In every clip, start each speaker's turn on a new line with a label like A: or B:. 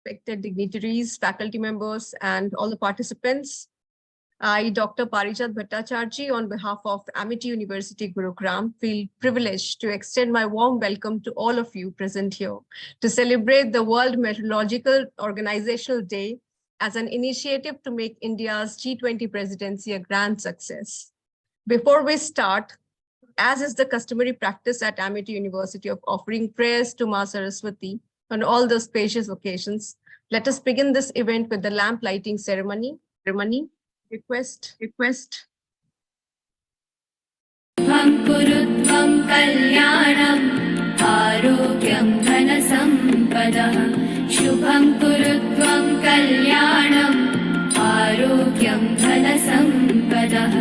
A: respected dignitaries, faculty members, and all the participants. I, Dr. Parijat Bhattacharjee, on behalf of Amity University Gurugram, feel privileged to extend my warm welcome to all of you present here to celebrate the World Meteorological Organizational Day as an initiative to make India's G20 presidency a grand success. Before we start, as is the customary practice at Amity University of offering prayers to Ma Saraswati on all those spacious occasions, let us begin this event with the lamp lighting ceremony. Request.
B: Shubham kurutvam kalyanam arogyam dhana sampadah. Shubham kurutvam kalyanam arogyam dhana sampadah.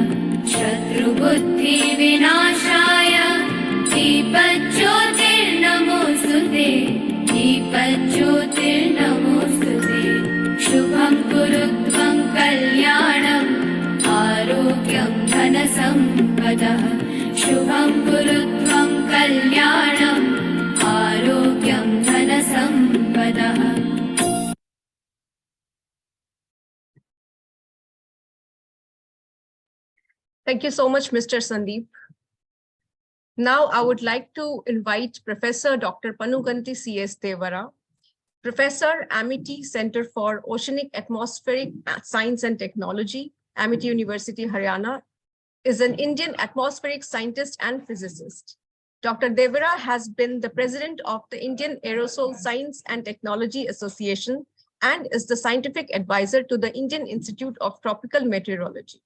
B: Shatru buddhi vinashaya deepajyotir namostute. Deepajyotir namostute. Shubham kurutvam kalyanam आरोग्यं धनसम्पदः शुभं कुरुत्वं कल्याणम् आरोग्यं धनसम्पदः.
A: Thank you so much, Mr. Sandeep. Now I would like to invite Professor Dr. Panuganti C.S. Devara, Professor, Amity Center for Oceanic Atmospheric Science and Technology, Amity University, Haryana, is an Indian atmospheric scientist and physicist. Dr. Devara has been the president of the Indian Aerosol Science and Technology Association and is the scientific advisor to the Indian Institute of Tropical Meteorology.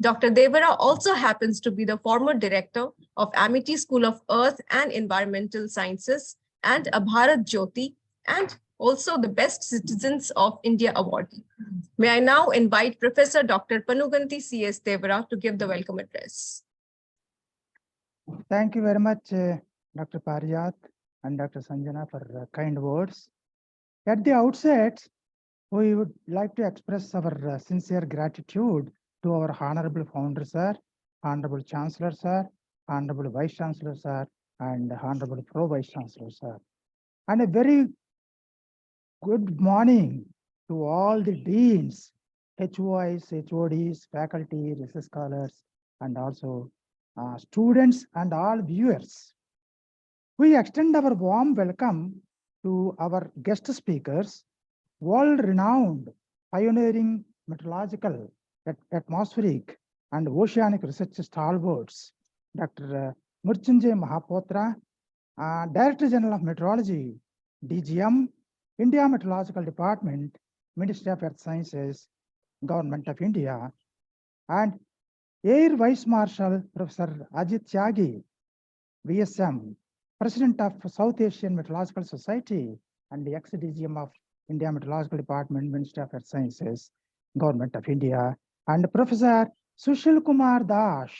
A: Dr. Devara also happens to be the former director of Amity School of Earth and Environmental Sciences and a Bharat Jyoti, and also the Best Citizens of India awardee. May I now invite Professor Dr. Panuganti C.S. Devara to give the welcome address.
C: Thank you very much, Dr. Parijat and Dr. Sanjana, for kind words. At the outset, we would like to express our sincere gratitude to our Honorable Founder, Sir, Honorable Chancellor, Sir, Honorable Vice Chancellor, Sir, and Honorable Pro Vice Chancellor, Sir. And a very good morning to all the deans, HOIs, HODs, faculty, research scholars, and also students and all viewers. We extend our warm welcome to our guest speakers, world-renowned pioneering meteorological, atmospheric, and oceanic research stalwarts, Dr. Murchinjay Mahapotra, Director General of Meteorology, DGM, India Meteorological Department, Ministry of Earth Sciences, Government of India, and Air Vice Marshal Professor Ajit Tyagi, VSM, President of South Asian Meteorological Society, and the ex-DGM of India Meteorological Department, Ministry of Earth Sciences, Government of India, and Professor Sushil Kumar Das,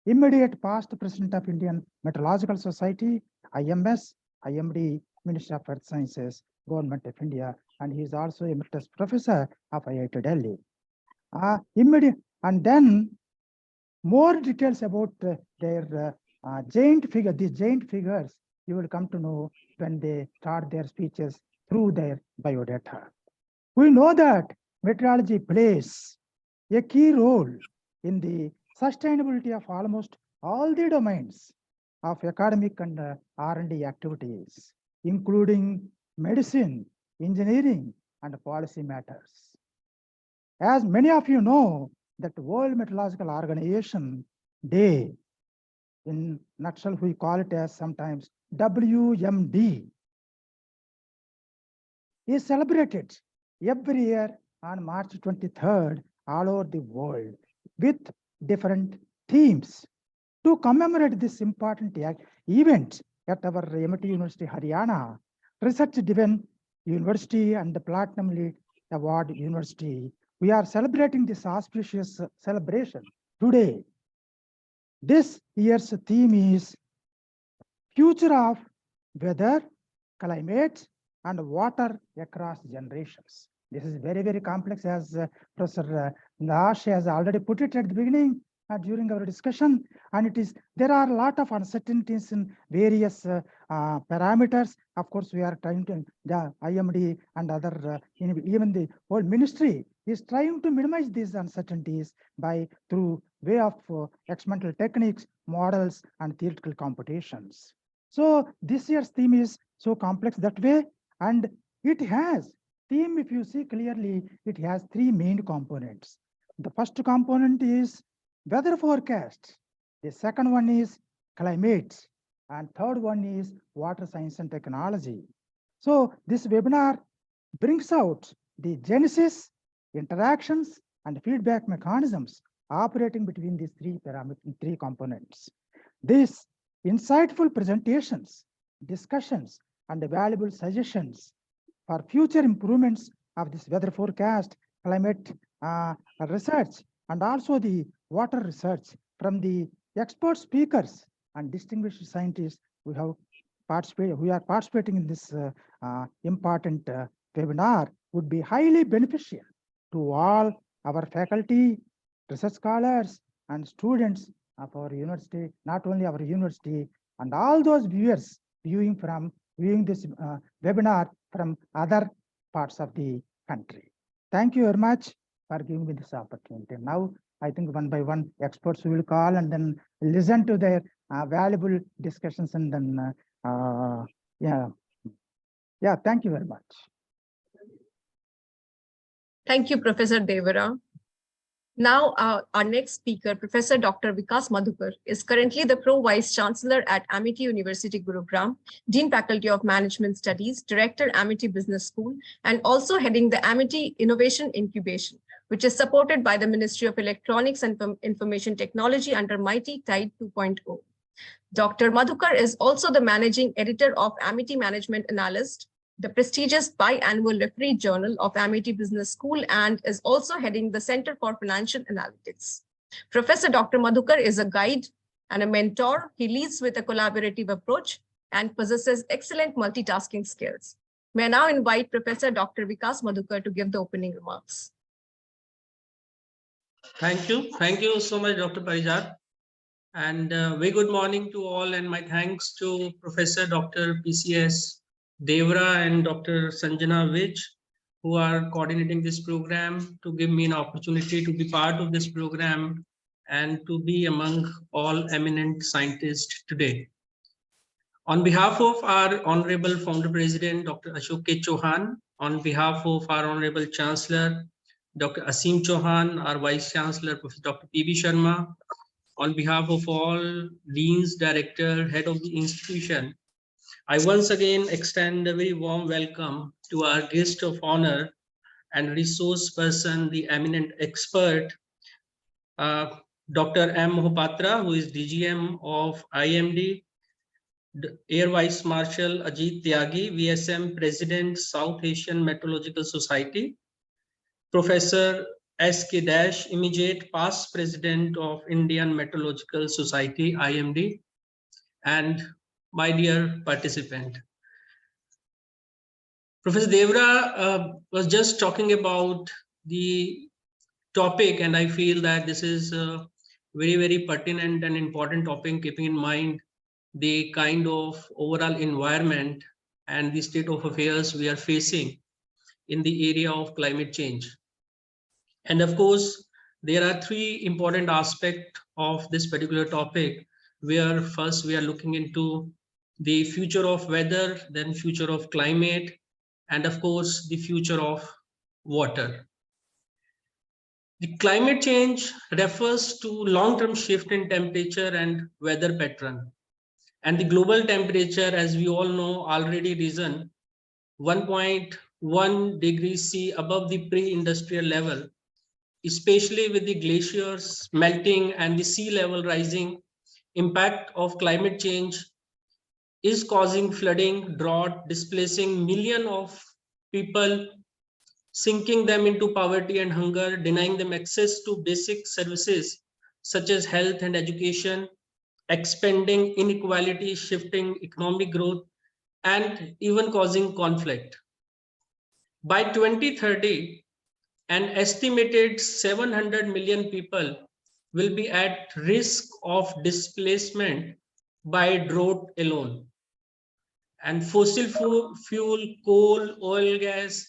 C: immediate past President of Indian Meteorological Society, IMS, IMD, Ministry of Earth Sciences, Government of India, and he is also emeritus professor of IIT Delhi. And then more details about their giant figure, these giant figures, you will come to know when they start their speeches through their biodata. We know that meteorology plays a key role in the sustainability of almost all the domains of academic and R&D activities, including medicine, engineering, and policy matters. As many of you know, that World Meteorological Organization Day, in nutshell, we call it as sometimes WMD, is celebrated every year on March 23rd all over the world with different themes. To commemorate this important event at our Amity University, Haryana, research-driven university and the Platinum Lead Award University, we are celebrating this auspicious celebration today. This year's theme is Future of Weather, Climate, and Water Across Generations. This is very, very complex, as Professor Nash has already put it at the beginning, during our discussion, and there are a lot of uncertainties in various parameters. Of course, we are trying to, the IMD and other, even the whole ministry is trying to minimize these uncertainties through way of experimental techniques, models, and theoretical computations. So this year's theme is so complex that way, and it has theme, if you see clearly, it has three main components. The first component is weather forecast. The second one is climate, and third one is water science and technology. So this webinar brings out the genesis, interactions, and feedback mechanisms operating between these three components. These insightful presentations, discussions, and valuable suggestions for future improvements of this weather forecast, climate research, and also the water research from the expert speakers and distinguished scientists who are participating in this important webinar would be highly beneficial to all our faculty, research scholars, and students of our university, not only our university, and all those viewers viewing this webinar from other parts of the country. Thank you very much for giving me this opportunity. Now, I think one by one experts will call and then listen to their valuable discussions, and then thank you very much.
A: Thank you, Professor Devara. Now, our next speaker, Professor Dr. Vikas Madhukar, is currently the Pro-Vice Chancellor at Amity University, Gurugram, Dean Faculty of Management Studies, Director, Amity Business School, and also heading the Amity Innovation Incubation, which is supported by the Ministry of Electronics and Information Technology under Mighty Tide 2.0. Dr. Madhukar is also the Managing Editor of Amity Management Analyst, the prestigious biannual referee journal of Amity Business School, and is also heading the Center for Financial Analytics. Professor Dr. Madhukar is a guide and a mentor. He leads with a collaborative approach and possesses excellent multitasking skills. May I now invite Professor Dr. Vikas Madhukar to give the opening remarks.
D: Thank you. Thank you so much, Dr. Parijat. And very good morning to all, and my thanks to Professor Dr. PCS Devara and Dr. Sanjana Vij, who are coordinating this program, to give me an opportunity to be part of this program and to be among all eminent scientists today. On behalf of our Honorable Founder President, Dr. Ashok K. Chauhan, on behalf of our Honorable Chancellor, Dr. Asim Chauhan, our Vice Chancellor, Professor Dr. P.B. Sharma, on behalf of all Deans, Director, Head of the institution, I once again extend a very warm welcome to our guest of honor and resource person, the eminent expert, Dr. M. Mohapatra, who is DGM of IMD, Air Vice Marshal Ajit Tyagi, VSM President, South Asian Meteorological Society, Professor S.K. Dash, immediate past President of Indian Meteorological Society, IMD, and my dear participant. Professor Devara was just talking about the topic, and I feel that this is a very, very pertinent and important topic, keeping in mind the kind of overall environment and the state of affairs we are facing in the area of climate change. And of course, there are three important aspects of this particular topic, where first we are looking into the future of weather, then future of climate, and of course, the future of water. The climate change refers to long-term shift in temperature and weather pattern. And the global temperature, as we all know, already risen 1.1 degrees C above the pre-industrial level, especially with the glaciers melting and the sea level rising. Impact of climate change is causing flooding, drought, displacing millions of people, sinking them into poverty and hunger, denying them access to basic services such as health and education, expanding inequality, shifting economic growth, and even causing conflict. By 2030, an estimated 700 million people will be at risk of displacement by drought alone. And fossil fuel, coal, oil, gas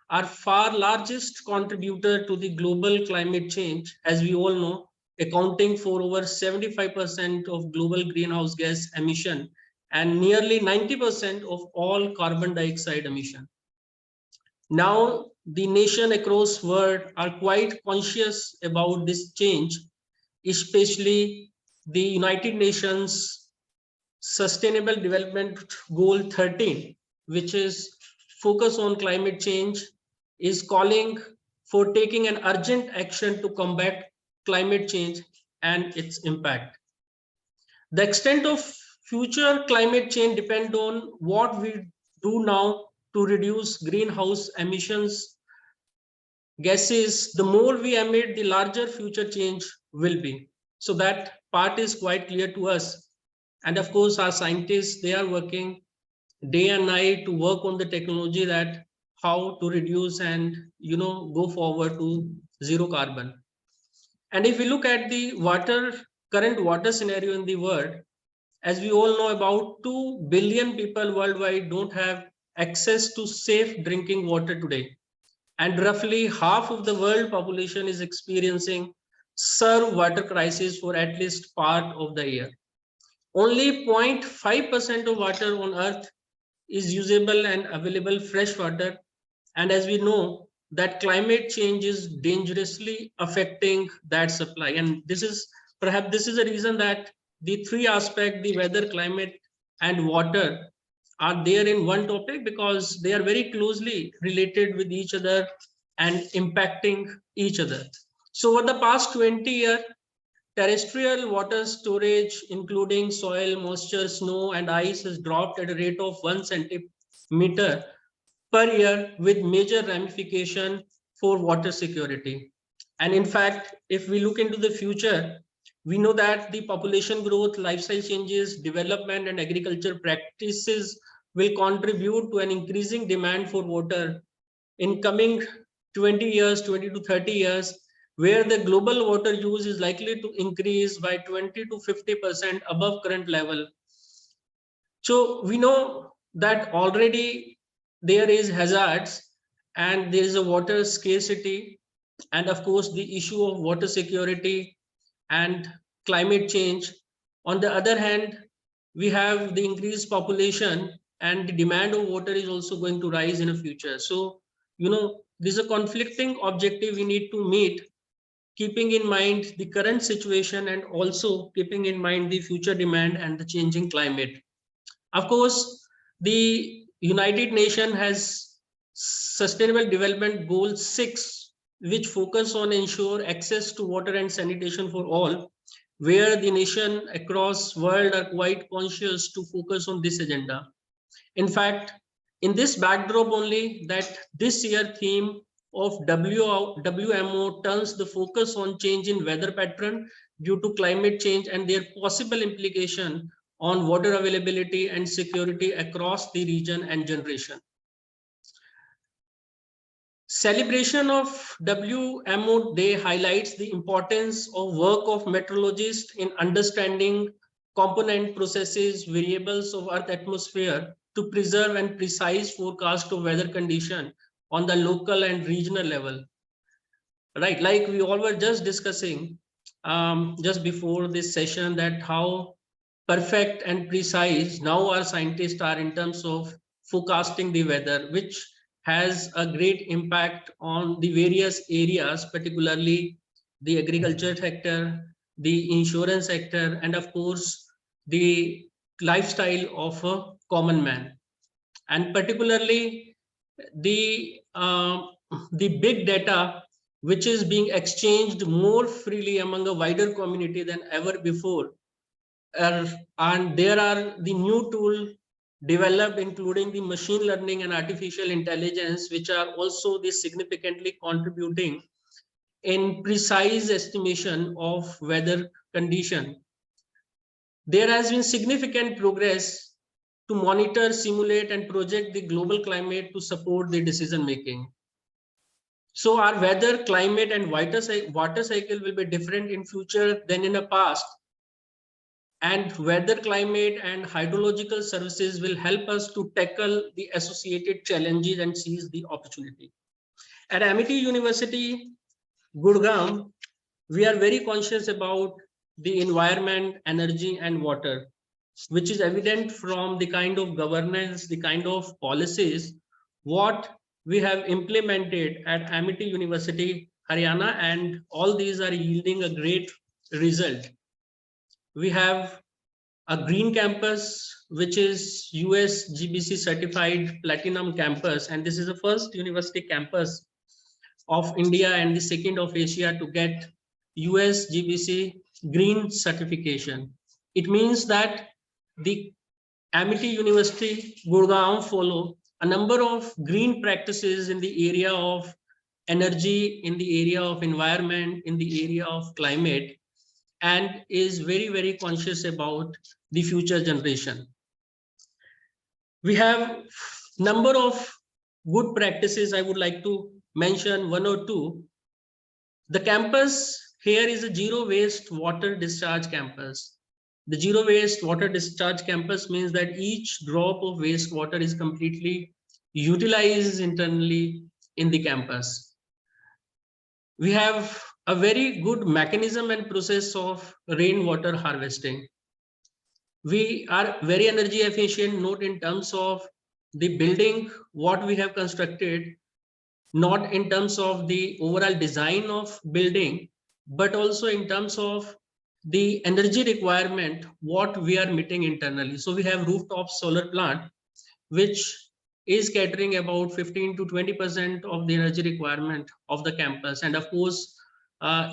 D: are far largest contributor to the global climate change, as we all know, accounting for over 75% of global greenhouse gas emission and nearly 90% of all carbon dioxide emission. Now, the nation across world are quite conscious about this change, especially the United Nations Sustainable Development Goal 13, which is focus on climate change, is calling for taking an urgent action to combat climate change and its impact. The extent of future climate change depends on what we do now to reduce greenhouse emissions gases. The more we emit, the larger future change will be. So that part is quite clear to us. And of course, our scientists, they are working day and night to work on the technology that how to reduce and go forward to zero carbon. And if we look at the current water scenario in the world, as we all know, about 2 billion people worldwide don't have access to safe drinking water today. And roughly half of the world population is experiencing severe water crisis for at least part of the year. Only 0.5% of water on earth is usable and available fresh water. And as we know, that climate change is dangerously affecting that supply. And this is a reason that the three aspects, the weather, climate, and water, are there in one topic, because they are very closely related with each other and impacting each other. So over the past 20 years, terrestrial water storage, including soil, moisture, snow, and ice, has dropped at a rate of 1 centimeter per year, with major ramification for water security. And in fact, if we look into the future, we know that the population growth, lifestyle changes, development, and agriculture practices will contribute to an increasing demand for water in coming 20 years, 20 to 30 years, where the global water use is likely to increase by 20 to 50% above current level. So we know that already there is hazards and there is a water scarcity, and of course the issue of water security and climate change. On the other hand, we have the increased population and the demand of water is also going to rise in the future. So, there's a conflicting objective we need to meet, keeping in mind the current situation and also keeping in mind the future demand and the changing climate. Of course, the United Nations has Sustainable Development Goal 6, which focus on ensure access to water and sanitation for all, where the nation across world are quite conscious to focus on this agenda. In fact, in this backdrop only, that this year theme of WMO turns the focus on change in weather pattern due to climate change and their possible implication on water availability and security across the region and generation. Celebration of WMO Day highlights the importance of work of meteorologists in understanding component processes, variables of Earth atmosphere to preserve and precise forecast of weather condition on the local and regional level. Right, like we all were just discussing just before this session, that how perfect and precise now our scientists are in terms of forecasting the weather, which has a great impact on the various areas, particularly the agriculture sector, the insurance sector, and of course, the lifestyle of a common man. And particularly the big data, which is being exchanged more freely among a wider community than ever before. And there are the new tool developed, including the machine learning and artificial intelligence, which are also significantly contributing in precise estimation of weather condition. There has been significant progress to monitor, simulate, and project the global climate to support the decision making. So our weather, climate, and water cycle will be different in future than in the past. And weather, climate, and hydrological services will help us to tackle the associated challenges and seize the opportunity. At Amity University, Gurgaon, we are very conscious about the environment, energy, and water, which is evident from the kind of governance, the kind of policies, what we have implemented at Amity University, Haryana, and all these are yielding a great result. We have a green campus, which is US GBC certified platinum campus, and this is the first university campus of India and the second of Asia to get US GBC green certification. It means that the Amity University Gurgaon follow a number of green practices in the area of energy, in the area of environment, in the area of climate, and is very, very conscious about the future generation. We have number of good practices. I would like to mention one or two. The campus here is a zero waste water discharge campus. The zero waste water discharge campus means that each drop of wastewater is completely utilized internally in the campus. We have a very good mechanism and process of rainwater harvesting. We are very energy efficient, not in terms of the building, what we have constructed, not in terms of the overall design of building, but also in terms of the energy requirement, what we are meeting internally. So we have rooftop solar plant, which is catering about 15 to 20% of the energy requirement of the campus. And of course,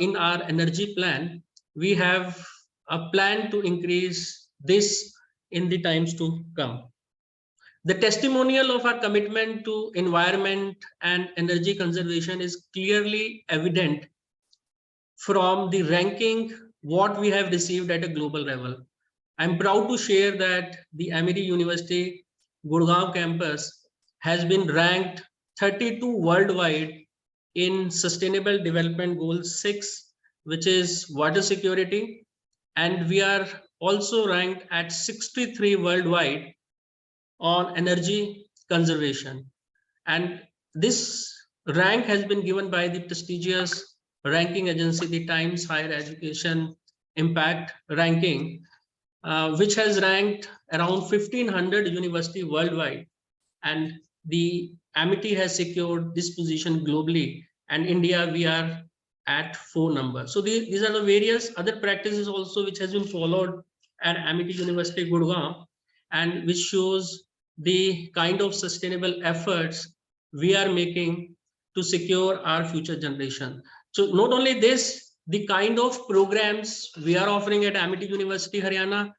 D: in our energy plan, we have a plan to increase this in the times to come. The testimonial of our commitment to environment and energy conservation is clearly evident from the ranking what we have received at a global level. I'm proud to share that the Amity University Gurgaon campus has been ranked 32 worldwide in Sustainable Development Goal 6, which is water security. And we are also ranked at 63 worldwide on energy conservation. And this rank has been given by the prestigious ranking agency, the Times Higher Education Impact Ranking, which has ranked around 1500 universities worldwide. And the Amity has secured this position globally, and India, we are at 4 numbers. So these are the various other practices also which has been followed at Amity University Gurgaon, and which shows the kind of sustainable efforts we are making to secure our future generation. So not only this, the kind of programs we are offering at Amity University Haryana,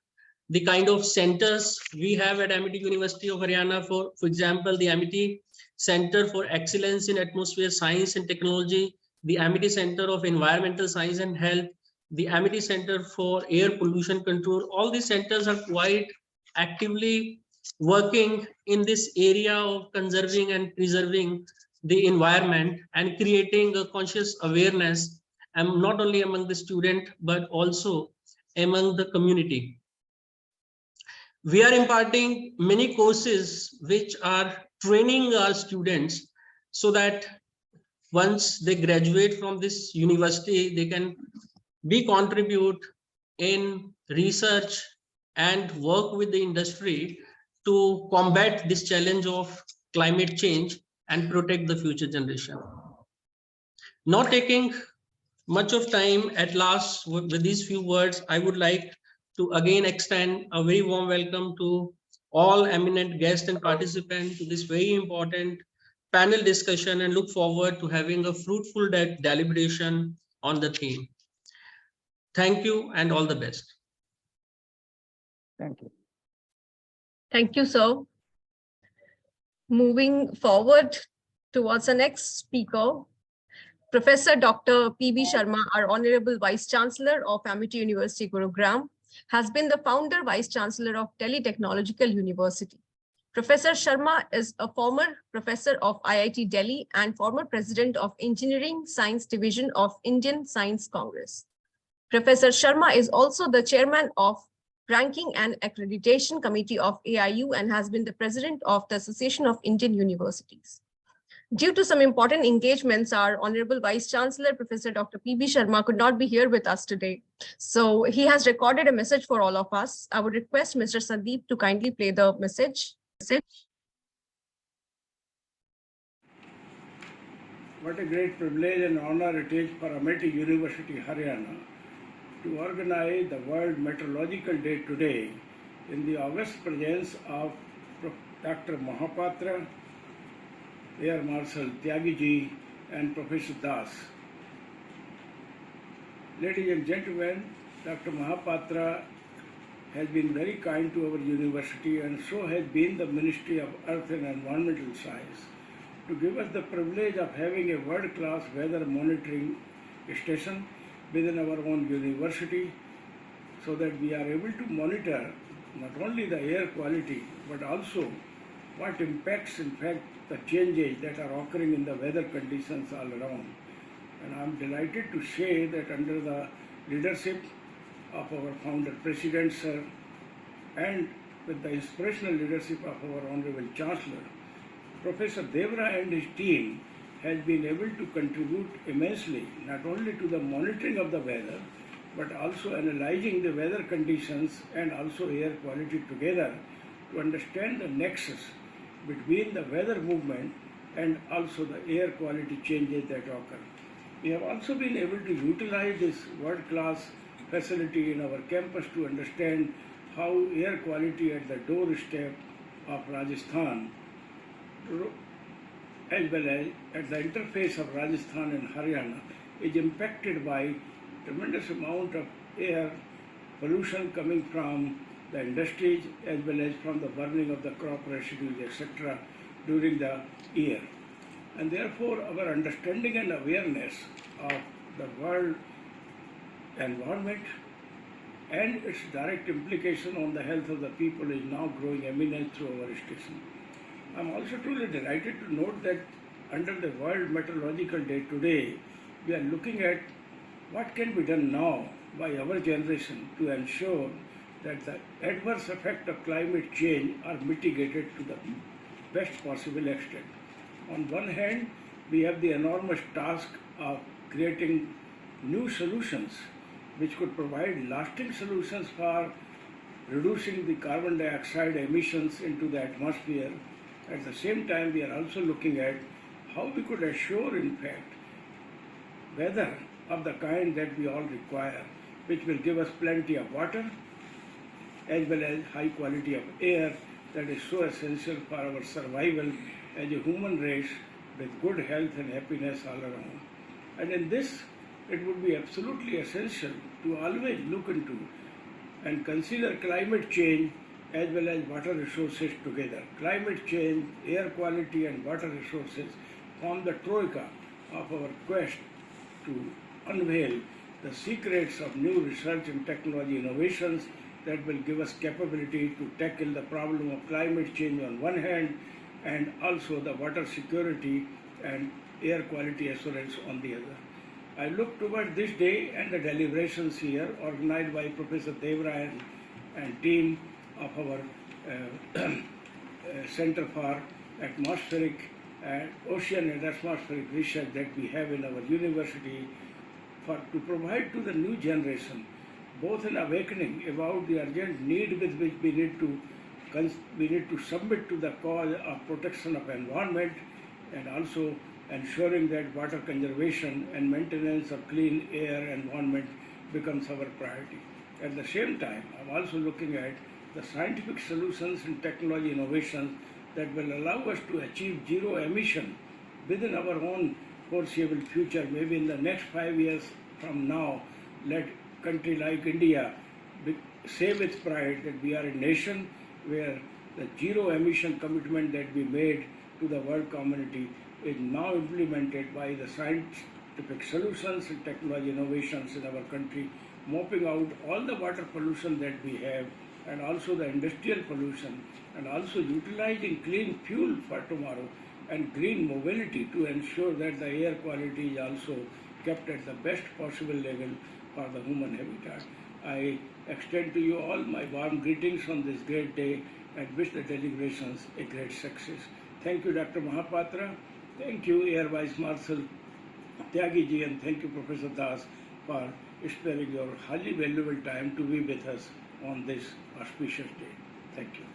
D: the kind of centers we have at Amity University of Haryana, for example, the Amity Center for Excellence in Atmosphere Science and Technology, the Amity Center of Environmental Science and Health, the Amity Center for Air Pollution Control. All these centers are quite actively working in this area of conserving and preserving the environment and creating a conscious awareness, and not only among the student, but also among the community. We are imparting many courses which are training our students so that once they graduate from this university, they can be contribute in research and work with the industry to combat this challenge of climate change and protect the future generation. Not taking much of time, at last with these few words, I would like to again extend a very warm welcome to all eminent guests and participants to this very important panel discussion, and look forward to having a fruitful deliberation on the theme. Thank you and all the best.
C: Thank you.
A: Thank you, sir. Moving forward towards the next speaker, Professor Dr. P.B. Sharma, our Honorable Vice Chancellor of Amity University, Gurugram, has been the founder Vice Chancellor of Delhi Technological University. Professor Sharma is a former professor of IIT Delhi and former president of Engineering Science Division of Indian Science Congress. Professor Sharma is also the chairman of Ranking and Accreditation Committee of AIU and has been the president of the Association of Indian Universities. Due to some important engagements, our Honorable Vice Chancellor, Professor Dr. P.B. Sharma, could not be here with us today. So he has recorded a message for all of us. I would request Mr. Sandeep to kindly play the message.
E: What a great privilege and honor it is for Amity University, Haryana, to organize the World Meteorological Day today in the august presence of Dr. Mahapatra, Air Marshal Tyagiji, and Professor Das. Ladies and gentlemen, Dr. Mahapatra has been very kind to our university, and so has been the Ministry of Earth and Environmental Science, to give us the privilege of having a world-class weather monitoring station within our own university, so that we are able to monitor not only the air quality but also what impacts, in fact, the changes that are occurring in the weather conditions all around. And I am delighted to say that under the leadership of our founder President Sir, and with the inspirational leadership of our Honorable Chancellor, Professor Devra and his team has been able to contribute immensely not only to the monitoring of the weather but also analyzing the weather conditions and also air quality together to understand the nexus between the weather movement and also the air quality changes that occur. We have also been able to utilize this world-class facility in our campus to understand how air quality at the doorstep of Rajasthan, as well as at the interface of Rajasthan and Haryana, is impacted by tremendous amount of air pollution coming from the industries as well as from the burning of the crop residues, etc. during the year. And therefore, our understanding and awareness of the world environment and its direct implication on the health of the people is now growing eminent through our station. I am also truly delighted to note that under the World Meteorological Day today, we are looking at what can be done now by our generation to ensure that the adverse effect of climate change are mitigated to the best possible extent. On one hand, we have the enormous task of creating new solutions which could provide lasting solutions for reducing the carbon dioxide emissions into the atmosphere. At the same time, we are also looking at how we could assure, in fact, weather of the kind that we all require, which will give us plenty of water as well as high quality of air that is so essential for our survival as a human race with good health and happiness all around. And in this, it would be absolutely essential to always look into and consider climate change as well as water resources together. Climate change, air quality and water resources form the troika of our quest to unveil the secrets of new research and technology innovations that will give us capability to tackle the problem of climate change on one hand and also the water security and air quality assurance on the other. I look toward this day and the deliberations here organized by Professor Devra and team of our Center for Atmospheric and Ocean and Atmospheric Research that we have in our university to provide to the new generation both an awakening about the urgent need with which we need to submit to the cause of protection of environment and also ensuring that water conservation and maintenance of clean air environment becomes our priority. At the same time, I'm also looking at the scientific solutions and technology innovations that will allow us to achieve zero emission within our own foreseeable future. Maybe in the next 5 years from now, let country like India say with pride that we are a nation where the zero emission commitment that we made to the world community is now implemented by the scientific solutions and technology innovations in our country, mopping out all the water pollution that we have and also the industrial pollution, and also utilizing clean fuel for tomorrow and green mobility to ensure that the air quality is also kept at the best possible level for the human habitat. I extend to you all my warm greetings on this great day and wish the deliberations a great success. Thank you, Dr. Mahapatra. Thank you, Air Vice Marshal Tyagi ji, and thank you, Professor Das, for sparing your highly valuable time to be with us on this auspicious day. Thank you.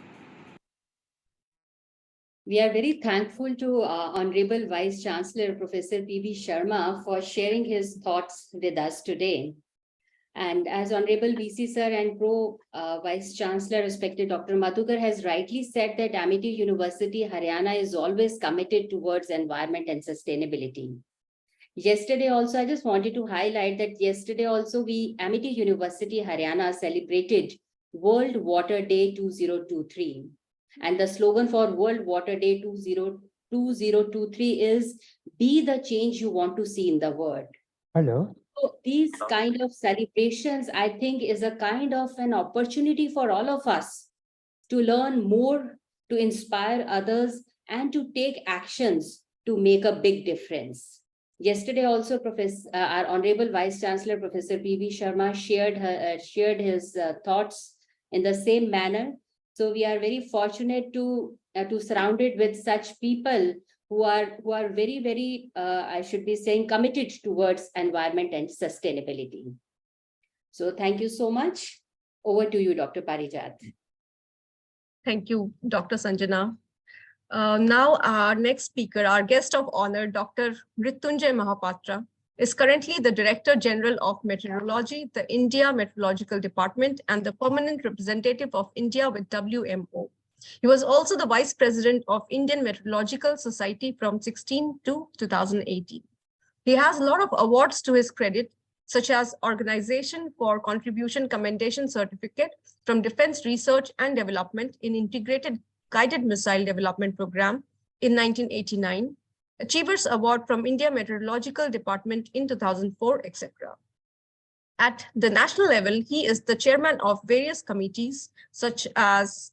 F: We are very thankful to Honorable Vice Chancellor Professor P.V. Sharma for sharing his thoughts with us today. And as Honorable VC Sir and Pro Vice Chancellor, respected Dr. Madhukar has rightly said that Amity University, Haryana is always committed towards environment and sustainability. Yesterday also, I just wanted to highlight that yesterday also Amity University, Haryana celebrated World Water Day 2023. And the slogan for World Water Day 2023 is, be the change you want to see in the world.
C: Hello.
F: So these kind of celebrations, I think, is a kind of an opportunity for all of us to learn more, to inspire others, and to take actions to make a big difference. Yesterday also, our Honorable Vice Chancellor, Professor P.V. Sharma shared his thoughts in the same manner. So we are very fortunate to surrounded with such people who are very, very, I should be saying, committed towards environment and sustainability. So thank you so much. Over to you, Dr. Parijat.
A: Thank you, Dr. Sanjana. Now our next speaker, our guest of honor, Dr. Mrityunjay Mahapatra, is currently the Director General of Meteorology, the India Meteorological Department, and the Permanent Representative of India with WMO. He was also the Vice President of Indian Meteorological Society from 2016 to 2018. He has a lot of awards to his credit, such as Organization for Contribution Commendation Certificate from Defense Research and Development in Integrated Guided Missile Development Program in 1989, Achievers Award from India Meteorological Department in 2004, etc. At the national level, he is the chairman of various committees, such as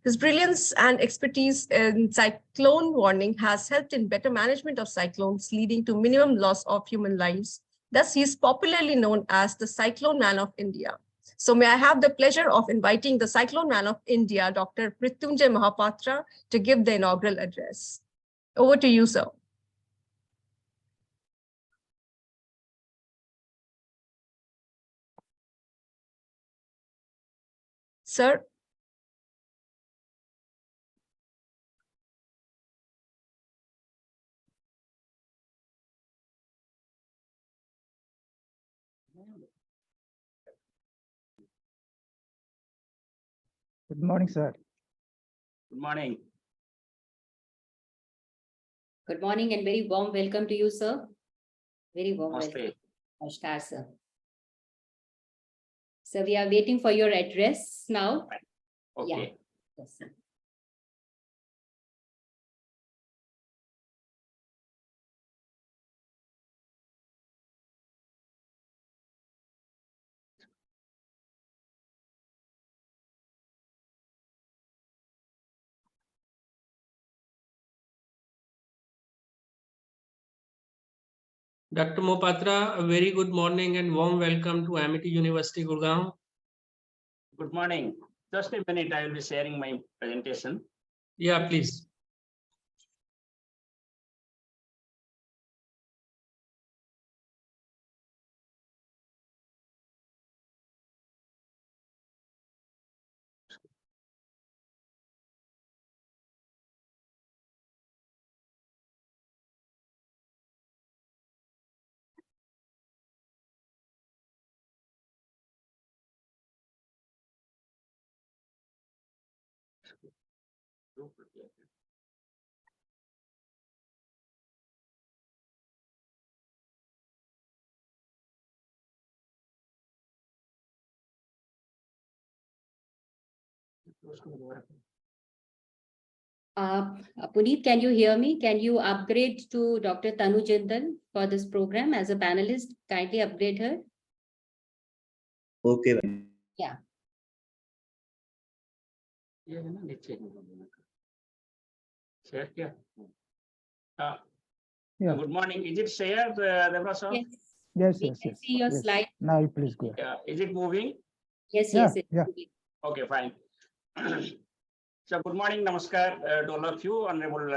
A: his brilliance and expertise in cyclone warning has helped in better management of cyclones, leading to minimum loss of human lives. Thus, he is popularly known as the Cyclone Man of India. So may I have the pleasure of inviting the Cyclone Man of India, Dr. Mrityunjay Mahapatra, to give the inaugural address. Over to you, sir. Sir.
C: Good morning, sir.
G: Good morning.
F: Good morning and very warm welcome to you, sir. Very warm
G: Namaste.
F: welcome. Namaskar, sir. So we are waiting for your address now.
G: Okay.
F: Yeah. Yes, sir.
D: Dr. Mohapatra, a very good morning and warm welcome to Amity University, Gurgaon.
G: Good morning. Just a minute, I will be sharing my presentation.
D: Yeah, please.
F: Puneet, can you hear me? Can you upgrade to Dr. Tanu Jindal for this program as a panelist? Kindly upgrade her.
H: Okay
F: Yeah.
G: ये है ना नीचे share किया
C: Yeah.
G: Good morning. Is it shared, Devra sir?
F: Yes.
C: Yes,
F: We
C: yes,
F: can
C: yes.
F: see your
C: yes.
F: slide.
C: Now you please go ahead.
G: Yeah. Is it moving?
F: Yes,
C: Yeah,
F: yes. it's
C: yeah.
F: moving.
G: Okay, fine. So good morning, namaskar to all of you, Honorable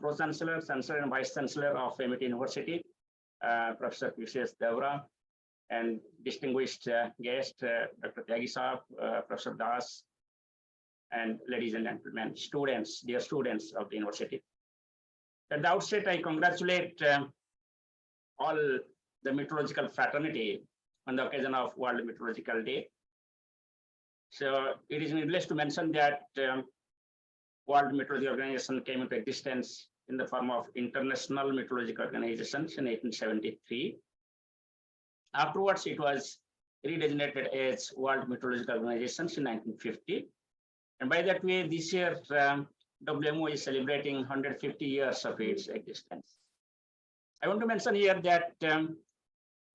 G: Pro Chancellor, Chancellor and Vice Chancellor of MET University, Professor PCS Devra, and distinguished guest, Dr. Tyagi Saab, Professor Das, and ladies and gentlemen, students, dear students of the university. At the outset, I congratulate all the meteorological fraternity on the occasion of World Meteorological Day. So it is needless to mention that World Meteorological Organization came into existence in the form of International Meteorological Organizations in 1873. Afterwards, it was redesignated as World Meteorological Organizations in 1950. And by that way, this year, WMO is celebrating 150 years of its existence. I want to mention here that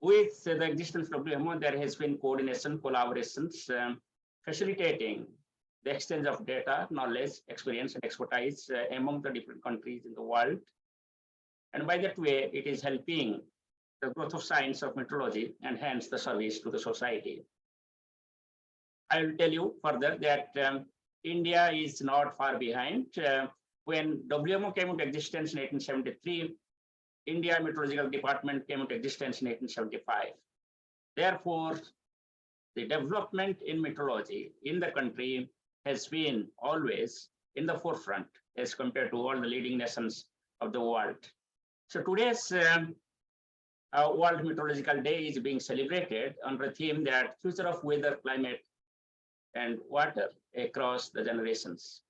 G: with the existence of WMO, there has been coordination, collaborations, facilitating the exchange of data, knowledge, experience, and expertise among the different countries in the world. And by that way, it is helping the growth of science of meteorology and hence the service to the society. I will tell you further that India is not far behind. When WMO came into existence in 1873, India Meteorological Department came into existence in 1875. Therefore, the development in meteorology in the country has been always in the forefront as compared to all the leading nations of the world. So today's World Meteorological Day is being celebrated under a theme that future of weather, climate, and water across the generations.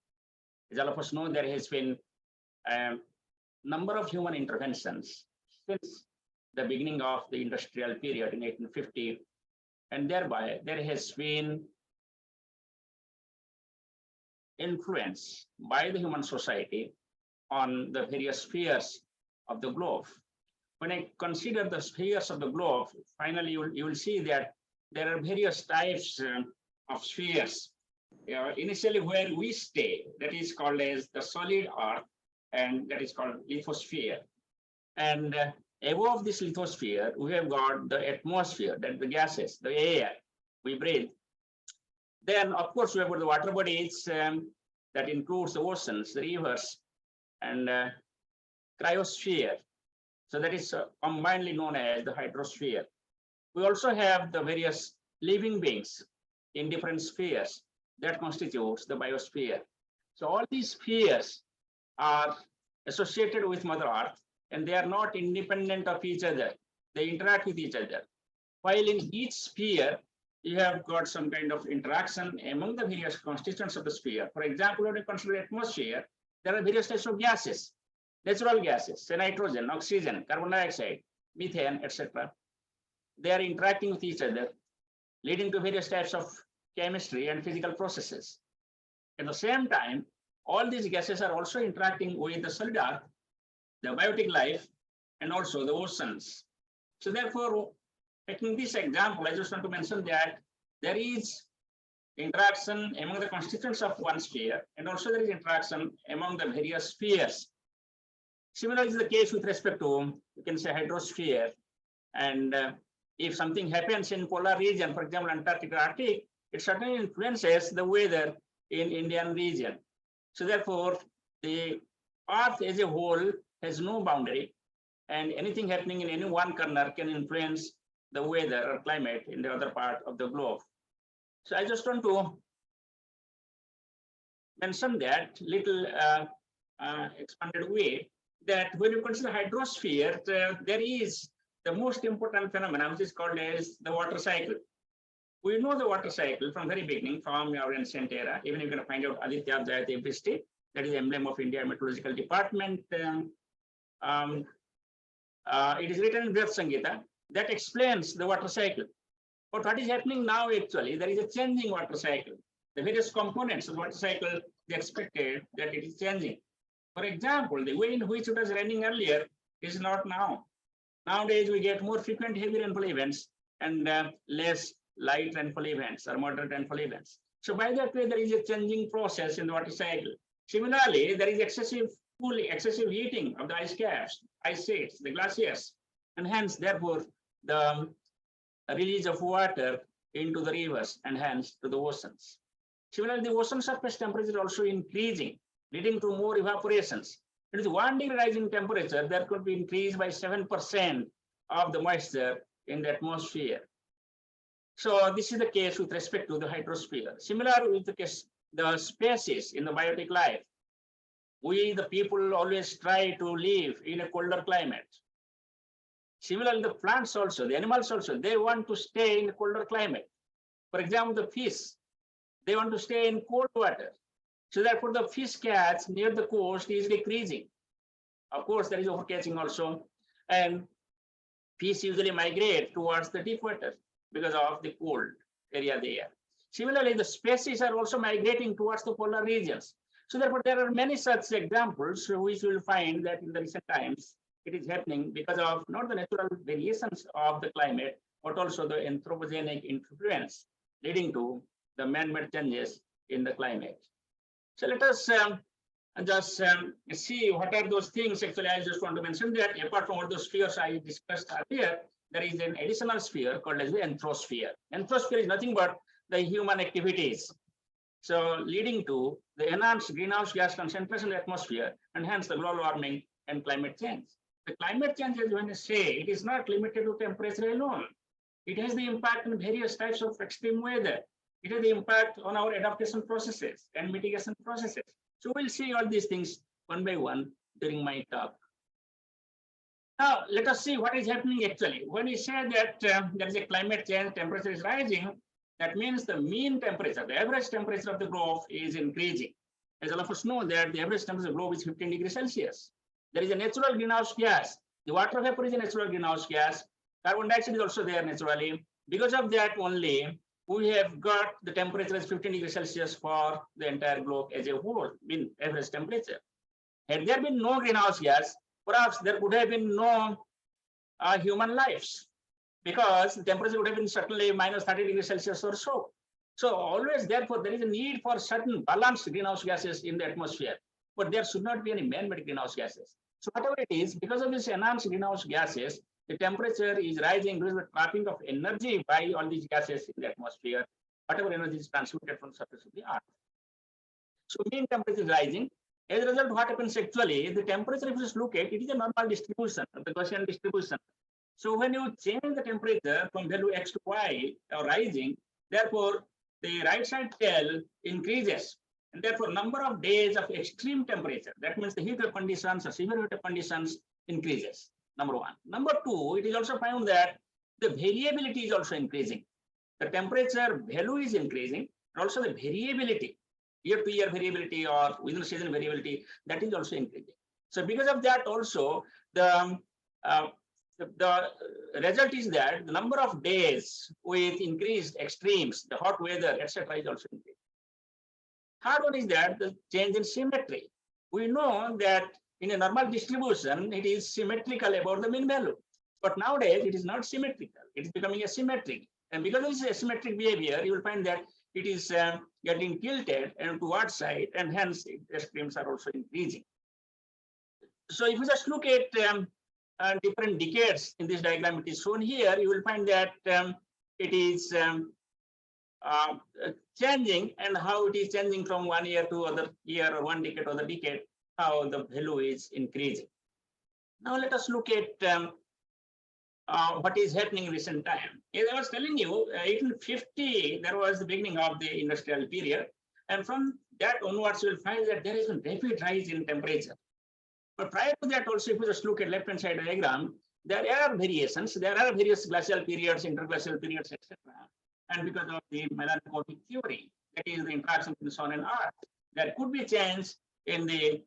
G: As all of us know, there has been a number of human interventions since the beginning of the industrial period in 1850, and thereby there has been influence by the human society on the various spheres of the globe. When I consider the spheres of the globe, finally you will see that there are various types of spheres. Initially where we stay, that is called as the solid earth, and that is called lithosphere. And above this lithosphere, we have got the atmosphere, that the gases, the air we breathe. Then, of course, we have got the water bodies that includes the oceans, the rivers, and cryosphere. So that is combinedly known as the hydrosphere. We also have the various living beings in different spheres that constitutes the biosphere. So all these spheres are associated with Mother Earth, and they are not independent of each other. They interact with each other. While in each sphere, you have got some kind of interaction among the various constituents of the sphere. For example, when you consider atmosphere, there are various types of gases, natural gases, say nitrogen, oxygen, carbon dioxide, methane, etc. They are interacting with each other, leading to various types of chemistry and physical processes. At the same time, all these gases are also interacting with the solid earth, the biotic life, and also the oceans. So therefore, taking this example, I just want to mention that there is interaction among the constituents of one sphere, and also there is interaction among the various spheres. Similarly is the case with respect to, you can say, hydrosphere. And if something happens in polar region, for example, Antarctic or Arctic, it certainly influences the weather in Indian region. So therefore, the Earth as a whole has no boundary, and anything happening in any one corner can influence the weather or climate in the other part of the globe. So I just want to mention that little expanded way, that when you consider hydrosphere, there is the most important phenomenon, which is called as the water cycle. We know the water cycle from very beginning, from our ancient era. Even you can find out Aditya Jayate Vristi, that is the emblem of India Meteorological Department. It is written in Vyat Sangita that explains the water cycle. But what is happening now actually, there is a changing water cycle. The various components of the water cycle, they expected that it is changing. For example, the way in which it was raining earlier is not now. Nowadays, we get more frequent heavy rainfall events and less light rainfall events or moderate rainfall events. So by that way, there is a changing process in the water cycle. Similarly, there is excessive cooling, excessive heating of the ice caps, ice sheets, the glaciers, and hence, therefore, the release of water into the rivers and hence to the oceans. Similarly, the ocean surface temperature is also increasing, leading to more evaporations. It is 1 degree rise in temperature, there could be increased by 7% of the moisture in the atmosphere. So this is the case with respect to the hydrosphere. Similar with the case, the species in the biotic life. We, the people, always try to live in a colder climate. Similarly, the plants also, the animals also, they want to stay in a colder climate. For example, the fish, they want to stay in cold water. So therefore, the fish catch near the coast is decreasing. Of course, there is overcatching also. And fish usually migrate towards the deep water because of the cold area there. Similarly, the species are also migrating towards the polar regions. So therefore, there are many such examples which we will find that in the recent times, it is happening because of not the natural variations of the climate, but also the anthropogenic influence leading to the man-made changes in the climate. So let us just see what are those things. Actually, I just want to mention that apart from all those spheres I discussed earlier, there is an additional sphere called as the anthrosphere. Anthrosphere is nothing but the human activities. So leading to the enhanced greenhouse gas concentration in the atmosphere and hence the global warming and climate change. The climate change, as when I say, it is not limited to temperature alone. It has the impact on various types of extreme weather. It has the impact on our adaptation processes and mitigation processes. So we'll see all these things one by one during my talk. Now, let us see what is happening actually. When we say that there is a climate change, temperature is rising, that means the mean temperature, the average temperature of the globe is increasing. As all of us know that the average temperature of the globe is 15 degrees Celsius. There is a natural greenhouse gas. The water vapor is a natural greenhouse gas. Carbon dioxide is also there naturally. Because of that only, we have got the temperature as 15 degrees Celsius for the entire globe as a whole, mean average temperature. Had there been no greenhouse gas, perhaps there could have been no human lives, because the temperature would have been certainly minus 30 degrees Celsius or so. So always, therefore, there is a need for certain balanced greenhouse gases in the atmosphere, but there should not be any man-made greenhouse gases. So whatever it is, because of this enhanced greenhouse gases, the temperature is rising due to the trapping of energy by all these gases in the atmosphere, whatever energy is transmitted from the surface of the earth. So mean temperature is rising. As a result, what happens actually, the temperature, if you just look at, it is a normal distribution, the Gaussian distribution. So when you change the temperature from value x to y or rising, therefore the right side tail increases. And therefore, number of days of extreme temperature, that means the heat wave conditions or severe heat wave conditions increases. Number one. Number two, it is also found that the variability is also increasing. The temperature value is increasing, and also the variability, year-to-year variability or within the season variability, that is also increasing. So because of that also, the result is that the number of days with increased extremes, the hot weather, etc., is also increasing. Third one is that the change in symmetry. We know that in a normal distribution, it is symmetrical about the mean value. But nowadays, it is not symmetrical. It is becoming asymmetric. And because of this asymmetric behavior, you will find that it is getting tilted and to one side, and hence the extremes are also increasing. So if you just look at different decades in this diagram, it is shown here, you will find that it is changing, and how it is changing from 1 year to other year or 1 decade to other decade, how the value is increasing. Now let us look at what is happening in recent time. As I was telling you, 1850, there was the beginning of the industrial period. And from that onwards, you will find that there is a rapid rise in temperature. But prior to that also, if you just look at left-hand side diagram, there are variations. There are various glacial periods, interglacial periods, etc. And because of the melancholic theory, that is the interaction between the sun and earth, there could be change in the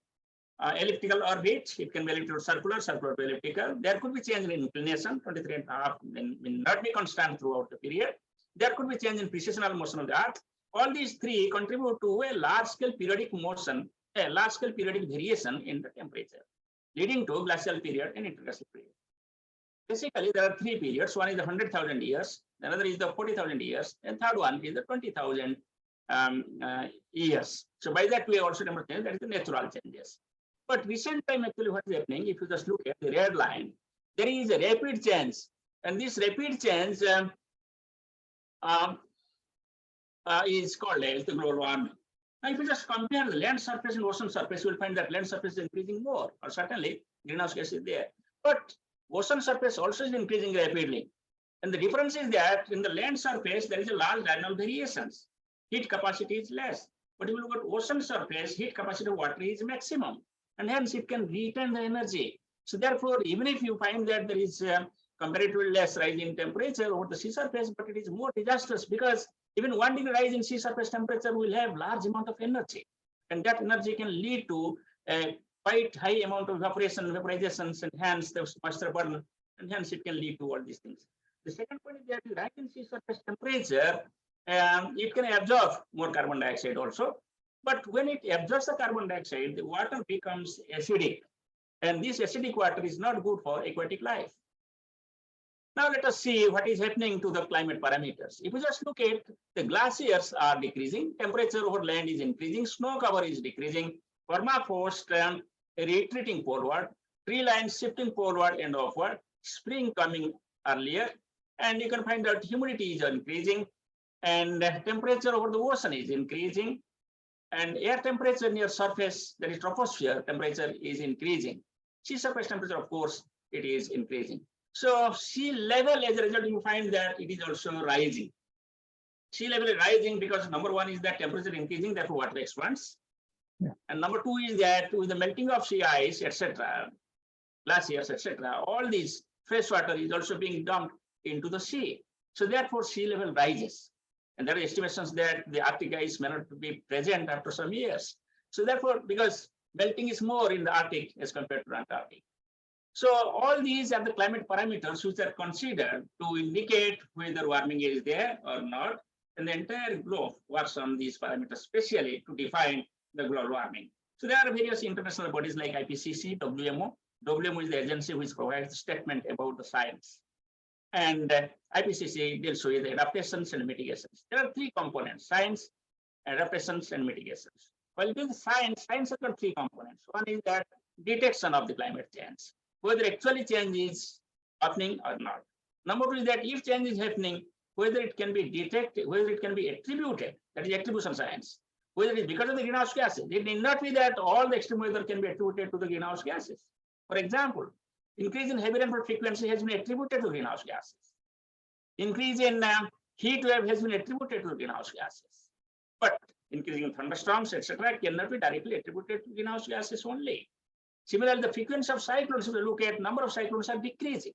G: elliptical orbit. It can be elliptical circular, circular to elliptical. There could be change in inclination, 23.5 will not be constant throughout the period. There could be change in precessional motion of the earth. All these three contribute to a large-scale periodic motion, a large-scale periodic variation in the temperature, leading to glacial period and interglacial period. Basically, there are three periods. One is the 100,000 years, another is the 40,000 years, and third one is the 20,000 years. So by that we also understand that is the natural changes. But recent time, actually, what is happening? If you just look at the red line, there is a rapid change, and this rapid change is called as the global warming. Now, if you just compare the land surface and ocean surface, you will find that land surface is increasing more, or certainly greenhouse gas is there. But ocean surface also is increasing rapidly. And the difference is that in the land surface, there is a large diurnal variations. Heat capacity is less. But if you look at ocean surface, heat capacity of water is maximum. And hence it can retain the energy. So therefore, even if you find that there is comparatively less rise in temperature over the sea surface, but it is more disastrous because even 1 degree rise in sea surface temperature will have large amount of energy. And that energy can lead to a quite high amount of evaporation, vaporizations, and hence the moisture burn, and hence it can lead to all these things. The second point is that the rise in sea surface temperature, it can absorb more carbon dioxide also. But when it absorbs the carbon dioxide, the water becomes acidic. And this acidic water is not good for aquatic life. Now let us see what is happening to the climate parameters. If you just look at the glaciers are decreasing, temperature over land is increasing, snow cover is decreasing, permafrost retreating forward, tree lines shifting forward and upward, spring coming earlier, and you can find that humidity is increasing, and temperature over the ocean is increasing, and air temperature near surface, that is troposphere temperature, is increasing. Sea surface temperature, of course, it is increasing. So sea level, as a result, you find that it is also rising. Sea level is rising because number one is that temperature increasing, therefore water expands. Yeah. And number two is that with the melting of sea ice, etc., glaciers, etc., all these fresh water is also being dumped into the sea. So therefore, sea level rises. And there are estimations that the Arctic ice may not be present after some years. So therefore, because melting is more in the Arctic as compared to Antarctic. So all these are the climate parameters which are considered to indicate whether warming is there or not. And the entire globe works on these parameters, especially to define the global warming. So there are various international bodies like IPCC, WMO. WMO is the agency which provides a statement about the science. And IPCC deals with adaptations and mitigations. There are three components: science, adaptations, and mitigations. While doing science has got three components. One is that detection of the climate change, whether actually change is happening or not. Number two is that if change is happening, whether it can be detected, whether it can be attributed, that is attribution science, whether it is because of the greenhouse gases. It need not be that all the extreme weather can be attributed to the greenhouse gases. For example, increase in heavy rainfall frequency has been attributed to greenhouse gases. Increase in heat wave has been attributed to greenhouse gases. But increasing in thunderstorms, etc., cannot be directly attributed to greenhouse gases only. Similarly, the frequency of cyclones, if you look at number of cyclones are decreasing,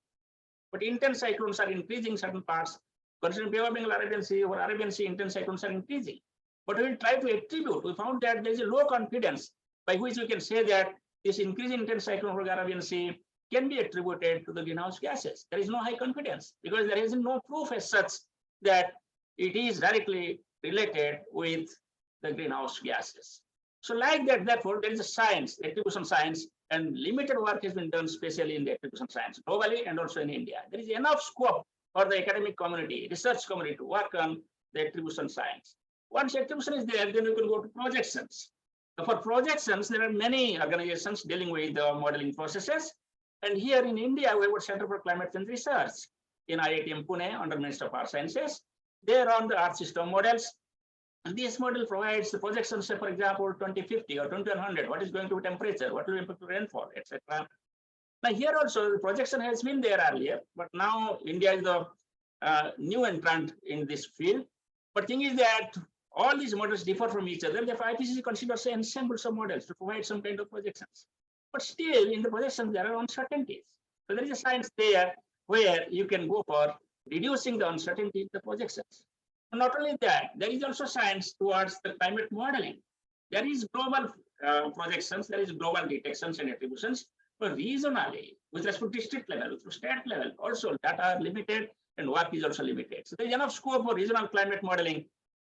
G: but intense cyclones are increasing in certain parts. Considering Bay of Bengal, Arabian Sea, or Arabian Sea, intense cyclones are increasing. But when we try to attribute, we found that there is a low confidence by which we can say that this increase in intense cyclone over the Arabian Sea can be attributed to the greenhouse gases. There is no high confidence because there is no proof as such that it is directly related with the greenhouse gases. So like that, therefore, there is a science, attribution science, and limited work has been done, especially in the attribution science, globally and also in India. There is enough scope for the academic community, research community to work on the attribution science. Once attribution is there, then we can go to projections. So for projections, there are many organizations dealing with the modeling processes. And here in India, we have a Center for Climate Change Research in IIT Pune under Ministry of Earth Sciences. They run the Earth system models. And this model provides the projections, say, for example, 2050 or 2100, what is going to be temperature, what will impact rainfall, etc. Now here also the projection has been there earlier, but now India is the new entrant in this field. But thing is that all these models differ from each other. Therefore, IPCC considers ensembles of models to provide some kind of projections. But still, in the projections, there are uncertainties. So there is a science there where you can go for reducing the uncertainty in the projections. And not only that, there is also science towards the climate modeling. There is global projections, there is global detections and attributions, but regionally, with respect to district level, with state level, also data are limited and work is also limited. So there is enough scope for regional climate modeling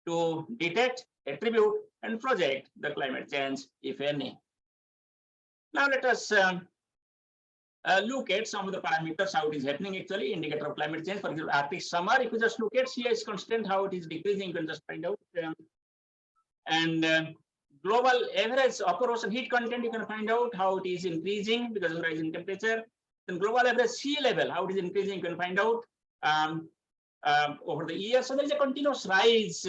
G: to detect, attribute, and project the climate change, if any. Now let us look at some of the parameters, how it is happening actually, indicator of climate change. For example, Arctic summer, if you just look at sea ice constant, how it is decreasing, you can just find out. Global average upper ocean heat content, you can find out how it is increasing because of rising temperature. Then global average sea level, how it is increasing, you can find out over the years. So there is a continuous rise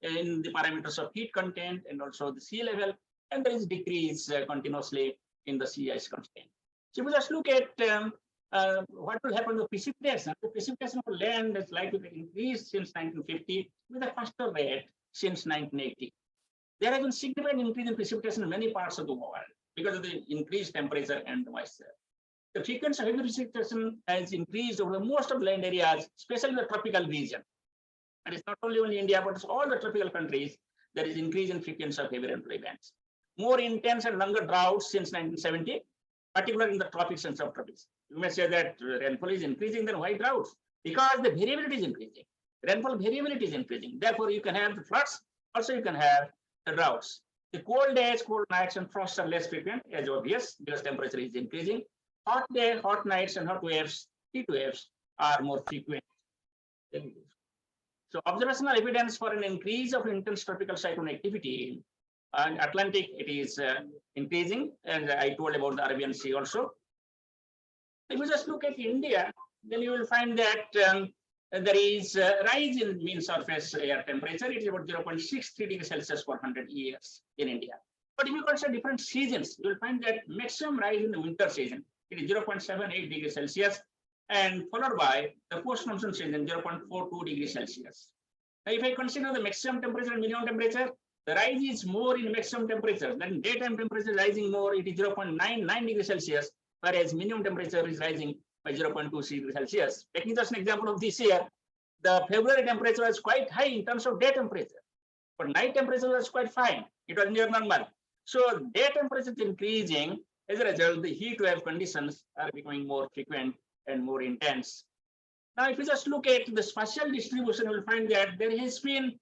G: in the parameters of heat content and also the sea level, and there is decrease continuously in the sea ice content. So if we just look at what will happen to precipitation, the precipitation for land is likely to increase since 1950 with a faster rate since 1980. There has been significant increase in precipitation in many parts of the world because of the increased temperature and moisture. The frequency of heavy precipitation has increased over most of the land areas, especially the tropical region. And it's not only India, but it's all the tropical countries. There is increase in frequency of heavy rainfall events. More intense and longer droughts since 1970, particularly in the tropics and subtropics. You may say that rainfall is increasing, then why droughts? Because the variability is increasing. Rainfall variability is increasing. Therefore, you can have the floods, also you can have the droughts. The cold days, cold nights, and frosts are less frequent, as obvious, because temperature is increasing. Hot days, hot nights, and hot waves, heat waves are more frequent. So observational evidence for an increase of intense tropical cyclone activity in Atlantic, it is increasing, and I told about the Arabian Sea also. If you just look at India, then you will find that there is a rise in mean surface air temperature. It is about 0.63 degrees Celsius for 100 years in India. But if you consider different seasons, you will find that maximum rise in the winter season. It is 0.78 degrees Celsius, and followed by the post-monsoon season, 0.42 degrees Celsius. Now, if I consider the maximum temperature and minimum temperature, the rise is more in maximum temperature. Then daytime temperature is rising more. It is 0.99 degrees Celsius, whereas minimum temperature is rising by 0.2 degrees Celsius. Taking just an example of this year, the February temperature was quite high in terms of day temperature, but night temperature was quite fine. It was near normal. So day temperature is increasing. As a result, the heat wave conditions are becoming more frequent and more intense. Now, if you just look at the spatial distribution, you will find that there has been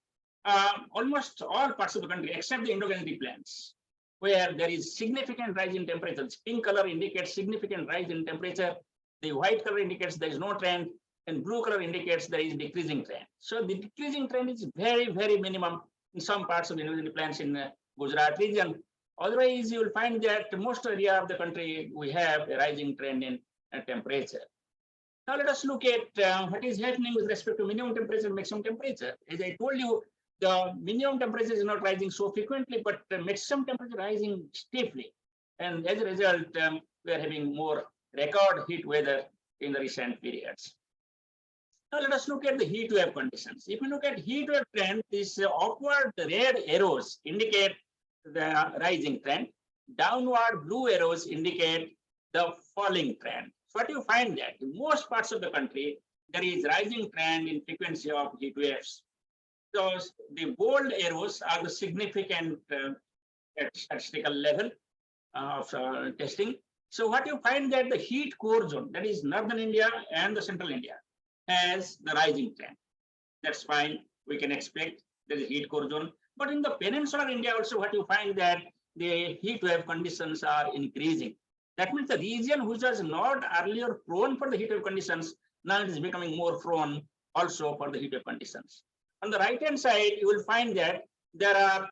G: almost all parts of the country, except the Indo-Gangetic plains, where there is significant rise in temperatures. Pink color indicates significant rise in temperature. The white color indicates there is no trend, and blue color indicates there is decreasing trend. So the decreasing trend is very, very minimum in some parts of the Indo-Gangetic plains in Gujarat region. Otherwise, you will find that most area of the country, we have a rising trend in temperature. Now let us look at what is happening with respect to minimum temperature and maximum temperature. As I told you, the minimum temperature is not rising so frequently, but the maximum temperature rising stiffly. And as a result, we are having more record heat weather in the recent periods. Now let us look at the heat wave conditions. If you look at heat wave trend, these upward red arrows indicate the rising trend. Downward blue arrows indicate the falling trend. So what you find that in most parts of the country, there is rising trend in frequency of heat waves. So the bold arrows are the significant at statistical level of testing. So what you find that the heat core zone, that is northern India and the central India, has the rising trend. That's fine. We can expect there is heat core zone. But in the peninsular India also, what you find that the heat wave conditions are increasing. That means the region which was not earlier prone for the heat wave conditions, now it is becoming more prone also for the heat wave conditions. On the right hand side, you will find that there are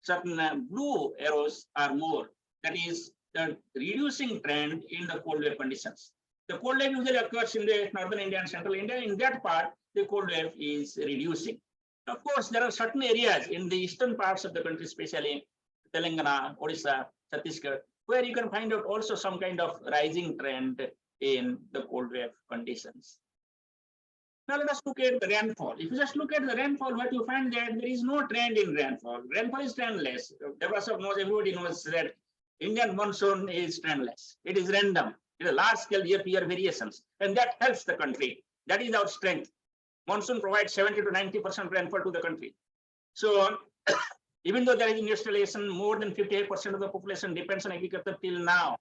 G: certain blue arrows are more. That is the reducing trend in the cold wave conditions. The cold wave usually occurs in the northern India and central India. In that part, the cold wave is reducing. Of course, there are certain areas in the eastern parts of the country, especially Telangana, Odisha, Chhattisgarh, where you can find out also some kind of rising trend in the cold wave conditions. Now let us look at the rainfall. If you just look at the rainfall, what you find that there is no trend in rainfall. Rainfall is trendless. Everybody knows that Indian monsoon is trendless. It is random. It is large scale year-to-year variations, and that helps the country. That is our strength. Monsoon provides 70 to 90% rainfall to the country. So even though there is industrialization, more than 58% of the population depends on agriculture till now.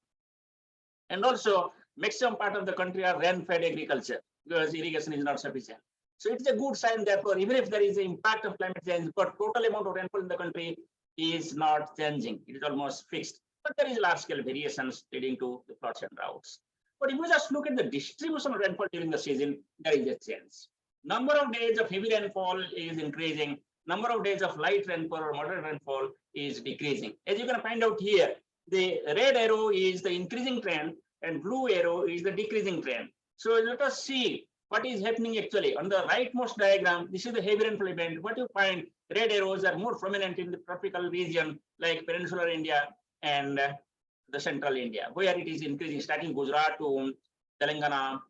G: And also, maximum part of the country are rain-fed agriculture because irrigation is not sufficient. So it's a good sign, therefore, even if there is an impact of climate change, but total amount of rainfall in the country is not changing. It is almost fixed. but there is large-scale variations leading to the floods and droughts. But if you just look at the distribution of rainfall during the season, there is a change. Number of days of heavy rainfall is increasing. Number of days of light rainfall or moderate rainfall is decreasing. As you can find out here, the red arrow is the increasing trend and blue arrow is the decreasing trend. So let us see what is happening actually. On the rightmost diagram, this is the heavy rainfall event. What you find, red arrows are more prominent in the tropical region like peninsular India and the central India, where it is increasing, starting Gujarat to Telangana,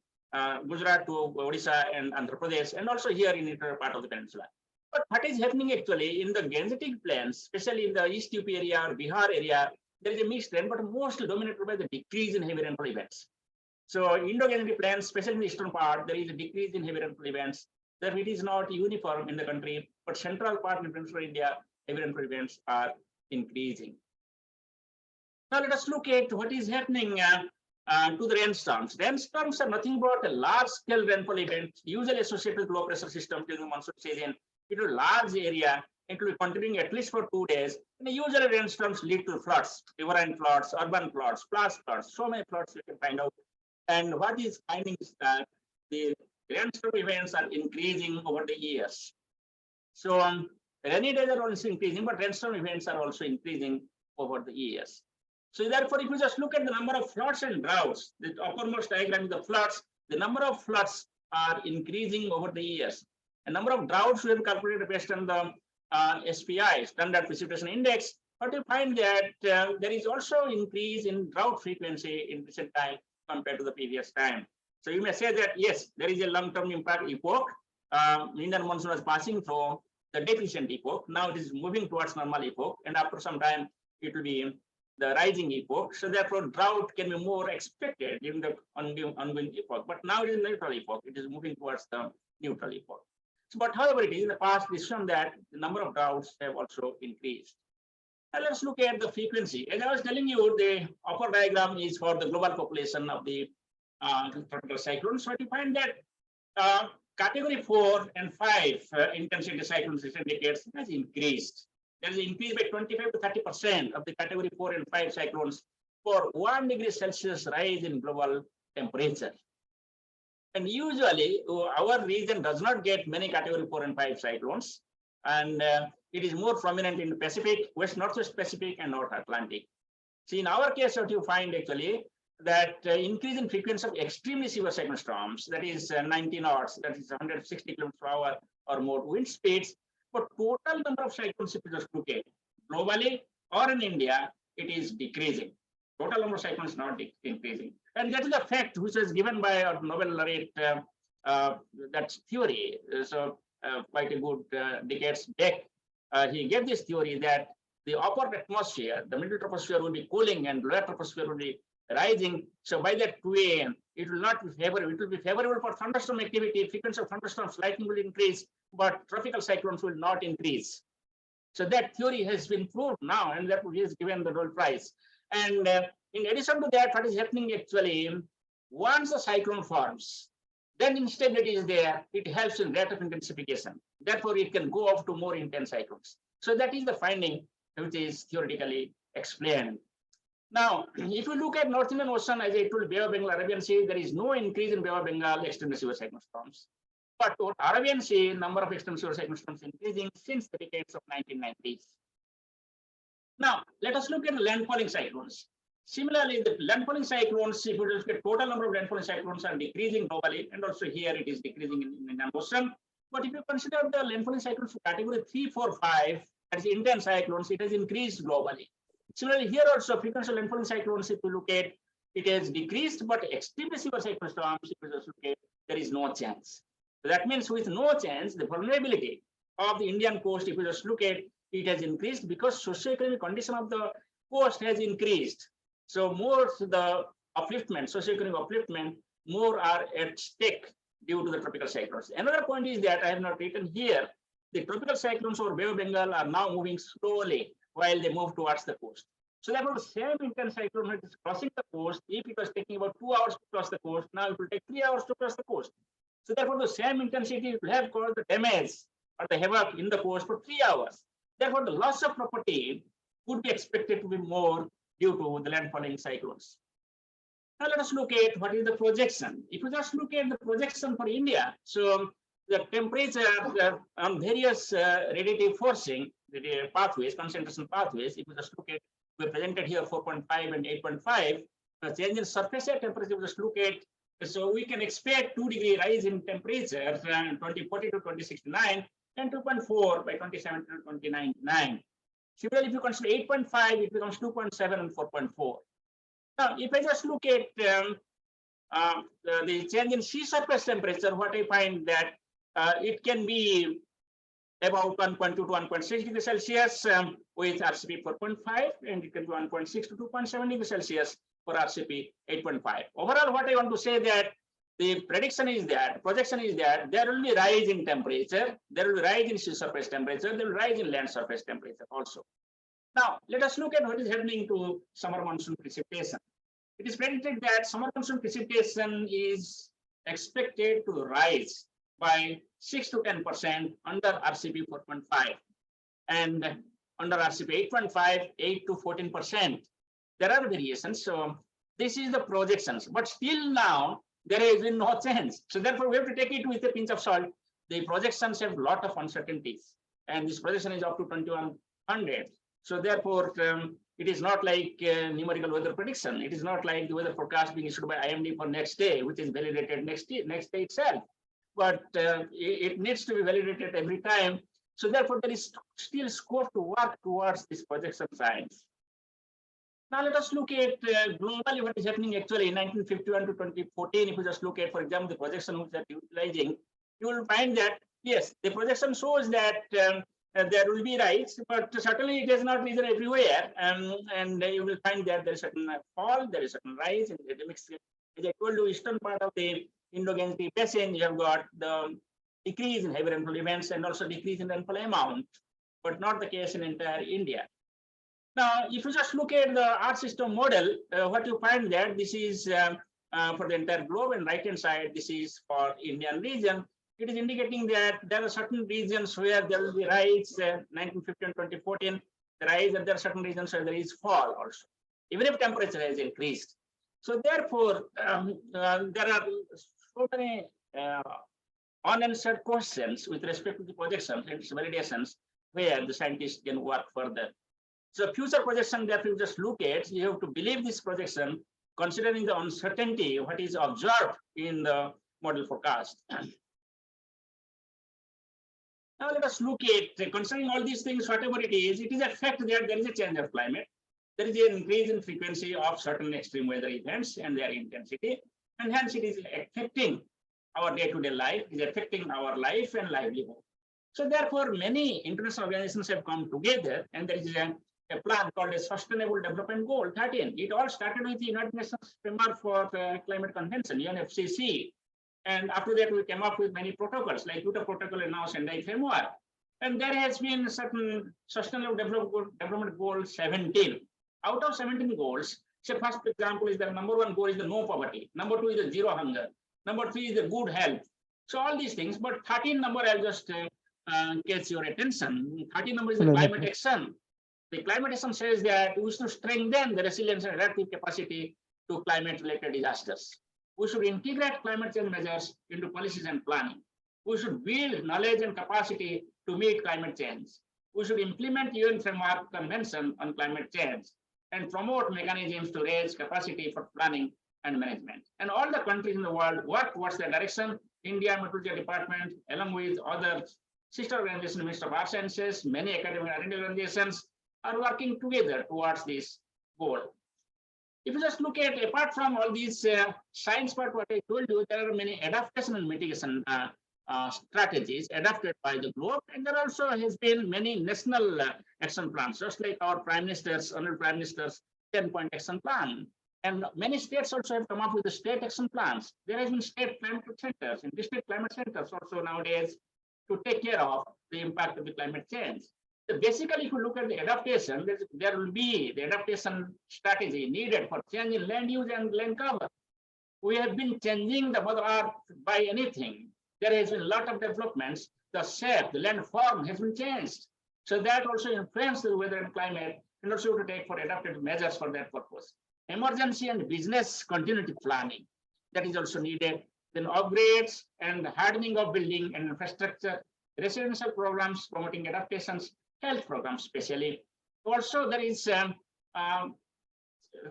G: Gujarat to Odisha and Andhra Pradesh, and also here in the part of the peninsula. But what is happening actually in the Gangetic plains, especially in the East UP area or Bihar area, there is a mixed trend, but mostly dominated by the decrease in heavy rainfall events. So Indo-Gangetic plains, especially in the eastern part, there is a decrease in heavy rainfall events. That it is not uniform in the country, but central part in peninsular India, heavy rainfall events are increasing. Now let us look at what is happening to the rainstorms. Rainstorms are nothing but a large-scale rainfall event, usually associated with low pressure system during the monsoon season. It is a large area. It will be continuing at least for 2 days. And usually rainstorms lead to floods, riverine floods, urban floods, flash floods, so many floods you can find out. And what is finding is that the rainstorm events are increasing over the years. So rainy days are also increasing, but rainstorm events are also increasing over the years. So therefore, if you just look at the number of floods and droughts, the uppermost diagram is the floods, the number of floods are increasing over the years. A number of droughts we have calculated based on the SPI, Standard Precipitation Index, but you find that there is also increase in drought frequency in recent time compared to the previous time. So you may say that, yes, there is a long-term impact epoch. Indian monsoon was passing through the deficient epoch. Now it is moving towards normal epoch, and after some time, it will be the rising epoch. So therefore, drought can be more expected during the ongoing epoch. But now it is neutral epoch. It is moving towards the neutral epoch. So, but however, it is in the past, it's shown that the number of droughts have also increased. Now let's look at the frequency. As I was telling you, the upper diagram is for the global population of the tropical cyclones. So you find that category 4 and 5 intensity cyclones recent decades has increased. There is an increase by 25 to 30% of the category 4 and 5 cyclones for 1 degree Celsius rise in global temperature. And usually our region does not get many category 4 and 5 cyclones. And it is more prominent in the Pacific, Northwest Pacific and North Atlantic. So in our case, what you find actually that increase in frequency of extremely severe cyclone storms, that is 90 knots, that is 160 kilometers per hour or more wind speeds. But total number of cyclones, if you just look at globally or in India, it is decreasing. Total number of cyclones not increasing. And that is a fact which was given by our Nobel laureate, that theory. So quite a good decades back, he gave this theory that the upper atmosphere, the middle troposphere will be cooling and lower troposphere will be rising. So by that 2 a.m., it will not be favorable. It will be favorable for thunderstorm activity. Frequency of thunderstorms, lightning will increase, but tropical cyclones will not increase. So that theory has been proved now, and that is given the Nobel Prize. And in addition to that, what is happening actually, once the cyclone forms, then instability is there. It helps in rate of intensification. Therefore, it can go off to more intense cyclones. So that is the finding which is theoretically explained. Now, if you look at North Indian Ocean, as I told, Bay of Bengal, Arabian Sea, there is no increase in Bay of Bengal extremely severe cyclone storms. But over Arabian Sea, number of extremely severe cyclone storms increasing since the decades of 1990s. Now, let us look at the landfalling cyclones. Similarly, the landfalling cyclones, if you look at total number of landfalling cyclones are decreasing globally, and also here it is decreasing in Indian Ocean. But if you consider the landfalling cyclones category 3, 4, 5, that is intense cyclones, it has increased globally. Similarly, here also frequency of landfalling cyclones, if you look at, it has decreased, but extremely severe cyclone storms, if you just look at, there is no chance. So that means with no chance, the vulnerability of the Indian coast, if you just look at, it has increased because socioeconomic condition of the coast has increased. So more the upliftment, socioeconomic upliftment, more are at stake due to the tropical cyclones. Another point is that I have not written here, the tropical cyclones over Bay of Bengal are now moving slowly while they move towards the coast. So therefore, the same intense cyclone that is crossing the coast, if it was taking about 2 hours to cross the coast, now it will take 3 hours to cross the coast. So therefore, the same intensity will have caused the damage or the havoc in the coast for 3 hours. Therefore, the loss of property could be expected to be more due to the landfalling cyclones. Now let us look at what is the projection. If you just look at the projection for India, so the temperature on various radiative forcing the pathways, concentration pathways, if you just look at, we presented here 4.5 and 8.5, the change in surface air temperature, just look at, so we can expect 2-degree rise in temperature from 2040 to 2069 and 2.4 by 2070 to 2099. Similarly, if you consider 8.5, it becomes 2.7 and 4.4. Now, if I just look at the change in sea surface temperature, what I find that it can be about 1.2 to 1.6 degrees Celsius with RCP 4.5, and it can be 1.6 to 2.7 degrees Celsius for RCP 8.5. Overall, what I want to say that the prediction is that, projection is that there will be rise in temperature, there will be rise in sea surface temperature, there will rise in land surface temperature also. Now, let us look at what is happening to summer monsoon precipitation. It is predicted that summer monsoon precipitation is expected to rise by 6 to 10% under RCP 4.5 and under RCP 8.5, 8 to 14%. There are variations. So this is the projections, but still now there has been no change. So therefore we have to take it with a pinch of salt. The projections have a lot of uncertainties, and this projection is up to 2100. So therefore it is not like numerical weather prediction. It is not like the weather forecast being issued by IMD for next day, which is validated next day itself. But it needs to be validated every time. So therefore, there is still scope to work towards this projection science. Now let us look at globally what is happening actually in 1951 to 2014. If you just look at, for example, the projection which are utilizing, you will find that yes, the projection shows that there will be rise, but certainly it has not risen everywhere, and you will find that there is certain fall, there is certain rise in the mix. As I told you, eastern part of the Indo-Gangetic basin, you have got the decrease in heavy rainfall events and also decrease in rainfall amount, but not the case in entire India. Now, if you just look at the Earth system model, what you find that this is for the entire globe, and right hand side, this is for Indian region. It is indicating that there are certain regions where there will be rise, 1950 and 2014, the rise, and there are certain regions where there is fall also, even if temperature has increased. So therefore, there are so many unanswered questions with respect to the projections and validations where the scientists can work further. So future projection that you just look at, you have to believe this projection considering the uncertainty, what is observed in the model forecast. Now let us look at, considering all these things, whatever it is a fact that there is a change of climate. There is an increase in frequency of certain extreme weather events and their intensity, and hence it is affecting our day-to-day life, is affecting our life and livelihood. So therefore, many international organizations have come together, and there is a plan called a Sustainable Development Goal 13. It all started with the United Nations Framework for Climate Convention, UNFCCC. And after that, we came up with many protocols like Utah Protocol and now Sendai Framework. And there has been certain Sustainable Development Goal 17. Out of 17 goals, say first example is the number 1 goal is the no poverty. Number 2 is the zero hunger. Number 3 is the good health. So all these things, but 13 number I'll just catch your attention. 13 number is the climate action. The climate action says that we should strengthen the resilience and adaptive capacity to climate-related disasters. We should integrate climate change measures into policies and planning. We should build knowledge and capacity to meet climate change. We should implement UN Framework Convention on Climate Change and promote mechanisms to raise capacity for planning and management. And all the countries in the world work towards that direction. India Meteorological Department, along with other sister organizations, Ministry of Earth Sciences, many academic R&D organizations are working together towards this goal. If you just look at, apart from all these science part, what I told you, there are many adaptation and mitigation strategies adapted by the globe, and there also has been many national action plans, just like our Prime Minister's, Honorable Prime Minister's 10-point action plan. And many states also have come up with the state action plans. There has been state climate centers and district climate centers also nowadays to take care of the impact of the climate change. So basically, if you look at the adaptation, there will be the adaptation strategy needed for changing land use and land cover. We have been changing the Mother Earth by anything. There has been a lot of developments. The shape, the land form has been changed. So that also influences the weather and climate. and also to take for adaptive measures for that purpose. Emergency and business continuity planning, that is also needed. Then upgrades and hardening of building and infrastructure, residential programs promoting adaptations, health programs especially. Also, there is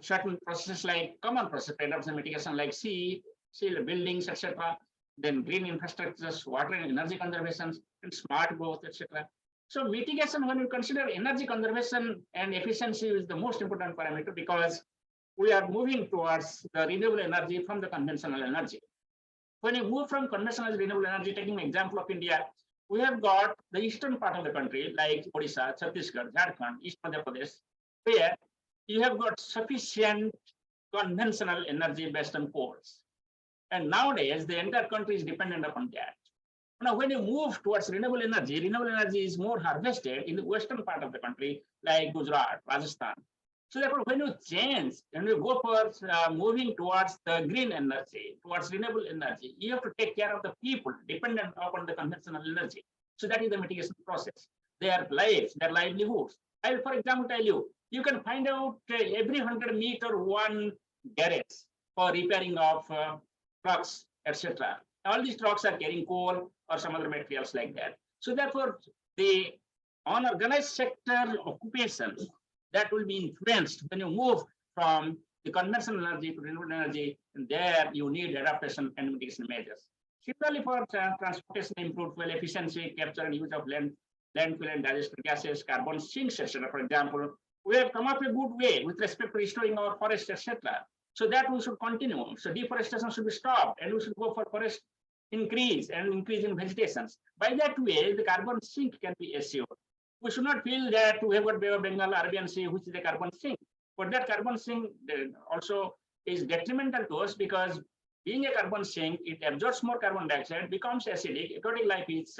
G: certain processes like common process adaptation mitigation like sea buildings, etc. Then green infrastructures, water and energy conservation, and smart growth, etc. So mitigation, when you consider energy conservation and efficiency, is the most important parameter because we are moving towards the renewable energy from the conventional energy. When you move from conventional renewable energy, taking an example of India, we have got the eastern part of the country like Odisha, Chhattisgarh, Jharkhand, East Madhya Pradesh, where you have got sufficient conventional energy based on coals. And nowadays, the entire country is dependent upon that. Now, when you move towards renewable energy is more harvested in the western part of the country, like Gujarat, Rajasthan. So therefore, when you change and you go for moving towards the green energy, towards renewable energy, you have to take care of the people dependent upon the conventional energy. So that is the mitigation process. Their lives, their livelihoods. I will, for example, tell you, you can find out every 100 meter one garage for repairing of trucks, etc. All these trucks are carrying coal or some other materials like that. So therefore, the unorganized sector occupation that will be influenced when you move from the conventional energy to renewable energy, and there you need adaptation and mitigation measures. Similarly, for transportation, improved fuel efficiency, capture and use of landfill and digester gases, carbon sinks, etc. For example, we have come up a good way with respect to restoring our forests, etc. So that we should continue. So deforestation should be stopped, and we should go for forest increase and increase in vegetations. By that way, the carbon sink can be assured. We should not feel that we have got Bay of Bengal, Arabian Sea, which is a carbon sink. But that carbon sink also is detrimental to us because being a carbon sink, it absorbs more carbon dioxide, becomes acidic, aquatic life is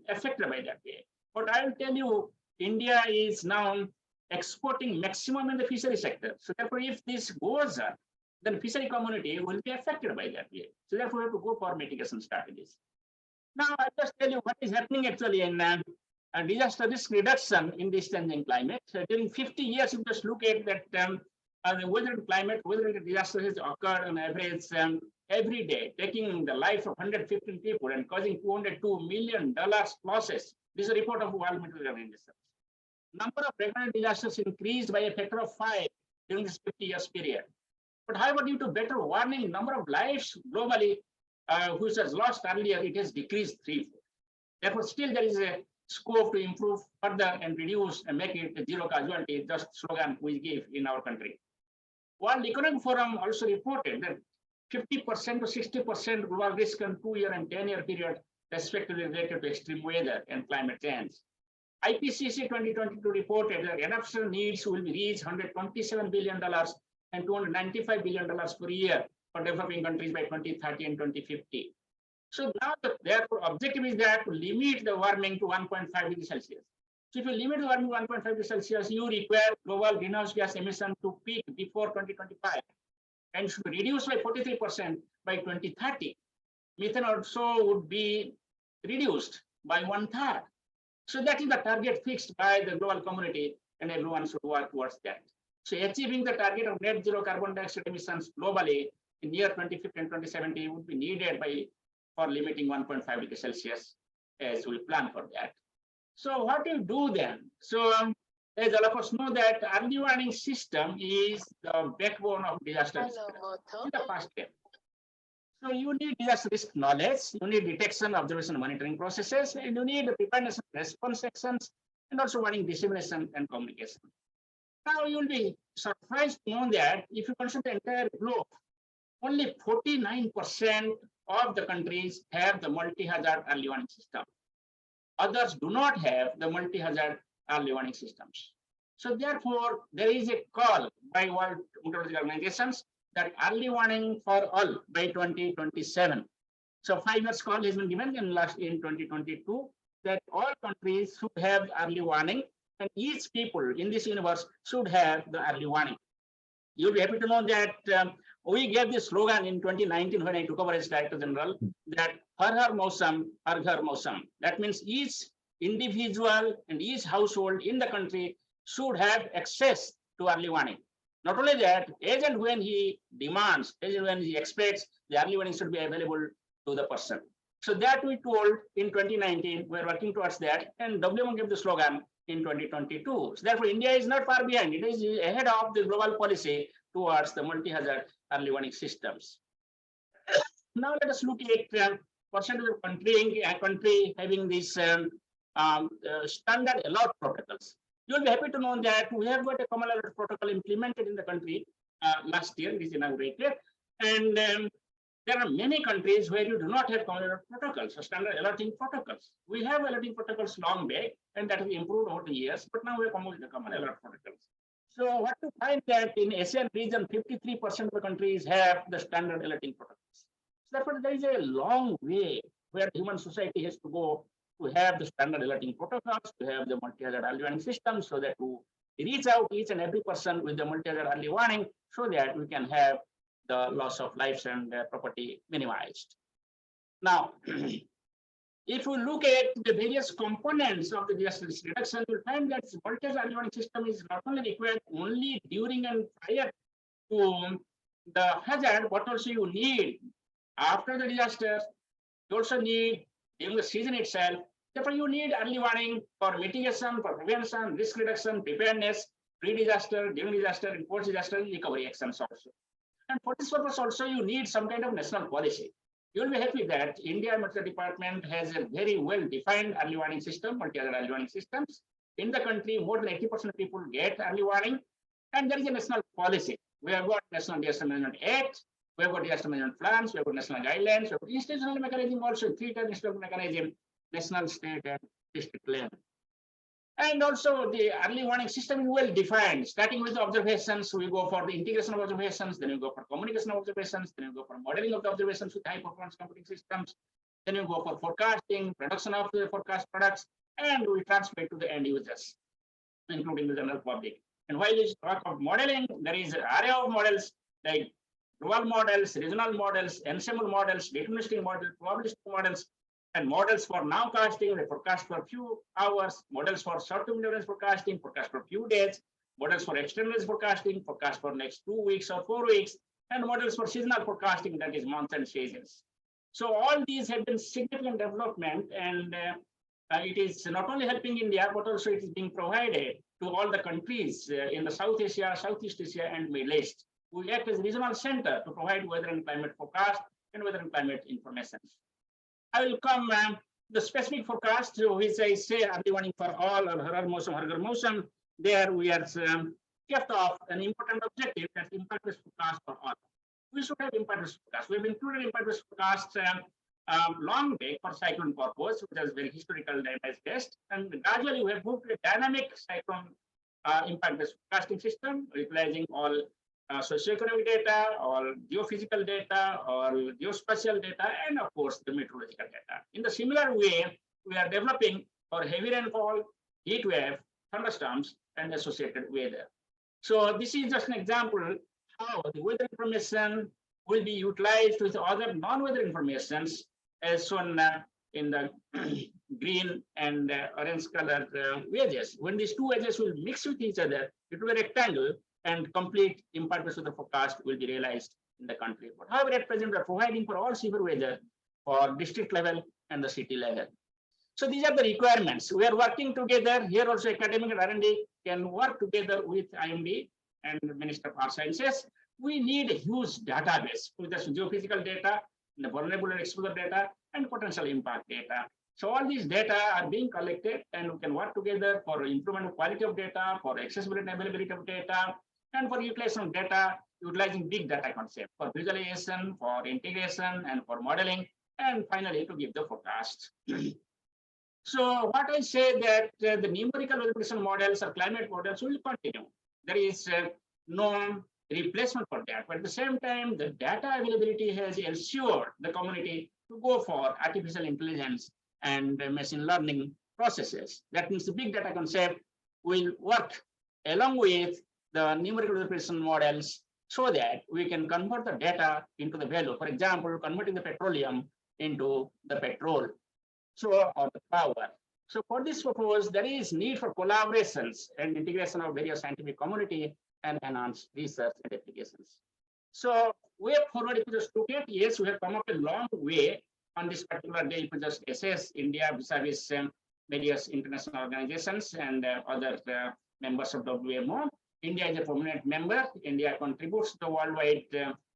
G: affected by that way. But I will tell you, India is now exporting maximum in the fishery sector. So therefore, if this goes up, then fishery community will be affected by that way. So therefore, we have to go for mitigation strategies. Now, I'll just tell you what is happening actually in disaster risk reduction in this changing climate. So during 50 years, you just look at that the weather climate, weather disaster has occurred on average every day, taking the life of 115 people and causing $202 million losses. This is a report of World Meteorological Organization. Number of recorded disasters increased by a factor of 5 during this 50 years period. But however, due to better warning, number of lives globally, which was lost earlier, it has decreased threefold. Therefore, still there is a scope to improve further and reduce and make it a zero casualty, just slogan we give in our country. World Economic Forum also reported that 50% to 60% global risk in 2-year and 10-year period, respectively related to extreme weather and climate change. IPCC 2022 reported that adoption needs will reach $127 billion and $295 billion per year for developing countries by 2030 and 2050. So now, therefore, objective is that to limit the warming to 1.5 degrees Celsius. So if you limit the warming to 1.5 degrees Celsius, you require global greenhouse gas emission to peak before 2025 and should reduce by 43% by 2030. Methane also would be reduced by 1/3. So that is the target fixed by the global community, and everyone should work towards that. So achieving the target of net zero carbon dioxide emissions globally in year 2050 and 2070 would be needed for limiting 1.5 degrees Celsius as we plan for that. So what do you do then? So as all of us know that early warning system is the backbone of disaster risk. In the first step. So you need disaster risk knowledge, you need detection, observation, monitoring processes, and you need preparedness and response actions, and also warning dissemination and communication. Now you will be surprised to know that if you consider the entire globe, only 49% of the countries have the multi-hazard early warning system. Others do not have the multi-hazard early warning systems. So therefore, there is a call by World Meteorological Organizations that early warning for all by 2027. So 5 years call has been given in 2022 that all countries should have early warning, and each people in this universe should have the early warning. You'll be happy to know that we gave this slogan in 2019 when I took over as Director General, that Har Mausam, Har Ghar Mausam. That means each individual and each household in the country should have access to early warning. Not only that, as and when he demands, as and when he expects, the early warning should be available to the person. So that we told in 2019, we're working towards that, and WMO gave the slogan in 2022. So therefore, India is not far behind. It is ahead of the global policy towards the multi-hazard early warning systems. Now let us look at percentage of country having these standard alert protocols. You will be happy to know that we have got a common alert protocol implemented in the country last year. It is inaugurated, and there are many countries where you do not have common alert protocols or standard alerting protocols. We have alerting protocols long back, and that has improved over the years, but now we have come with the common alert protocols. So what to find that in ASEAN region, 53% of the countries have the standard alerting protocols. So therefore, there is a long way where human society has to go to have the standard alerting protocols, to have the multi-hazard early warning system, so that to reach out each and every person with the multi-hazard early warning, so that we can have the loss of lives and property minimized. Now, if we look at the various components of the disaster risk reduction, you'll find that the multi-hazard early warning system is not only required only during and prior to the hazard, but also you need after the disaster. You also need during the season itself. Therefore, you need early warning for mitigation, for prevention, risk reduction, preparedness, pre-disaster, during disaster, and post-disaster recovery actions also. And for this purpose also, you need some kind of national policy. You will be happy that India Meteorological Department has a very well-defined early warning system, multi-hazard early warning systems. In the country, more than 80% of people get early warning, and there is a national policy. We have got National Disaster Management Act, we have got disaster management plans, we have got national guidelines, we have got institutional mechanism also, 3 times institutional mechanism, national, state, and district level. And also the early warning system is well defined. Starting with the observations, we go for the integration of observations, then we go for communication of observations, then we go for modeling of the observations with high performance computing systems, then we go for forecasting, production of the forecast products, and we transmit to the end users, including the general public. And while we talk of modeling, there is an array of models like global models, regional models, ensemble models, deterministic models, probabilistic models, and models for nowcasting, they forecast for a few hours, models for short-term endurance forecasting, forecast for a few days, models for extended forecasting, forecast for next 2 weeks or 4 weeks, and models for seasonal forecasting, that is months and seasons. So all these have been significant development, and it is not only helping India, but also it is being provided to all the countries in the South Asia, Southeast Asia, and Middle East. We act as a regional center to provide weather and climate forecast and weather and climate information. I will come the specific forecast, which I say early warning for all or Harar Mosam, Hargar Mosam. There we are kept off an important objective, that's impact-based forecast for all. We should have impact-based forecast. We have included impact-based forecast long back for cyclone purpose, which is very historical damage test. And gradually we have moved to a dynamic cyclone impact-based forecasting system, utilizing all socioeconomic data, or geophysical data, or geospatial data, and of course the meteorological data. In the similar way, we are developing for heavy rainfall, heat wave, thunderstorms, and associated weather. So this is just an example how the weather information will be utilized with other non-weather informations, as shown in the green and orange colored wedges. When these two wedges will mix with each other, it will be a rectangle, and complete impact-based weather forecast will be realized in the country. But however, at present, we are providing for all severe weather for district level and the city level. So these are the requirements. We are working together. Here also academic and R&D can work together with IMD and the Minister of Earth Sciences. We need a huge database with the geophysical data, the vulnerable and exposure data, and potential impact data. So all these data are being collected, and we can work together for improvement of quality of data, for accessibility and availability of data, and for utilization of data, utilizing big data concept for visualization, for integration, and for modeling, and finally to give the forecast. So what I say that the numerical verification models or climate models will continue. There is no replacement for that, but at the same time, the data availability has ensured the community to go for artificial intelligence and machine learning processes. That means the big data concept will work along with the numerical representation models, so that we can convert the data into the value. For example, converting the petroleum into the petrol, so or the power. So for this purpose, there is need for collaborations and integration of various scientific community and enhance research and applications. So way forward, if you just look at, yes, we have come up a long way on this particular day. If you just assess India vis-a-vis various international organizations and other members of WMO. India is a permanent member. India contributes to the worldwide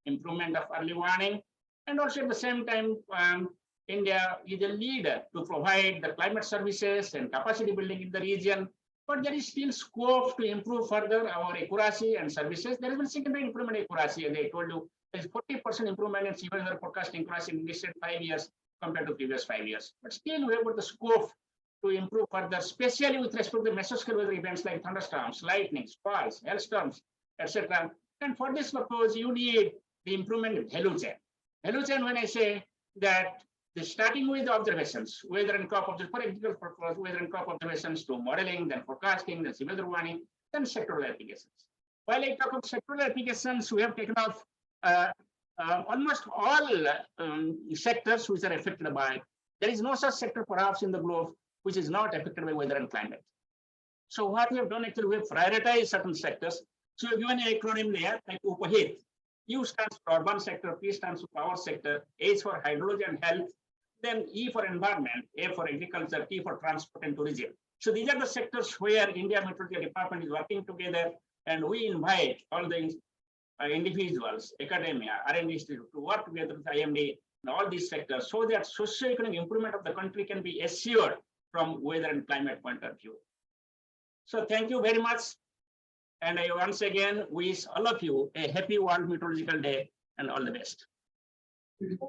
G: improvement of early warning. And also at the same time, India is a leader to provide the climate services and capacity building in the region. But there is still scope to improve further our accuracy and services. There has been significant improvement in accuracy, as I told you. There is 40% improvement in sea weather forecasting accuracy in recent 5 years compared to previous 5 years. But still, we have got the scope to improve further, especially with respect to the mesoscale weather events like thunderstorms, lightning, squalls, hailstorms, etc. And for this purpose, you need the improvement in value chain. Value chain, when I say that, starting with observations, weather and crop observations, for agricultural purpose, weather and crop observations to modeling, then forecasting, then sea weather warning, then sectoral applications. While I talk of sectoral applications, we have taken off almost all sectors which are affected by. There is no such sector perhaps in the globe which is not affected by weather and climate. So what we have done actually, we have prioritized certain sectors. So we've given an acronym there like UPAHIT. U stands for urban sector, P stands for power sector, H for hydrology and health, then E for environment, A for agriculture, T for transport and tourism. So these are the sectors where India Meteorological Department is working together, and we invite all the individuals, academia, R&D institute to work together with IMD and all these sectors so that socio-economic improvement of the country can be assured from weather and climate point of view. So thank you very much. And I once again wish all of you a happy World Meteorological Day and all the best.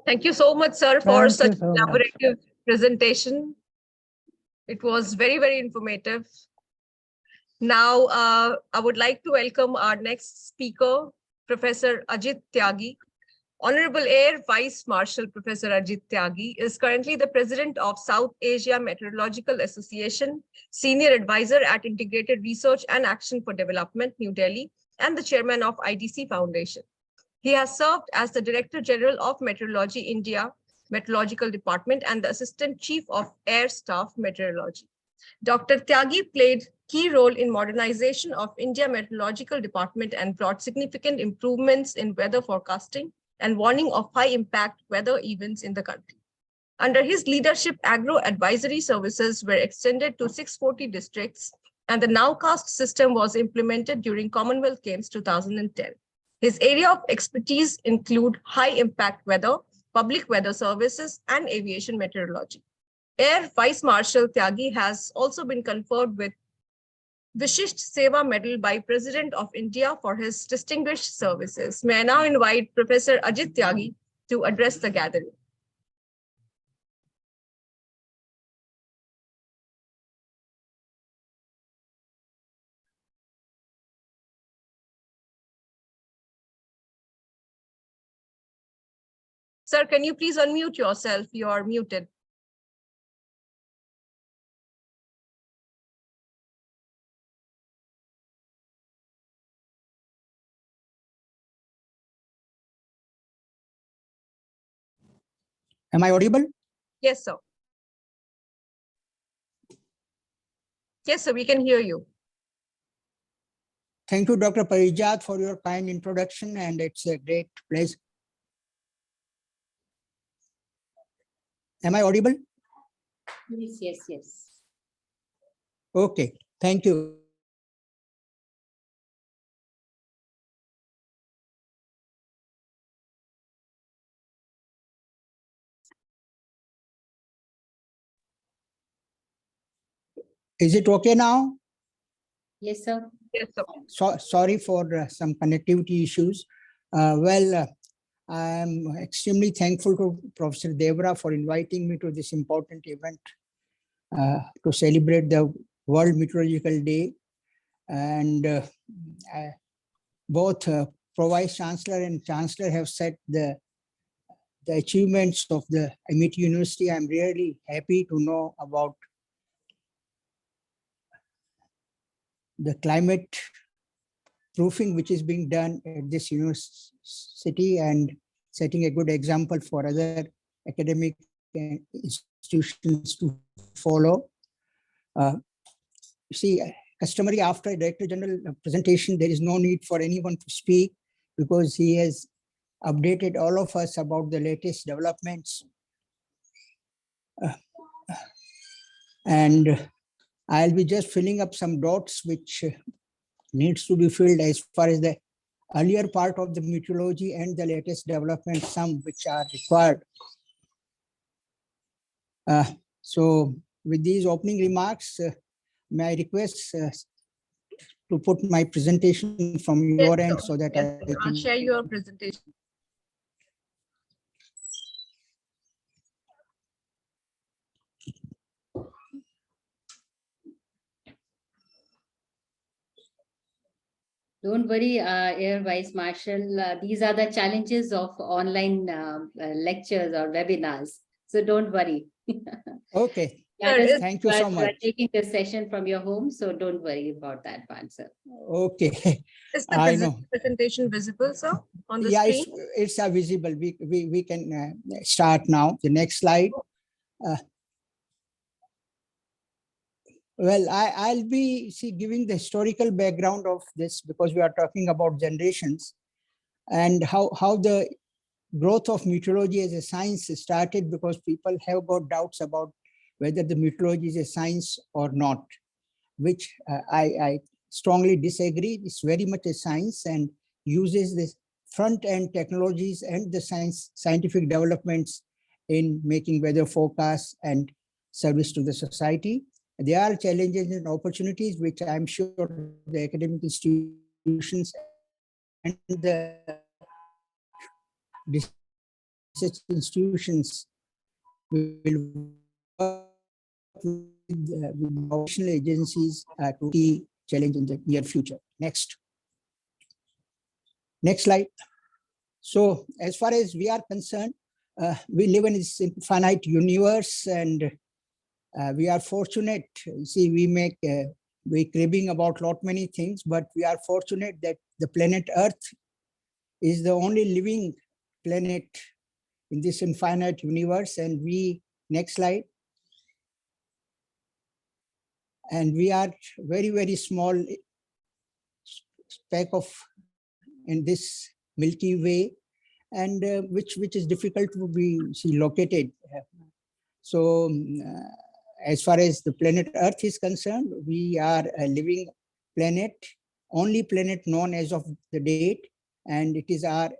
A: Thank you so much, sir, for
C: Thank
A: such
C: you so much.
A: elaborative presentation. It was very, very informative. Now, I would like to welcome our next speaker, Professor Ajit Tyagi. Honorable Air Vice Marshal Professor Ajit Tyagi is currently the President of South Asia Meteorological Association, Senior Advisor at Integrated Research and Action for Development, New Delhi, and the Chairman of IDC Foundation. He has served as the Director General of Meteorology India Meteorological Department and the Assistant Chief of Air Staff Meteorology. Dr. Tyagi played key role in modernization of India Meteorological Department and brought significant improvements in weather forecasting and warning of high-impact weather events in the country. Under his leadership, agro advisory services were extended to 640 districts, and the nowcast system was implemented during Commonwealth Games 2010. His area of expertise include high-impact weather, public weather services, and aviation meteorology. Air Vice Marshal Tyagi has also been conferred with Vishisht Seva Medal by President of India for his distinguished services. May I now invite Professor Ajit Tyagi to address the gathering. Sir, can you please unmute yourself? You are muted.
H: Am I audible?
A: Yes, sir. Yes, sir, we can hear you.
H: Thank you, Dr. Parijat, for your kind introduction, and it's a great pleasure. Am I audible?
F: Yes, yes, yes.
H: Okay, thank you. Is it okay now?
F: Yes, sir.
A: Yes, sir.
H: Sorry for some connectivity issues. I'm extremely thankful to Professor Devra for inviting me to this important event to celebrate the World Meteorological Day. And both Pro Vice Chancellor and Chancellor have set the achievements of the MIT University. I'm really happy to know about the climate proofing which is being done at this university and setting a good example for other academic institutions to follow. See, customary after a Director General presentation, there is no need for anyone to speak because he has updated all of us about the latest developments. And I'll be just filling up some dots which needs to be filled as far as the earlier part of the meteorology and the latest developments, some which are required. So with these opening remarks, may I request to put my presentation from your
A: Yes,
H: end
A: sir.
H: so that
A: Yes,
H: I
A: sir. I'll
H: can.
A: share your presentation.
F: Don't worry, Air Vice Marshal. These are the challenges of online lectures or webinars. So don't worry.
H: Okay,
F: That is,
H: thank you so
F: you are
H: much.
F: taking the session from your home, so don't worry about that one, sir.
H: Okay,
A: Is the
H: I know.
A: presentation visible, sir, on the
H: Yeah,
A: screen?
H: it's visible. We can start now. The next slide. Well, I'll be giving the historical background of this because we are talking about generations and how the growth of meteorology as a science started, because people have got doubts about whether the meteorology is a science or not, which I strongly disagree. It's very much a science and uses the front end technologies and the scientific developments in making weather forecasts and service to the society. There are challenges and opportunities which I'm sure the academic institutions and the research institutions will work with operational agencies to key challenge in the near future. Next slide. So as far as we are concerned, we live in this finite universe, and we are fortunate. See, we're cribbing about lot many things, but we are fortunate that the planet Earth is the only living planet in this infinite universe. And next slide. And we are very, very small speck in this Milky Way, and which is difficult to be located. So as far as the planet Earth is concerned, we are a living planet, only planet known as of the date, and it is our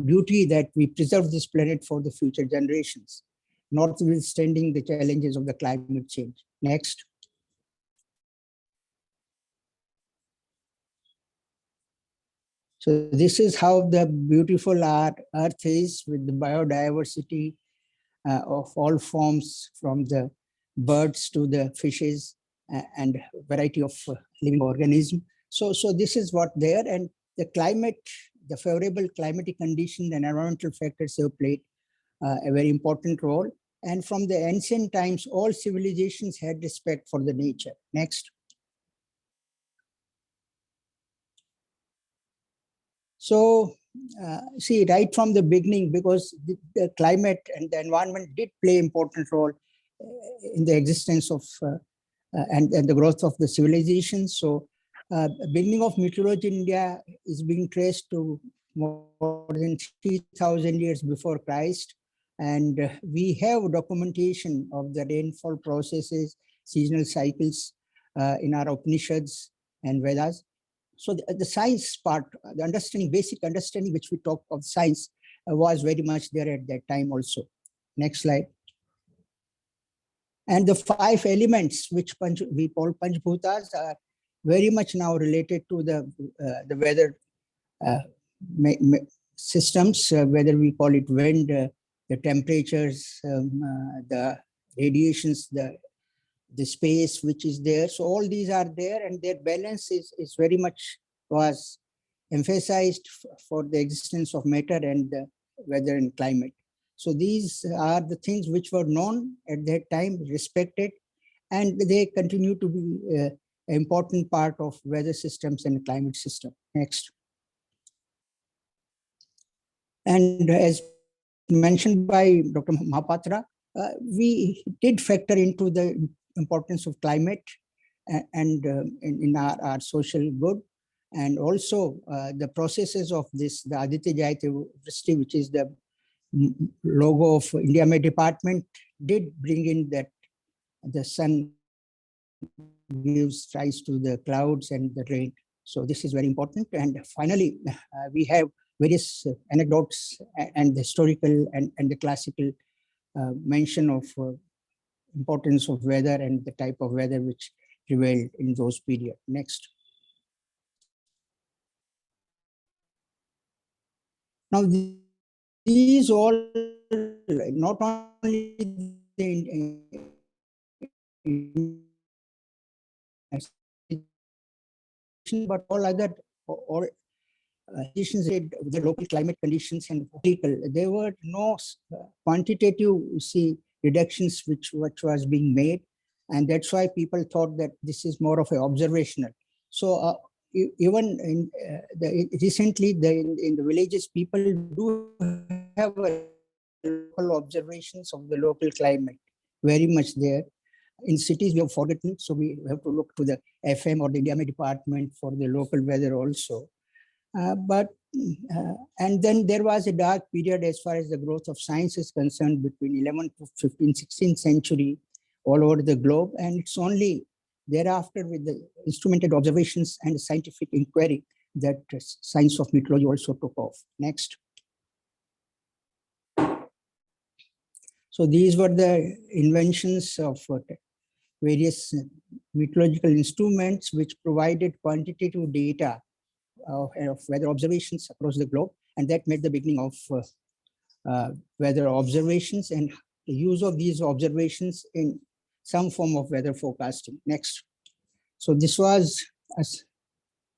H: duty that we preserve this planet for the future generations, notwithstanding the challenges of the climate change. Next. So this is how the beautiful our Earth is, with the biodiversity of all forms, from the birds to the fishes and variety of living organisms. So this is what there, and the climate, the favorable climatic conditions and environmental factors have played a very important role. And from the ancient times, all civilizations had respect for the nature. Next. So see, right from the beginning, because the climate and the environment did play important role in the existence of and the growth of the civilization. So beginning of meteorology in India is being traced to more than 3,000 years before Christ. And we have documentation of the rainfall processes, seasonal cycles in our Upanishads and Vedas. So the science part, the understanding, basic understanding, which we talk of science, was very much there at that time also. Next slide. And the 5 elements which we call Panchbhutas are very much now related to the weather systems, whether we call it wind, the temperatures, the radiations, the space which is there. So all these are there, and their balance is very much was emphasized for the existence of matter and the weather and climate. So these are the things which were known at that time, respected, and they continue to be an important part of weather systems and climate system. Next. And as mentioned by Dr. Mahapatra, we did factor into the importance of climate and in our social good. And also the processes of this, the Aditya Jayate Vristi, which is the logo of India Met Department, did bring in that the sun gives rise to the clouds and the rain. So this is very important. And finally, we have various anecdotes and the historical and the classical mention of importance of weather and the type of weather which prevailed in those periods. Next. Now, these all not only the but all other or conditions, the local climate conditions and political. There were no quantitative reductions which was being made, and that's why people thought that this is more of an observational. So even in recently in the villages, people do have local observations of the local climate very much there. In cities, we have forgotten, so we have to look to the FM or the India Met Department for the local weather also. And then there was a dark period as far as the growth of science is concerned between 11th to 15th, 16th century all over the globe. And it's only thereafter with the instrumented observations and scientific inquiry that science of meteorology also took off. Next. So these were the inventions of various meteorological instruments which provided quantitative data of weather observations across the globe, and that made the beginning of weather observations and the use of these observations in some form of weather forecasting. Next. So this was,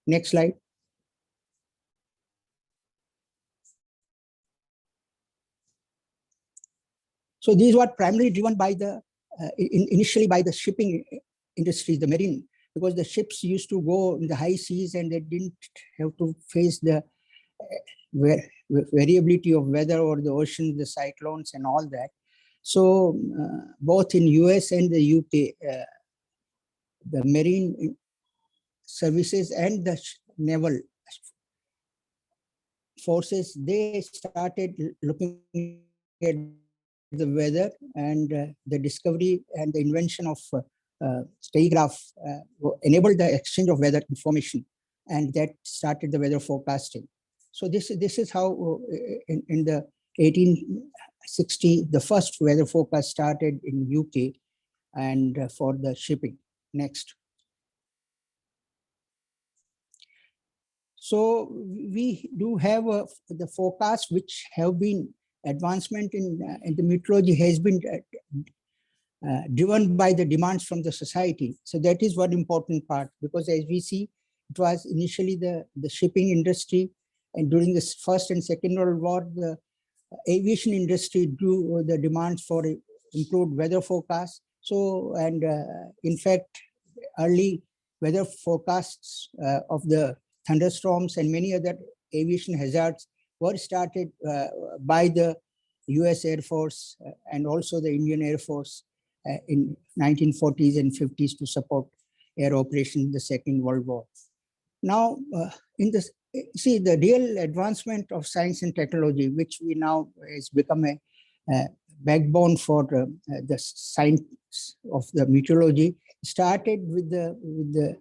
H: next slide. So these were primarily driven by the, initially by the shipping industry, the marine, because the ships used to go in the high seas and they didn't have to face the variability of weather or the ocean, the cyclones and all that. So both in US and the UK, the marine services and the naval forces, they started looking at the weather, and the discovery and the invention of telegraph enabled the exchange of weather information, and that started the weather forecasting. So this is how in the 1860 the first weather forecast started in UK and for the shipping. Next. So we do have the forecasts which have been advancement in the meteorology has been driven by the demands from the society. So that is one important part, because as we see, it was initially the shipping industry, and during the First and Second World War, the aviation industry drew the demands for improved weather forecasts. So, and in fact, early weather forecasts of the thunderstorms and many other aviation hazards were started by the US Air Force and also the Indian Air Force in 1940s and 50s to support air operation in the Second World War. Now, in this, see the real advancement of science and technology, which we now has become a backbone for the science of the meteorology, started with the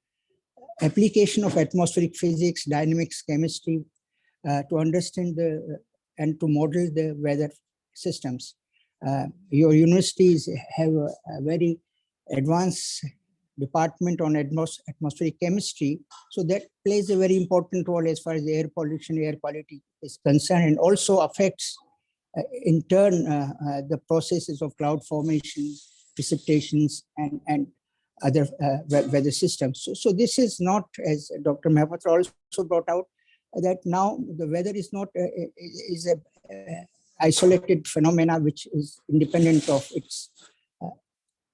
H: application of atmospheric physics, dynamics, chemistry, to understand and to model the weather systems. Your universities have a very advanced department on atmospheric chemistry, so that plays a very important role as far as the air pollution, air quality is concerned, and also affects in turn the processes of cloud formation, precipitations, and other weather systems. So this is not, as Dr. Mahapatra also brought out, that now the weather is not is a isolated phenomena which is independent of its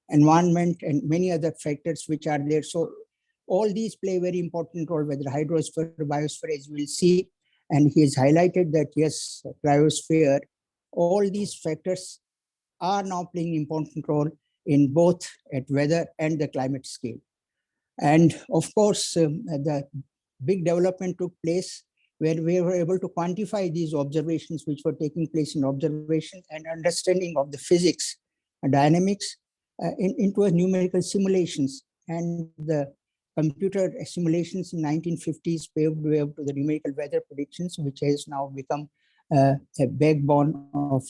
H: environment and many other factors which are there. So all these play a very important role, whether hydrosphere, biosphere, as we'll see, and he has highlighted that yes, cryosphere, all these factors are now playing an important role in both at weather and the climate scale. And of course, the big development took place where we were able to quantify these observations which were taking place in observation and understanding of the physics and dynamics into a numerical simulations. And the computer simulations in 1950s paved way to the numerical weather predictions, which has now become a backbone of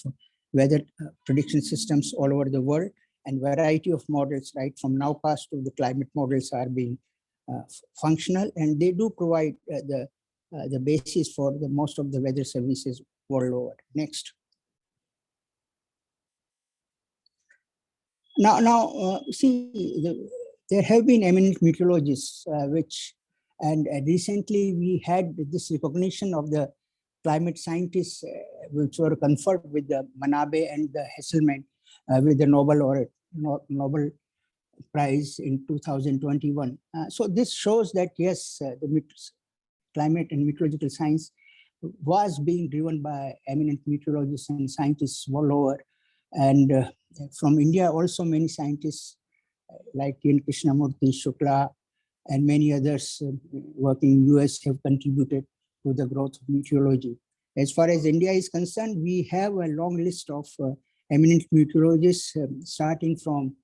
H: weather prediction systems all over the world. And variety of models, right from nowcast to the climate models, are being functional, and they do provide the basis for the most of the weather services world over. Next. Now, see, there have been eminent meteorologists, and recently we had this recognition of the climate scientists, which were conferred with the Manabe and the Hesselman with the Nobel Prize in 2021. So this shows that yes, the climate and meteorological science was being driven by eminent meteorologists and scientists all over. And from India also many scientists like N. Krishnamurti, Shukla, and many others working in US have contributed to the growth of meteorology. As far as India is concerned, we have a long list of eminent meteorologists, starting from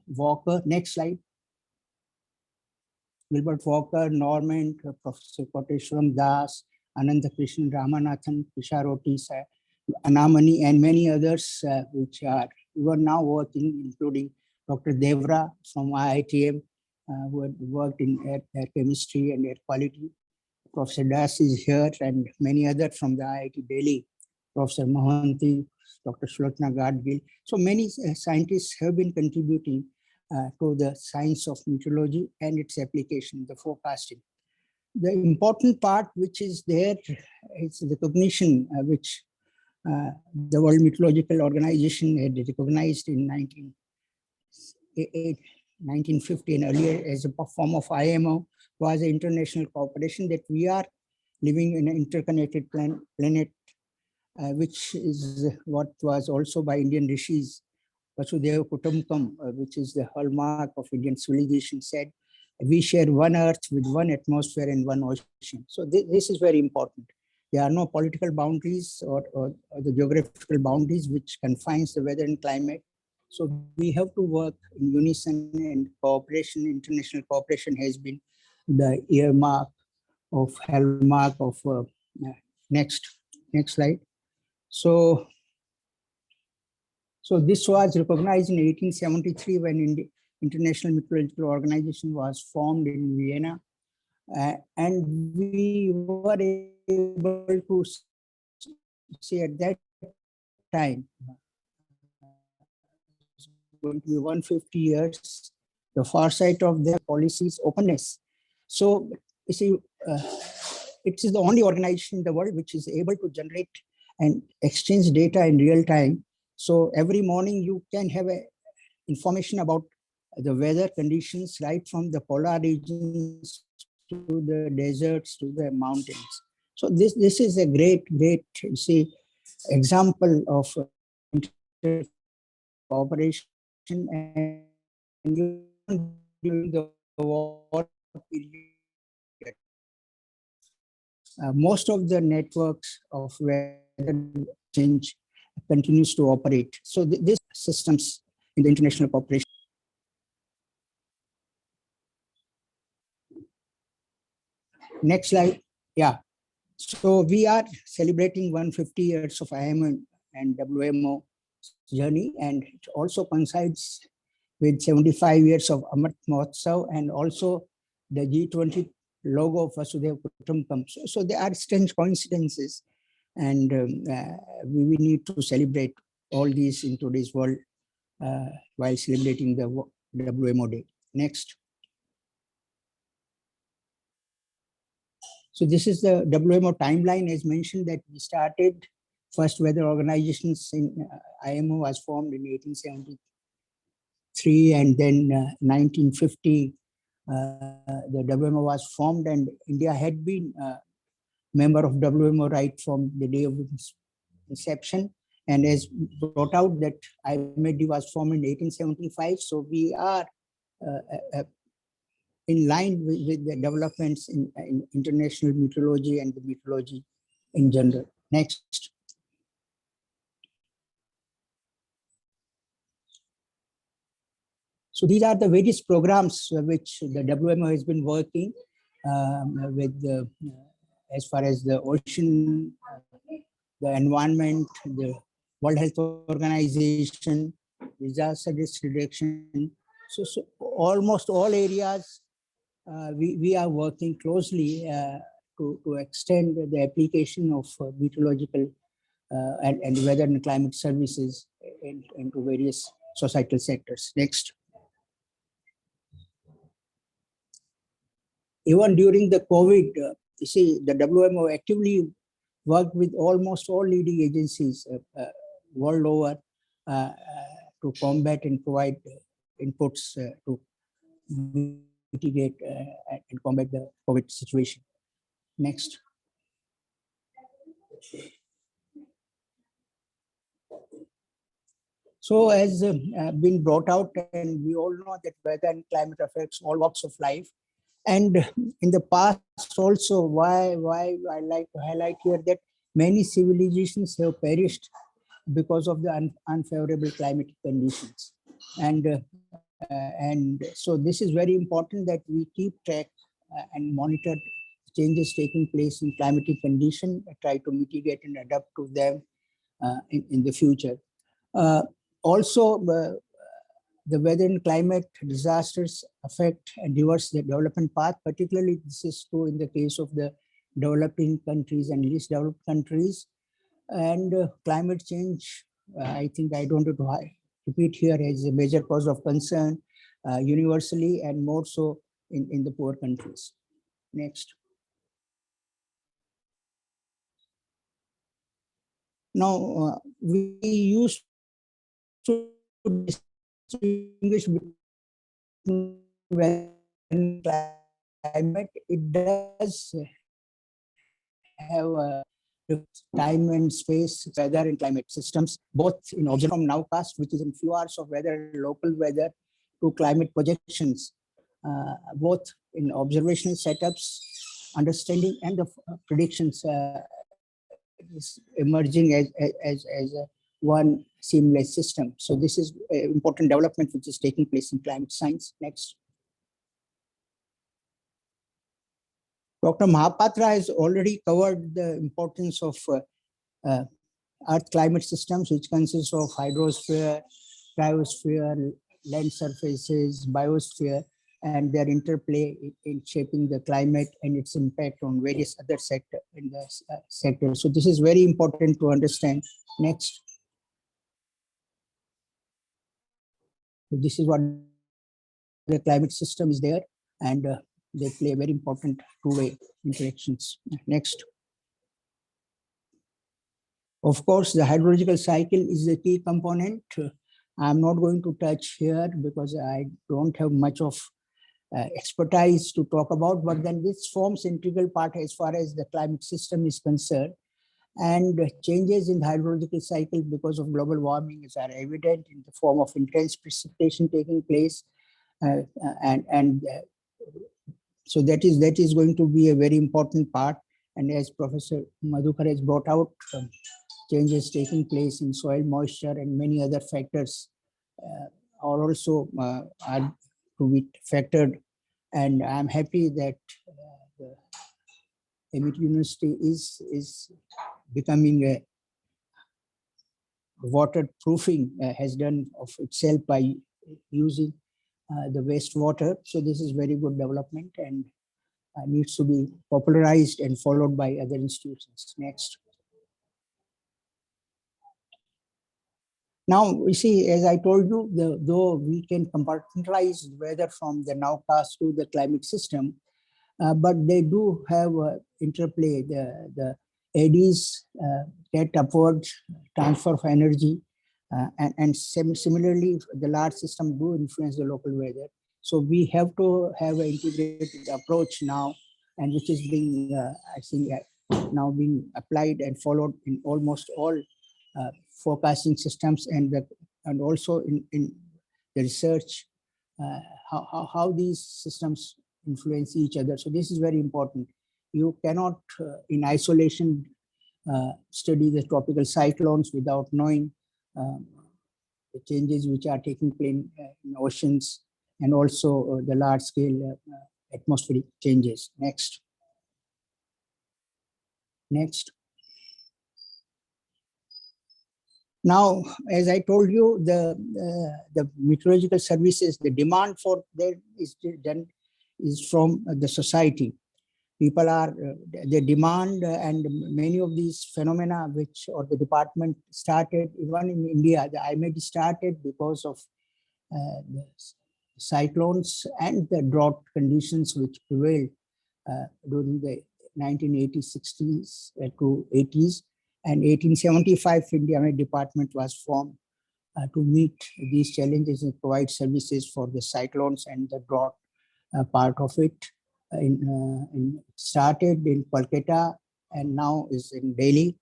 H: Walker. Next slide. Wilbert Walker, Norman, Professor Koteshwaram Das, Ananda Krishnan Ramanathan, Krisharoti, Anamani, and many others which are now working, including Dr. Devra from IITM, who had worked in air chemistry and air quality. Professor Das is here, and many others from the IIT Delhi, Professor Mohanty, Dr. Shlotna Gadgil. So many scientists have been contributing to the science of meteorology and its application, the forecasting. The important part which is there is the recognition which the World Meteorological Organization had recognized in 1950 and earlier as a form of IMO, was an international cooperation that we are living in an interconnected planet, which is what was also by Indian rishis, Vasudhaiva Kutumbakam, which is the hallmark of Indian civilization, said, we share one earth with one atmosphere and one ocean. So this is very important. There are no political boundaries or the geographical boundaries which confines the weather and climate. So we have to work in unison, and cooperation, international cooperation has been the hallmark of next slide. So this was recognized in 1873 when the International Meteorological Organization was formed in Vienna. And we were able to see at that time, going to be 150 years, the foresight of their policies, openness. So you see, it is the only organization in the world which is able to generate and exchange data in real time. So every morning you can have information about the weather conditions, right from the polar regions to the deserts to the mountains. So this is a great, you see, example of cooperation. And during the war period, most of the networks of weather change continues to operate. So these systems in the international cooperation. Next slide. Yeah. So we are celebrating 150 years of IMO and WMO journey, and it also coincides with 75 years of Amrit Mahotsav and also the G20 logo of Vasudhaiva Kutumbakam. So there are strange coincidences, and we need to celebrate all these in today's world while celebrating the WMO Day. Next. So this is the WMO timeline. As mentioned, that we started first weather organizations in IMO was formed in 1873, and then 1950 the WMO was formed, and India had been a member of WMO right from the day of its inception. And as brought out that IMD was formed in 1875, so we are in line with the developments in international meteorology and the meteorology in general. Next. So these are the various programs which the WMO has been working with as far as the ocean, the environment, the World Health Organization, disaster risk reduction. So almost all areas we are working closely to extend the application of meteorological and weather and climate services into various societal sectors. Next. Even during the COVID, you see, the WMO actively worked with almost all leading agencies world over to combat and provide inputs to mitigate and combat the COVID situation. Next. So as been brought out, and we all know that weather and climate affects all walks of life. And in the past also, why I like to highlight here that many civilizations have perished because of the unfavorable climatic conditions. And so this is very important that we keep track and monitor changes taking place in climatic condition, try to mitigate and adapt to them in the future. Also, the weather and climate disasters affect and reverse the development path. Particularly, this is true in the case of the developing countries and least developed countries. And climate change, I think I don't have to repeat here, as a major cause of concern universally and more so in the poor countries. Next. Now, we used to distinguish between weather and climate. It does have a time and space, weather and climate systems, both in observation from nowcast, which is in few hours of weather, local weather, to climate projections, both in observational setups, understanding, and the predictions is emerging as a one seamless system. So this is an important development which is taking place in climate science. Next. Dr. Mahapatra has already covered the importance of Earth climate systems, which consists of hydrosphere, cryosphere, land surfaces, biosphere, and their interplay in shaping the climate and its impact on various other sectors in the sector. So this is very important to understand. Next. So this is what the climate system is there, and they play very important two-way interactions. Next. Of course, the hydrological cycle is the key component. I'm not going to touch here because I don't have much of expertise to talk about, but then this forms integral part as far as the climate system is concerned. And changes in the hydrological cycle because of global warming are evident in the form of intense precipitation taking place. So that is going to be a very important part. And as Professor Madhukar has brought out, changes taking place in soil moisture and many other factors are also are to be factored. And I'm happy that the MIT University is becoming a waterproofing, has done of itself by using the wastewater. So this is very good development and needs to be popularized and followed by other institutions. Next. Now, we see, as I told you, though we can compartmentalize weather from the nowcast to the climate system, but they do have interplay. The eddies get upward transfer of energy, and similarly, the large system do influence the local weather. So we have to have an integrated approach now, and which is being, I think, now being applied and followed in almost all forecasting systems and also in the research, how these systems influence each other. So this is very important. You cannot in isolation study the tropical cyclones without knowing the changes which are taking place in oceans and also the large scale atmospheric changes. Next. Now, as I told you, the meteorological services, the demand for that is from the society. People are, the demand and many of these phenomena which, or the department started, even in India, the IMED started because of the cyclones and the drought conditions which prevailed during the 1980s, 60s to 80s. And 1875, India IMED department was formed to meet these challenges and provide services for the cyclones and the drought part of it. Started in Kolkata and now is in Delhi.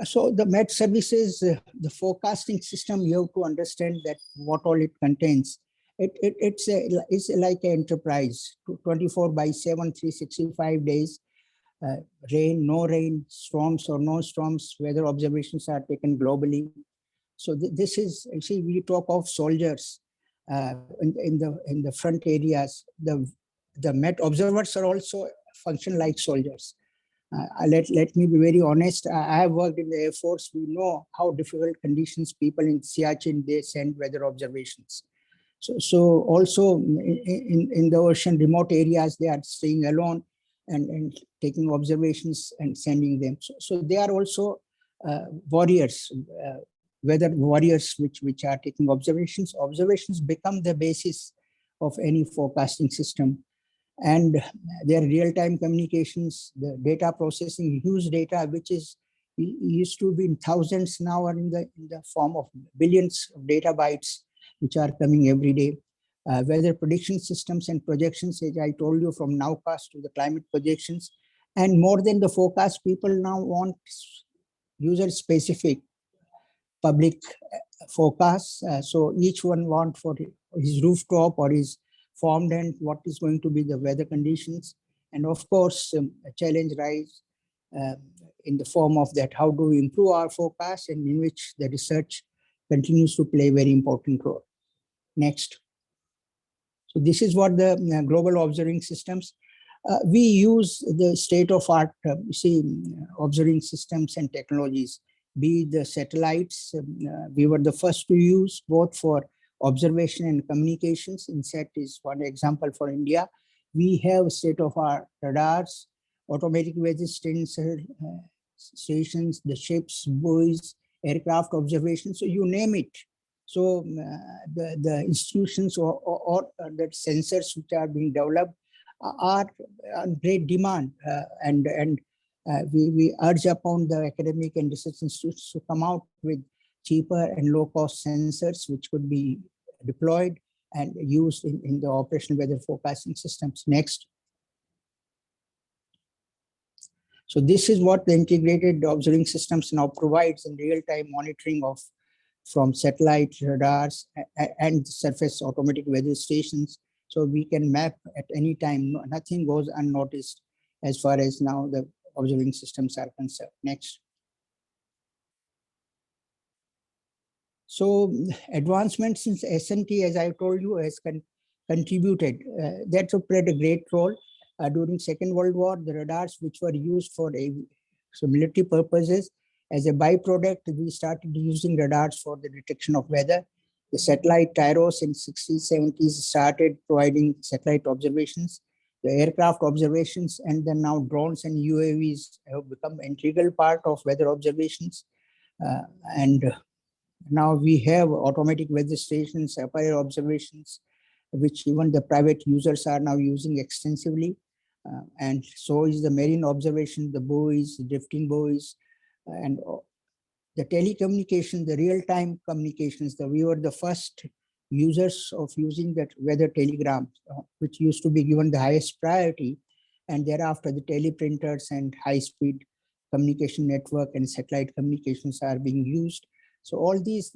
H: So the Met services, the forecasting system, you have to understand that what all it contains. It's like an enterprise, 24/7, 365 days, rain, no rain, storms or no storms, weather observations are taken globally. So this is, actually, we talk of soldiers in the front areas. The Met observers are also function like soldiers. Let me be very honest. I have worked in the Air Force. We know how difficult conditions people in Siachen, they send weather observations. So also in the ocean, remote areas, they are staying alone and taking observations and sending them. So they are also warriors, weather warriors, which are taking observations. Observations become the basis of any forecasting system. And their real-time communications, the data processing, huge data, which is used to be in thousands, now are in the form of billions of data bytes, which are coming every day. Weather prediction systems and projections, as I told you, from nowcast to the climate projections. And more than the forecast, people now want user-specific public forecasts. So each one want for his rooftop or his farmland, what is going to be the weather conditions. And of course, a challenge rise in the form of that, how do we improve our forecast, and in which the research continues to play a very important role. Next. So this is what the global observing systems. We use the state-of-art observing systems and technologies, be the satellites. We were the first to use both for observation and communications. INSAT is one example for India. We have state-of-art radars, automatic weather stations, the ships, buoys, aircraft observations, so you name it. So the institutions or the sensors which are being developed are on great demand, and we urge upon the academic and research institutes to come out with cheaper and low-cost sensors which could be deployed and used in the operational weather forecasting systems. Next. So this is what the integrated observing systems now provides in real-time monitoring of from satellite radars and surface automatic weather stations. So we can map at any time, nothing goes unnoticed as far as now the observing systems are concerned. Next. So advancements since SNT, as I told you, has contributed. That's played a great role. During Second World War, the radars which were used for military purposes, as a byproduct, we started using radars for the detection of weather. The satellite gyros in 60s, 70s started providing satellite observations. The aircraft observations, and then now drones and UAVs have become an integral part of weather observations. And now we have automatic weather stations, air observations, which even the private users are now using extensively. And so is the marine observation, the buoys, the drifting buoys, and the telecommunication, the real-time communications. We were the first users of using that weather telegrams, which used to be given the highest priority, and thereafter the teleprinters and high-speed communication network and satellite communications are being used. So all these,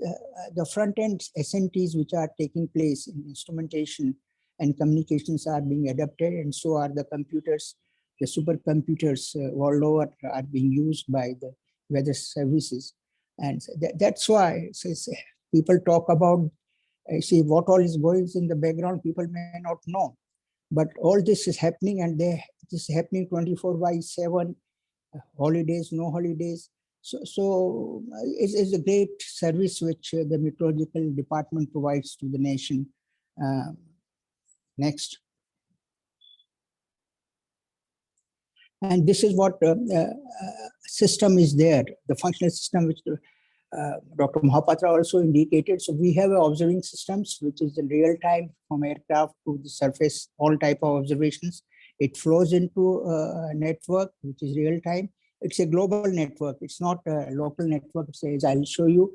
H: the front end SNTs which are taking place in instrumentation and communications are being adapted, and so are the computers. The supercomputers world over are being used by the weather services. And that's why people talk about, see what all is going in the background, people may not know. But all this is happening, and this is happening 24/7, holidays, no holidays. So it's a great service which the meteorological department provides to the nation. Next. And this is what system is there, the functional system which Dr. Mohapatra also indicated. So we have observing systems, which is in real time from aircraft to the surface, all type of observations. It flows into a network, which is real time. It's a global network. It's not a local network. As I'll show you,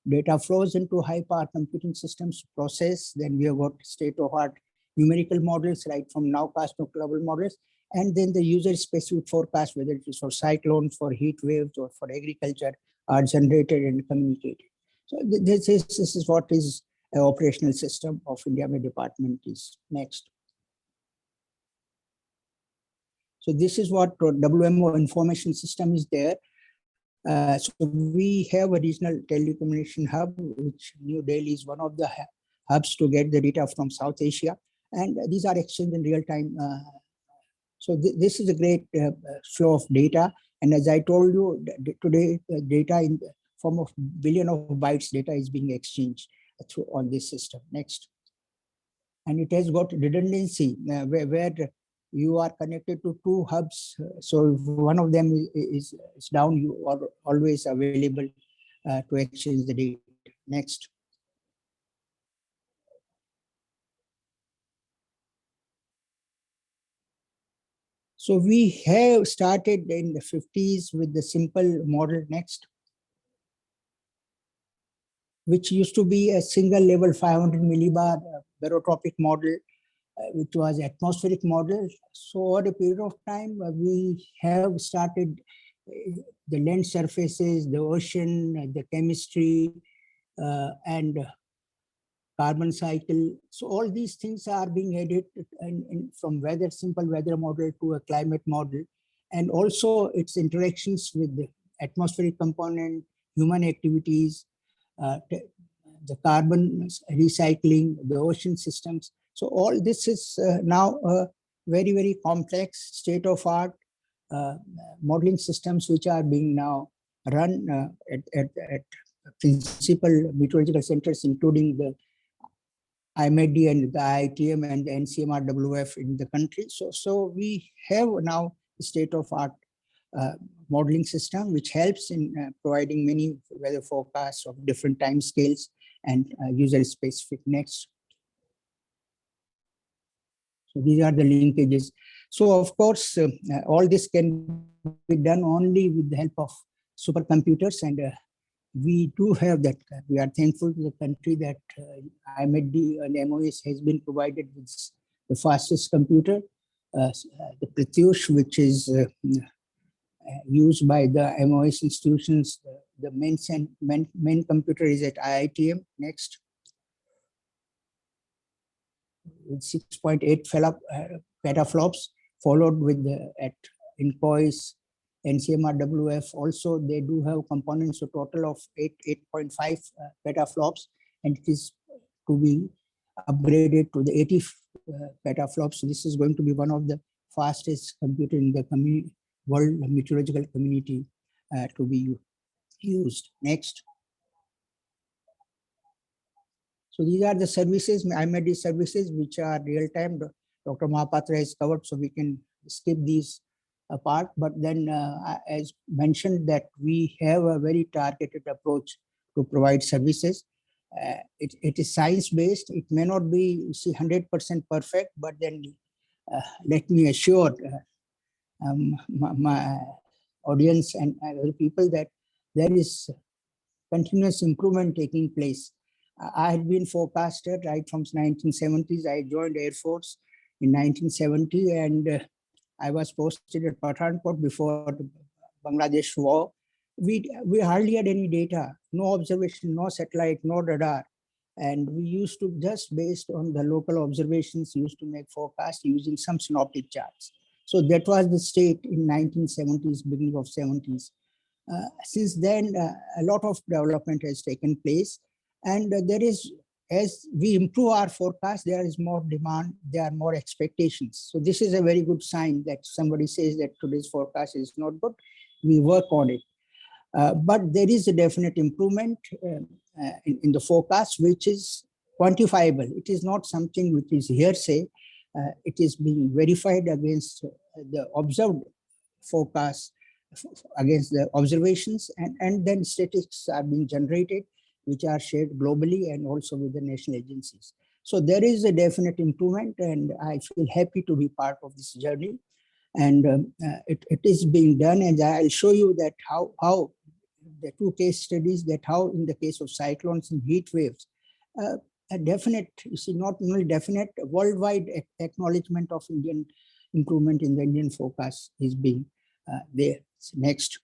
H: data flows into high power computing systems to process. Then we have got state of art numerical models, right from nowcast to global models. And then the user specific forecast, whether it is for cyclones, for heat waves, or for agriculture, are generated and communicated. So this is what is an operational system of India Met Department is. Next. So this is what WMO information system is there. So we have a regional telecommunication hub, which New Delhi is one of the hubs to get the data from South Asia. And these are exchanged in real time. So this is a great flow of data. And as I told you, today data in the form of billion of bytes data is being exchanged through on this system. Next. And it has got redundancy where you are connected to two hubs. So if one of them is down, you are always available to exchange the data. Next. So we have started in the 50s with the simple model. Next. Which used to be a single level 500 millibar barotropic model, which was atmospheric model. So over a period of time, we have started the land surfaces, the ocean, the chemistry, and carbon cycle. So all these things are being added from simple weather model to a climate model, and also its interactions with the atmospheric component, human activities, the carbon recycling, the ocean systems. So all this is now a very, very complex state-of-art modeling systems which are being now run at principal meteorological centers, including the IMED and the IITM and the NCMRWF in the country. So we have now state-of-art modeling system, which helps in providing many weather forecasts of different time scales and user-specific. Next. So these are the linkages. So of course, all this can be done only with the help of supercomputers, and we do have that. We are thankful to the country that IMED and MOS has been provided with the fastest computer, the Pratyush, which is used by the MOS institutions. The main computer is at IITM. Next. With 6.8 petaflops, followed with at INCOIS, NCMRWF. Also, they do have components, a total of 8.5 petaflops, and it is to be upgraded to the 80 petaflops. So this is going to be one of the fastest computer in the world meteorological community to be used. Next. So these are the services, IMED services, which are real time. Dr. Mohapatra has covered, so we can skip these apart. But then, as mentioned, that we have a very targeted approach to provide services. It is science-based. It may not be 100% perfect, but then let me assure my audience and other people that there is continuous improvement taking place. I had been forecaster right from 1970s. I joined Air Force in 1970, and I was posted at Pathankot before Bangladesh war, we hardly had any data, no observation, no satellite, no radar. And we used to just based on the local observations, used to make forecasts using some synoptic charts. So that was the state in 1970s, beginning of 70s. Since then, a lot of development has taken place, and there is, as we improve our forecast, there is more demand, there are more expectations. So this is a very good sign that somebody says that today's forecast is not good. We work on it. But there is a definite improvement in the forecast, which is quantifiable. It is not something which is hearsay. It is being verified against the observed forecast, against the observations, and then statistics are being generated, which are shared globally and also with the national agencies. So there is a definite improvement, and I feel happy to be part of this journey. And it is being done, and I'll show you that how the two case studies, that how in the case of cyclones and heat waves, a definite, you see, not only definite, worldwide acknowledgement of Indian improvement in the Indian forecast is being there. Next.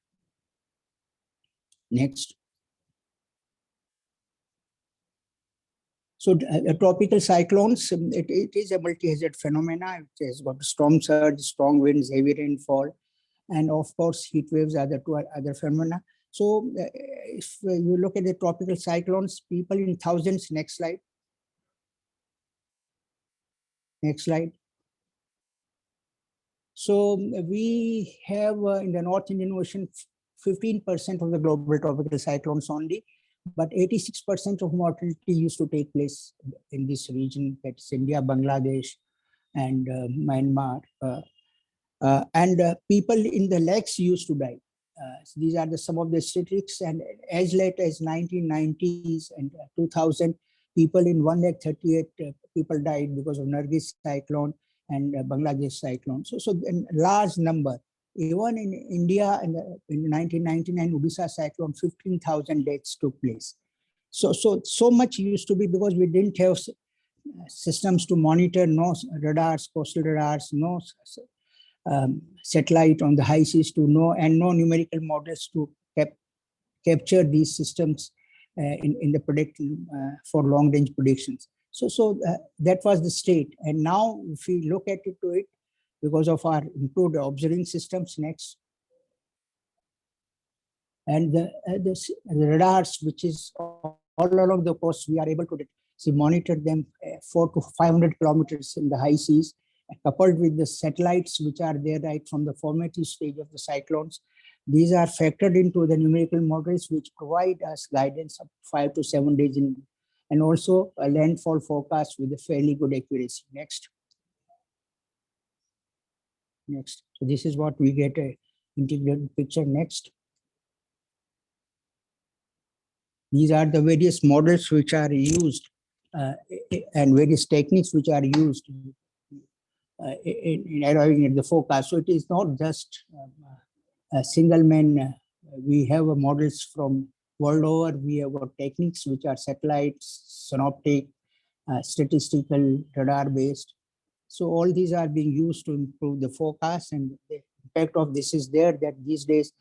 H: So tropical cyclones, it is a multi-hazard phenomena. It has got storm surge, strong winds, heavy rainfall, and of course, heat waves are the two other phenomena. So if you look at the tropical cyclones, people in thousands. Next slide. So we have in the North Indian Ocean, 15% of the global tropical cyclones only, but 86% of mortality used to take place in this region, that's India, Bangladesh, and Myanmar. And people in the lakes used to die. So these are some of the statistics, and as late as 1990s and 2000, people in 138 people died because of Nargis cyclone and Bangladesh cyclone. So a large number. Even in India in 1999 Odisha cyclone, 15,000 deaths took place. So much used to be, because we didn't have systems to monitor, no radars, coastal radars, no satellite on the high seas to know, and no numerical models to capture these systems in the prediction for long range predictions. So that was the state. And now if we look at it, because of our improved observing systems. Next. And the radars, which is all along the coast, we are able to monitor them 400 to 500 kilometers in the high seas, coupled with the satellites which are there right from the formative stage of the cyclones. These are factored into the numerical models, which provide us guidance of 5 to 7 days in, and also a landfall forecast with a fairly good accuracy. Next. So this is what we get a integrated picture. Next. These are the various models which are used and various techniques which are used in arriving at the forecast. So it is not just a single man. We have models from world over. We have got techniques which are satellites, synoptic, statistical, radar based. So all these are being used to improve the forecast, and the impact of this is there that these days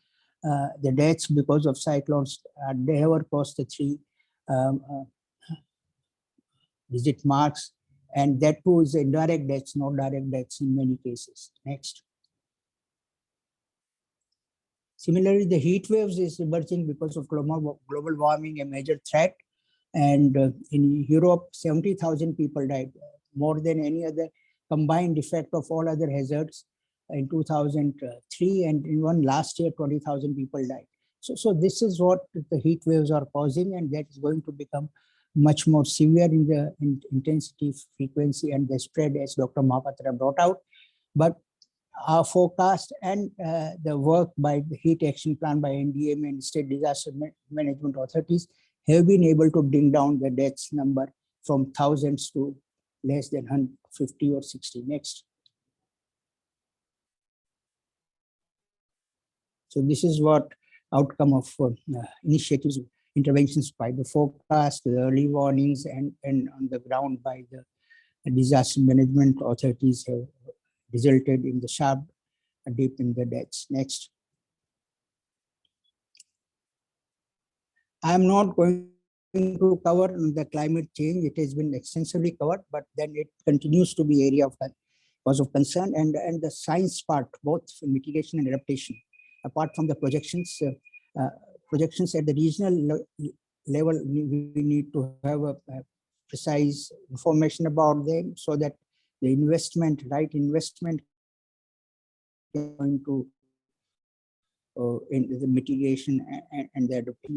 H: the deaths because of cyclones, they ever crossed the 3 digit marks, and that too is indirect deaths, not direct deaths in many cases. Next. Similarly, the heat waves is emerging because of global warming, a major threat. And in Europe, 70,000 people died, more than any other combined effect of all other hazards in 2003, and even last year, 20,000 people died. So this is what the heat waves are causing, and that is going to become much more severe in the intensity, frequency, and the spread, as Dr. Mahapatra brought out. But our forecast and the work by the Heat Action Plan by NDM and state disaster management authorities have been able to bring down the deaths number from thousands to less than 150 or 60. Next. So this is what outcome of initiatives, interventions by the forecast, the early warnings, and on the ground by the disaster management authorities have resulted in the sharp dip in the deaths. Next. I'm not going to cover the climate change. It has been extensively covered, but then it continues to be area of cause of concern, and the science part, both mitigation and adaptation. Apart from the projections at the regional level, we need to have a precise information about them so that the investment, right investment, going to in the mitigation and the adaptation.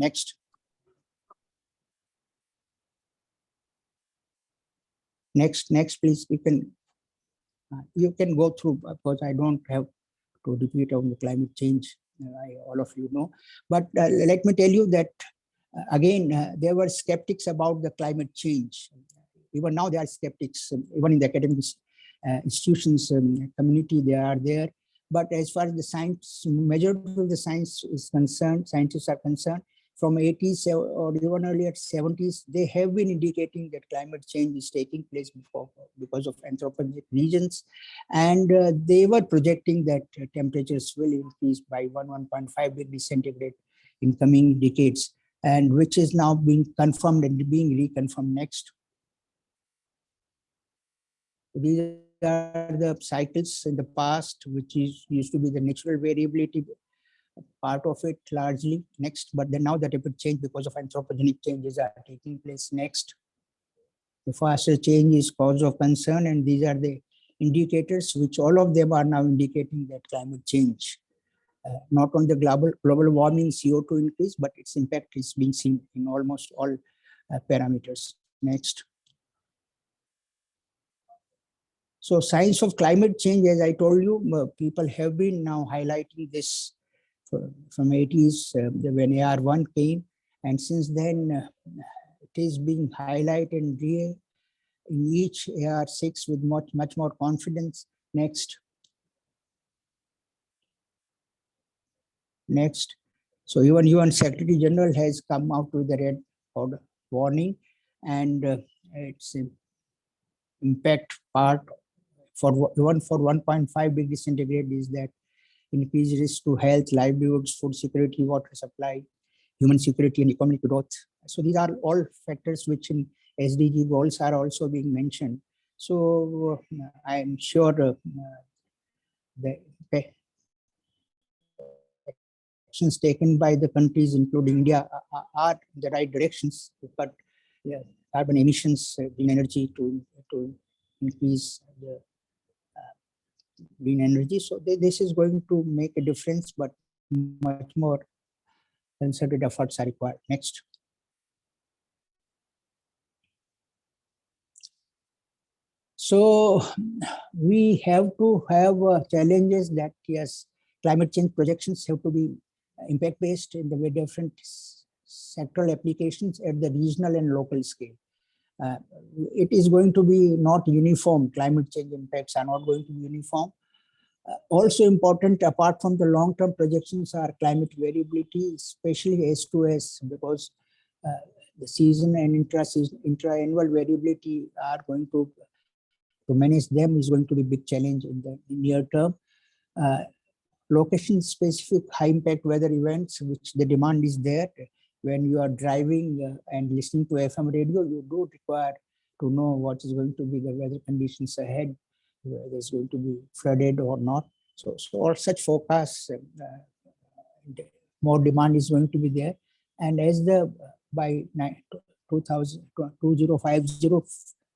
H: Next, please. You can go through, because I don't have to repeat on the climate change. All of you know, but let me tell you that again, there were skeptics about the climate change. Even now, there are skeptics, even in the academic institutions community, they are there. But as far as the science, majority of the science is concerned, scientists are concerned, from 80s or even earlier 70s, they have been indicating that climate change is taking place because of anthropogenic regions. And they were projecting that temperatures will increase by 1.5 degrees centigrade in coming decades, and which is now being confirmed and being reconfirmed next. These are the cycles in the past, which used to be the natural variability part of it largely next, but then now the rapid change because of anthropogenic changes are taking place next. The faster change is cause of concern, and these are the indicators which all of them are now indicating that climate change, not on the global warming CO2 increase, but its impact is being seen in almost all parameters. Next. So science of climate change, as I told you, people have been now highlighting this from 80s when AR1 came, and since then it is being highlighted in each AR6 with much more confidence. Next. So even UN Secretary General has come out with the red warning, and its impact part for 1.5 degrees centigrade is that increased risk to health, livelihoods, food security, water supply, human security, and economic growth. So these are all factors which in SDG goals are also being mentioned. So I'm sure the actions taken by the countries, including India, are the right directions. But carbon emissions, green energy to increase the green energy. So this is going to make a difference, but much more concerted efforts are required. Next. So we have to have challenges that, yes, climate change projections have to be impact-based in the way different sectoral applications at the regional and local scale. It is going to be not uniform. Climate change impacts are not going to be uniform. Also important, apart from the long-term projections, are climate variability, especially S2S, because the season and intra-annual variability are going to manage them is going to be a big challenge in the near term. Location-specific high-impact weather events, which the demand is there. When you are driving and listening to FM radio, you do require to know what is going to be the weather conditions ahead, whether it's going to be flooded or not. So all such forecasts, more demand is going to be there. And as by 2050,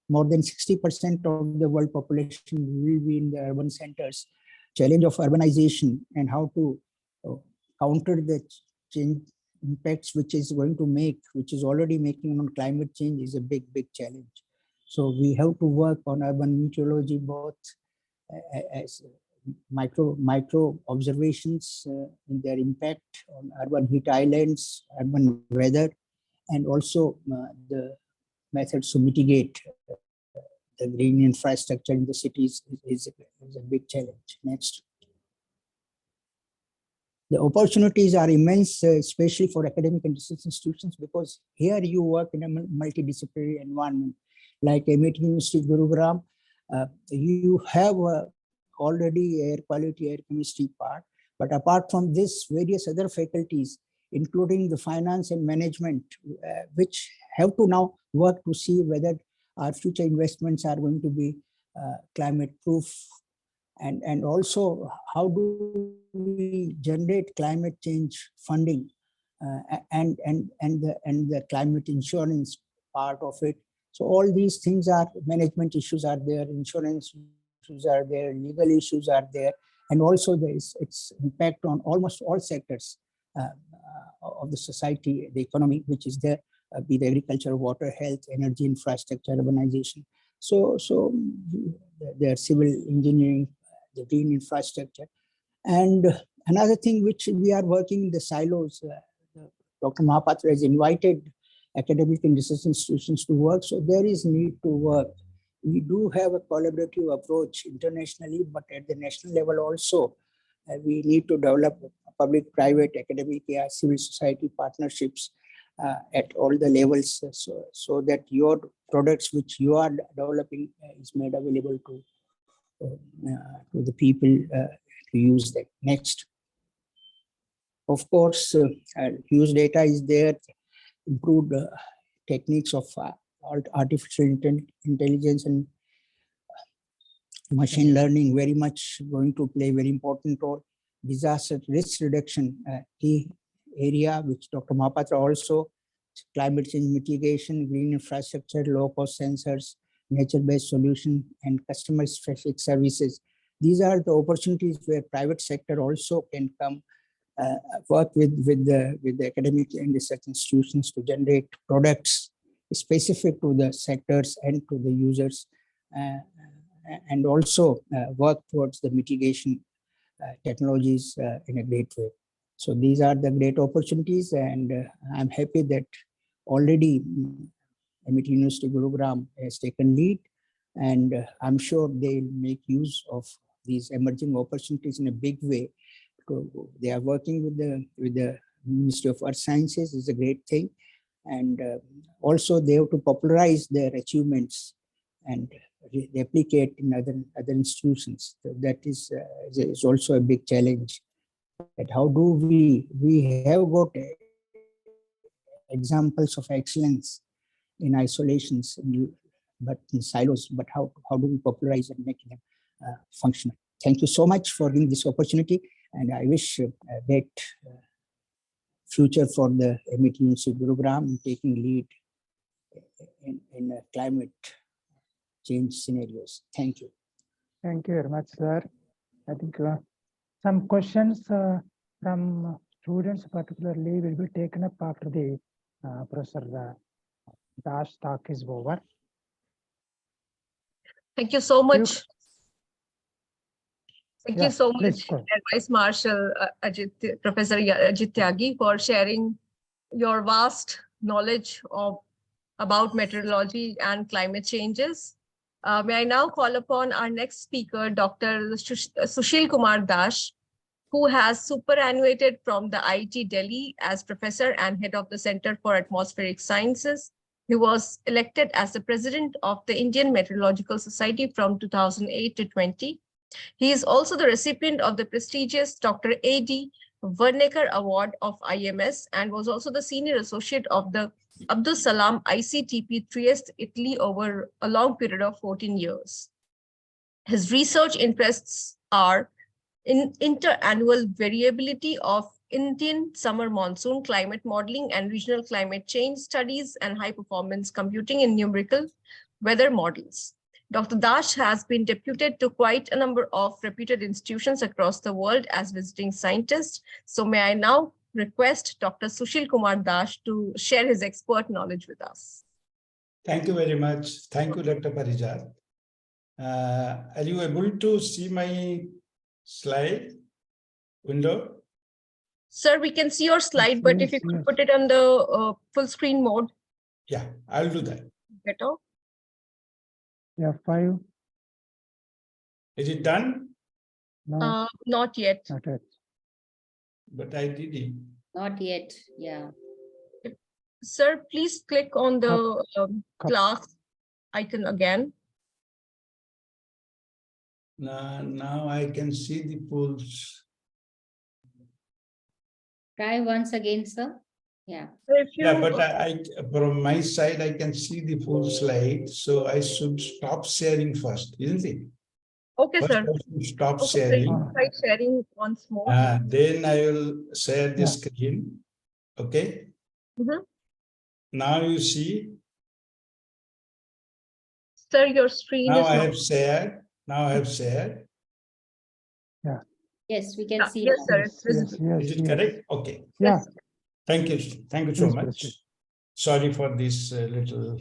H: more than 60% of the world population will be in the urban centers. Challenge of urbanization and how to counter the change impacts which is already making on climate change is a big challenge. So we have to work on urban meteorology, both as micro observations in their impact on urban heat islands, urban weather, and also the methods to mitigate the green infrastructure in the cities is a big challenge. Next. The opportunities are immense, especially for academic and research institutions, because here you work in a multidisciplinary environment. Like MET University Gurugram, you have already air quality, air chemistry part, but apart from this, various other faculties including the finance and management, which have to now work to see whether our future investments are going to be climate proof, and also how do we generate climate change funding and the climate insurance part of it. So all these things are management issues are there, insurance issues are there, legal issues are there, and also there is its impact on almost all sectors of the society, the economy, which is there, be the agriculture, water, health, energy, infrastructure, urbanization. So the civil engineering, the green infrastructure. And another thing which we are working in the silos, Dr. Mahapatra has invited academic and research institutions to work. So there is need to work. We do have a collaborative approach internationally, but at the national level also, we need to develop public-private, academic, civil society partnerships at all the levels, so that your products which you are developing is made available to the people to use that. Next. Of course, huge data is there, improved techniques of artificial intelligence and machine learning very much going to play a very important role. Disaster risk reduction, key area which Dr. Mahapatra also, climate change mitigation, green infrastructure, low-cost sensors, nature-based solution, and customer-specific services. These are the opportunities where private sector also can come work with the academic and research institutions to generate products specific to the sectors and to the users, and also work towards the mitigation technologies in a great way. So these are the great opportunities, and I'm happy that already MET University Gurugram has taken lead, and I'm sure they'll make use of these emerging opportunities in a big way. They are working with the Ministry of Earth Sciences is a great thing, and also they have to popularize their achievements and replicate in other institutions. So that is also a big challenge. That how do we have got examples of excellence in isolations, but in silos, but how do we popularize and make them functional? Thank you so much for giving this opportunity, and I wish a great future for the MET University Gurugram in taking lead in climate change scenarios. Thank you.
C: Thank you very much, sir. I think some questions from students particularly will be taken up after the Professor Dash talk is over.
A: Thank you so much. Thank you so
C: please,
A: much, Vice Marshal Professor Ajit Tyagi, for sharing your vast knowledge about meteorology and climate changes. May I now call upon our next speaker, Dr. Sushil Kumar Dash, who has superannuated from the IIT Delhi as professor and head of the Center for Atmospheric Sciences. He was elected as the president of the Indian Meteorological Society from 2008 to 20. He is also the recipient of the prestigious Dr. A.D. Varnekar Award of IMS and was also the senior associate of the Abdul Salam ICTP Trieste, Italy over a long period of 14 years. His research interests are in interannual variability of Indian summer monsoon climate modeling and regional climate change studies and high performance computing in numerical weather models. Dr. Dash has been deputed to quite a number of reputed institutions across the world as visiting scientist. So may I now request Dr. Sushil Kumar Dash to share his expert knowledge with us.
I: Thank you very much. Thank you, Dr. Parijat. Are you able to see my slide window?
A: Sir, we can see your slide, but if you could put it on the full screen mode.
I: Yeah, I'll do that.
A: Better.
C: Yeah, 5.
I: Is it done?
C: No,
A: not yet.
C: not yet.
I: But I did it.
F: Not yet, yeah.
A: Sir, please click on the class icon again.
I: Now I can see the pools.
F: Try once again, sir. Yeah.
A: So if you,
I: Yeah, but from my side, I can see the full slide, so I should stop sharing first, isn't it?
A: okay,
I: First,
A: sir.
I: I should stop
A: Okay, sir,
I: sharing.
A: you try sharing once more.
I: Then I will share the
C: Yeah.
I: screen. Okay.
A: Mhm.
I: Now you see.
A: Sir, your screen
I: Now
A: is
I: I
A: not.
I: have shared. Now I have shared.
F: Yes, we can
A: Yeah,
F: see
A: yes,
F: now.
A: sir, it's
C: Yes,
A: visible.
C: yes,
I: Is it
C: yes.
I: correct? Okay.
C: Yeah,
A: Yes.
I: Thank you. Thank you so
C: Please
I: much.
C: proceed.
I: Sorry for this little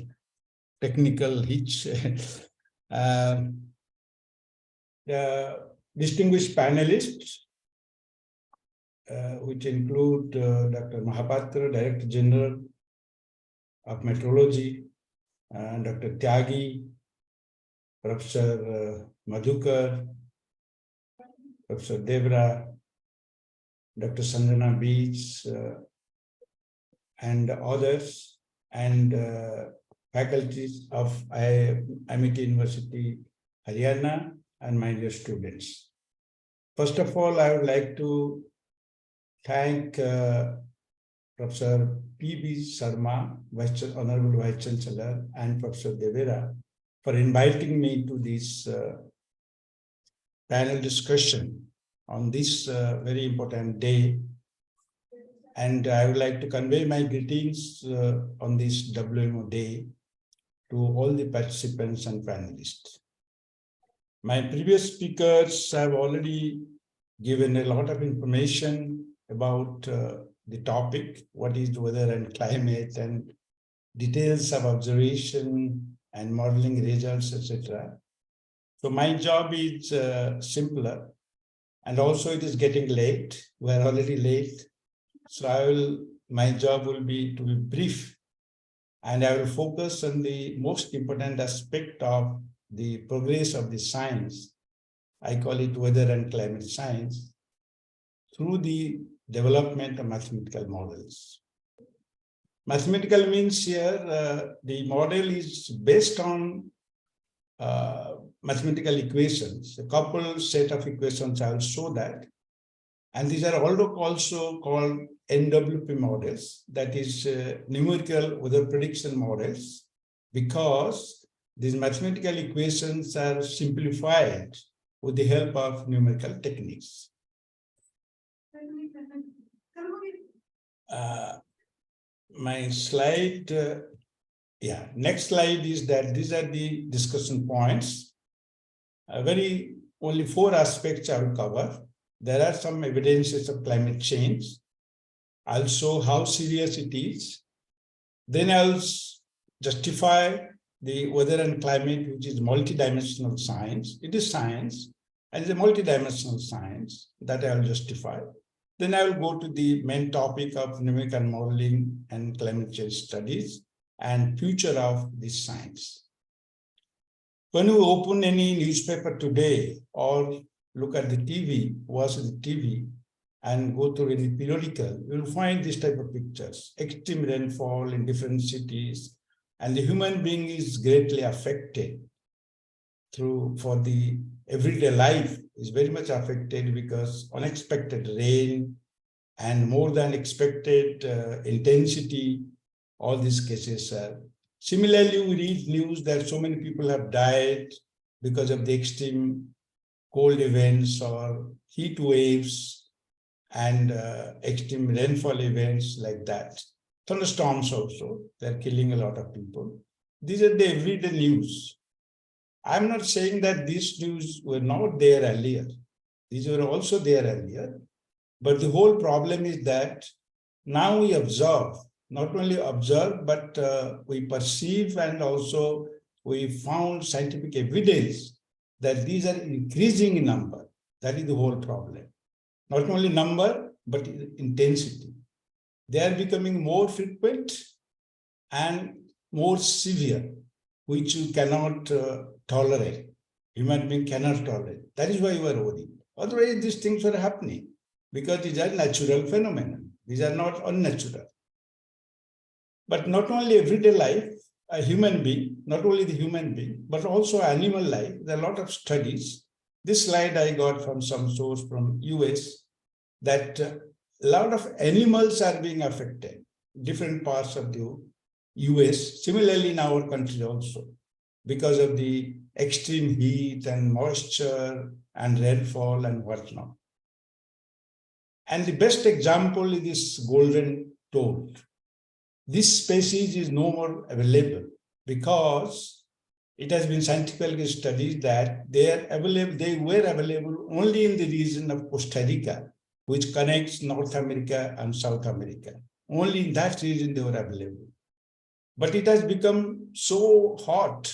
I: technical hitch. The distinguished panelists, which include Dr. Mahapatra, Director General of Meteorology, and Dr. Tyagi, Professor Madhukar, Professor Devra, Dr. Sanjana Beach, and others, and faculties of MET University, Haryana, and my dear students. First of all, I would like to thank Professor P.B. Sharma, Honorable Vice Chancellor, and Professor Devera for inviting me to this panel discussion on this very important day. And I would like to convey my greetings on this WMO day to all the participants and panelists. My previous speakers have already given a lot of information about the topic, what is weather and climate, and details of observation and modeling results, etc. So my job is simpler, and also it is getting late. We are already late. So my job will be to be brief, and I will focus on the most important aspect of the progress of the science. I call it weather and climate science, through the development of mathematical models. Mathematical means here the model is based on mathematical equations. A couple set of equations, I will show that. And these are also called NWP models, that is numerical weather prediction models, because these mathematical equations are simplified with the help of numerical techniques. My slide, next slide is that these are the discussion points. Only 4 aspects I will cover. There are some evidences of climate change. I'll show how serious it is. Then I'll justify the weather and climate, which is multidimensional science. It is science, and it's a multidimensional science that I'll justify. Then I will go to the main topic of numerical modeling and climate change studies and future of this science. When you open any newspaper today or look at the TV, watch the TV, and go through any periodical, you'll find this type of pictures: extreme rainfall in different cities, and the human being is greatly affected for the everyday life is very much affected because unexpected rain and more than expected intensity, all these cases are. Similarly, we read news that so many people have died because of the extreme cold events or heat waves and extreme rainfall events like that. Thunderstorms also, they're killing a lot of people. These are the everyday news. I'm not saying that these news were not there earlier. These were also there earlier. But the whole problem is that now we observe, not only observe, but we perceive, and also we found scientific evidence that these are increasing in number. That is the whole problem. Not only number, but intensity. They are becoming more frequent and more severe, which you cannot tolerate. Human being cannot tolerate. That is why you are worried. Otherwise, these things are happening because these are natural phenomena. These are not unnatural. But not only everyday life, a human being, not only the human being, but also animal life. There are a lot of studies. This slide I got from some source from US that a lot of animals are being affected, different parts of the US, similarly in our country also, because of the extreme heat and moisture and rainfall and whatnot. And the best example is this golden toad. This species is no more available because it has been scientifically studied that they were available only in the region of Costa Rica, which connects North America and South America. Only in that region they were available. But it has become so hot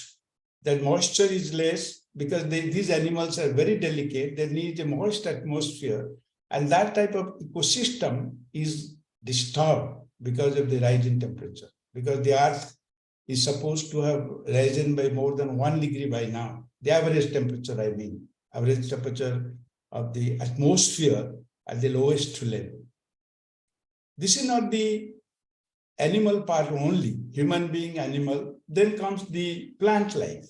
I: that moisture is less because these animals are very delicate. They need a moist atmosphere. And that type of ecosystem is disturbed because of the rise in temperature. Because the Earth is supposed to have risen by more than 1 degree by now. The average temperature, I mean, average temperature of the atmosphere at the lowest level. This is not the animal part only, human being, animal. Then comes the plant life.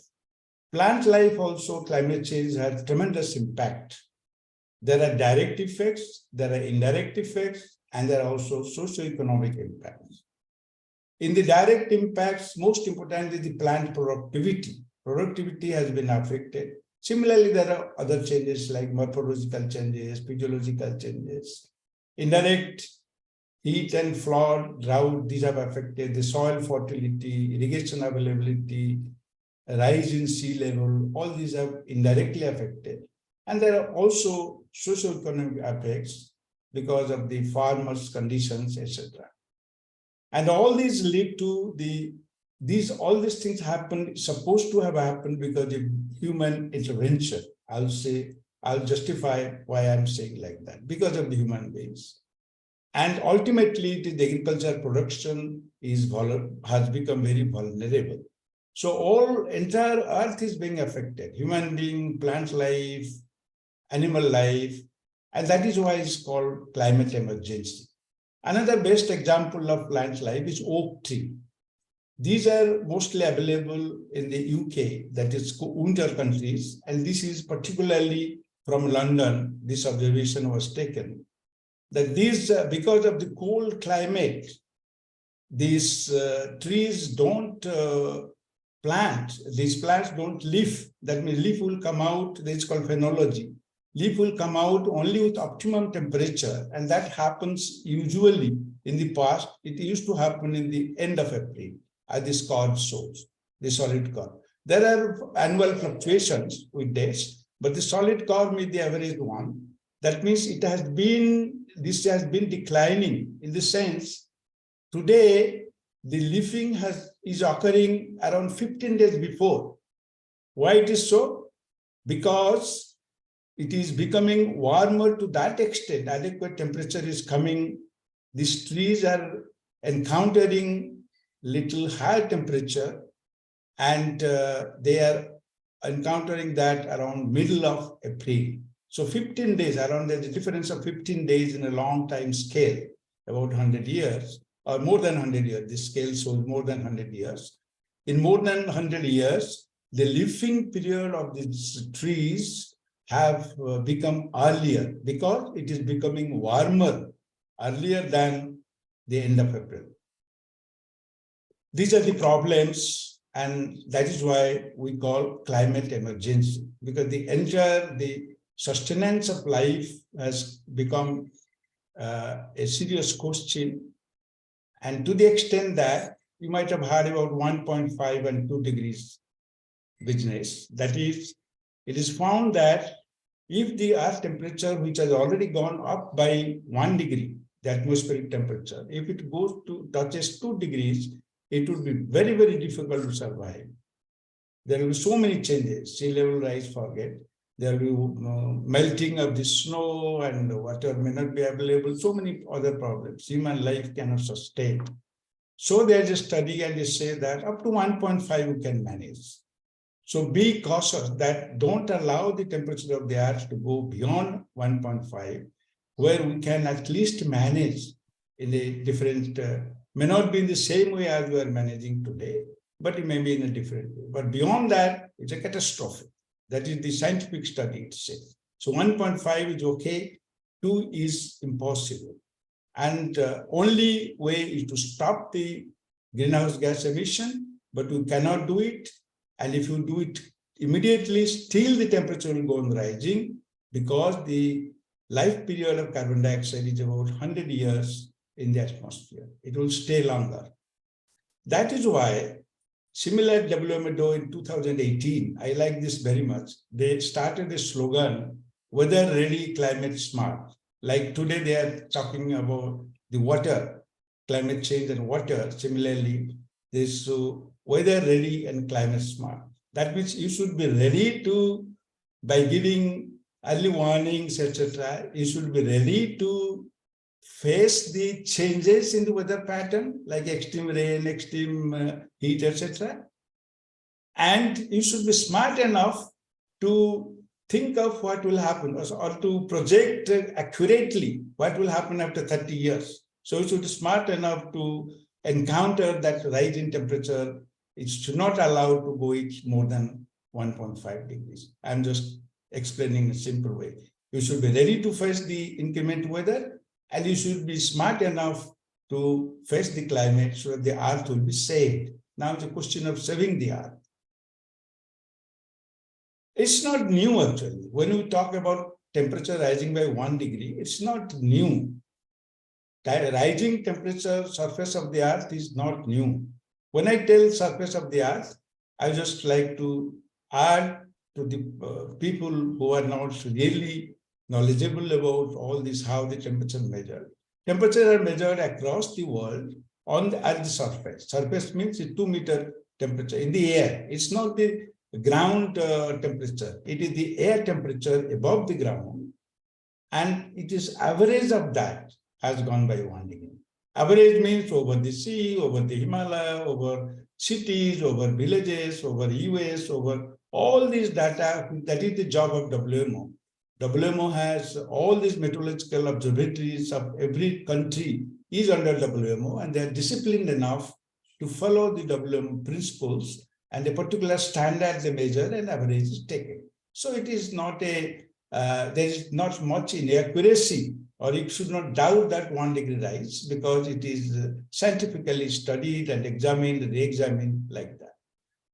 I: Plant life also, climate change has tremendous impact. There are direct effects, there are indirect effects, and there are also socio-economic impacts. In the direct impacts, most important is the plant productivity. Productivity has been affected. Similarly, there are other changes like morphological changes, physiological changes. Indirect, heat and flood, drought, these have affected the soil fertility, irrigation availability, rise in sea level, all these have indirectly affected. And there are also socio-economic effects because of the farmers' conditions, etc. And all these lead to all these things happen, supposed to have happened because of human intervention. I'll justify why I'm saying like that, because of the human beings. And ultimately, the agricultural production has become very vulnerable. So entire Earth is being affected, human being, plant life, animal life, and that is why it's called climate emergency. Another best example of plant life is oak tree. These are mostly available in the UK, that is winter countries, and this is particularly from London, this observation was taken, that these, because of the cold climate, these trees don't plant, these plants don't leaf, that means leaf will come out, this is called phenology. Leaf will come out only with optimum temperature, and that happens usually in the past. It used to happen in the end of April, as this curve shows, the solid curve. There are annual fluctuations with dates, but the solid curve is the average one. That means this has been declining in the sense, today the leafing is occurring around 15 days before. Why it is so? Because it is becoming warmer to that extent, adequate temperature is coming, these trees are encountering little higher temperature, and they are encountering that around middle of April. So 15 days, there's a difference of 15 days in a long time scale, about 100 years, or more than 100 years. This scale shows more than 100 years. In more than 100 years, the leafing period of these trees have become earlier because it is becoming warmer earlier than the end of April. These are the problems, and that is why we call climate emergency, because the sustenance of life has become a serious question. And to the extent that you might have heard about 1.5 and 2 degrees business, that is, it is found that if the Earth temperature, which has already gone up by 1 degree, the atmospheric temperature, if it touches 2 degrees, it would be very, very difficult to survive. There will be so many changes, sea level rise, forget. There will be melting of the snow and water may not be available, so many other problems. Human life cannot sustain. So there's a study and they say that up to 1.5 we can manage. So be cautious that don't allow the temperature of the Earth to go beyond 1.5, where we can at least manage in a different, may not be in the same way as we are managing today, but it may be in a different way. But beyond that, it's a catastrophe. That is the scientific study it says. So 1.5 is okay, 2 is impossible. And only way is to stop the greenhouse gas emission, but we cannot do it. And if you do it immediately, still the temperature will go on rising, because the life period of carbon dioxide is about 100 years in the atmosphere. It will stay longer. That is why, similar WMO in 2018, I like this very much. They started a slogan, weather ready, climate smart. Like today, they are talking about the water, climate change and water. Similarly, this weather ready and climate smart. That means you should be ready to, by giving early warnings, etc., you should be ready to face the changes in the weather pattern, like extreme rain, extreme heat, etc. And you should be smart enough to think of what will happen, or to project accurately what will happen after 30 years. So you should be smart enough to encounter that rise in temperature. It should not allow to go more than 1.5 degrees. I'm just explaining in a simple way. You should be ready to face the inclement weather, and you should be smart enough to face the climate so that the earth will be saved. Now it's a question of saving the earth. It's not new actually. When we talk about temperature rising by 1 degree, it's not new. Rising temperature, surface of the earth is not new. When I tell surface of the earth, I just like to add to the people who are not really knowledgeable about all this, how the temperature measured. Temperatures are measured across the world at the surface. Surface means a 2-meter temperature in the air. It's not the ground temperature. It is the air temperature above the ground, and it is average of that has gone by 1 degree. Average means over the sea, over the Himalaya, over cities, over villages, over US, over all these data. That is the job of WMO. WMO has all these meteorological observatories of every country is under WMO, and they are disciplined enough to follow the WMO principles, and a particular standard they measure and average is taken. So it is not there is not much inaccuracy, or you should not doubt that 1 degree rise, because it is scientifically studied and examined, re-examined like that.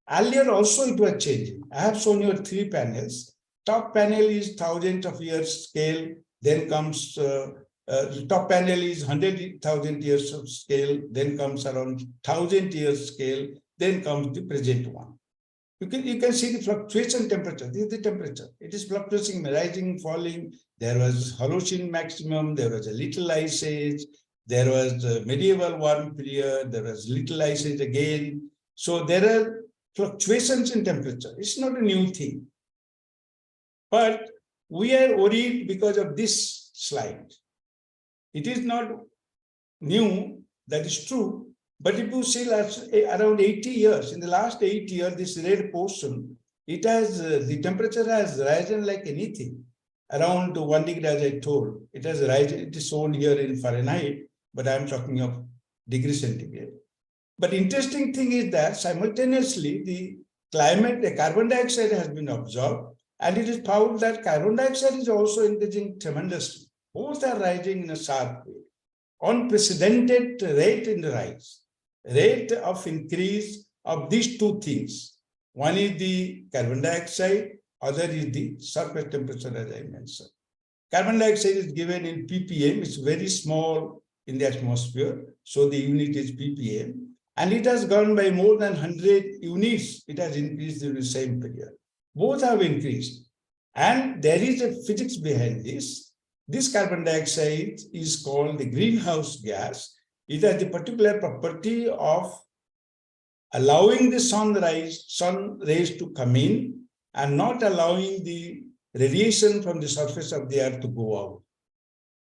I: Earlier also it was changing. I have shown you 3 panels. Top panel is thousands of years scale, then comes top panel is 100,000 years of scale, then comes around 1,000 years scale, then comes the present one. You can see the fluctuation temperature. This is the temperature. It is fluctuating, rising, falling. There was Holocene maximum, there was a little ice age, there was a medieval warm period, there was little ice age again. So there are fluctuations in temperature. It's not a new thing. But we are worried because of this slide. It is not new, that is true. But if you see around 80 years, in the last 8 years, this red portion, it has the temperature has risen like anything, around 1 degree, as I told. It has risen. It is shown here in Fahrenheit, but I'm talking of degree centigrade. But interesting thing is that simultaneously the climate, the carbon dioxide has been observed, and it is found that carbon dioxide is also increasing tremendously. Both are rising in a sharp way, unprecedented rate in the rise. Rate of increase of these 2 things. One is the carbon dioxide, other is the surface temperature, as I mentioned. Carbon dioxide is given in ppm. It's very small in the atmosphere, so the unit is ppm. And it has gone by more than 100 units. It has increased in the same period. Both have increased. And there is a physics behind this. This carbon dioxide is called the greenhouse gas. It has the particular property of allowing the sun rays to come in and not allowing the radiation from the surface of the earth to go out.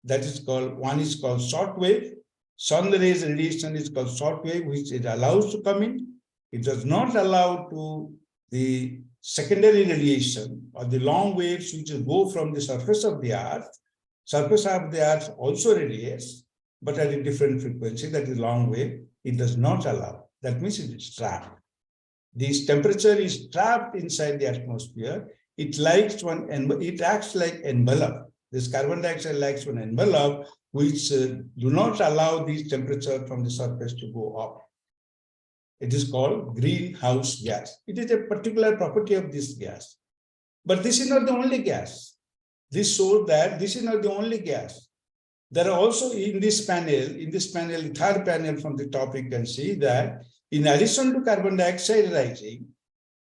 I: That is called, one is called short wave. Sun rays radiation is called short wave, which it allows to come in. It does not allow to the secondary radiation or the long waves which go from the surface of the earth. Surface of the earth also radiates, but at a different frequency, that is long wave. It does not allow. That means it is trapped. This temperature is trapped inside the atmosphere. It acts like envelope. This carbon dioxide likes one envelope, which do not allow the temperature from the surface to go up. It is called greenhouse gas. It is a particular property of this gas. But this is not the only gas. This shows that this is not the only gas. There are also in this panel, the third panel from the top, you can see that in addition to carbon dioxide rising,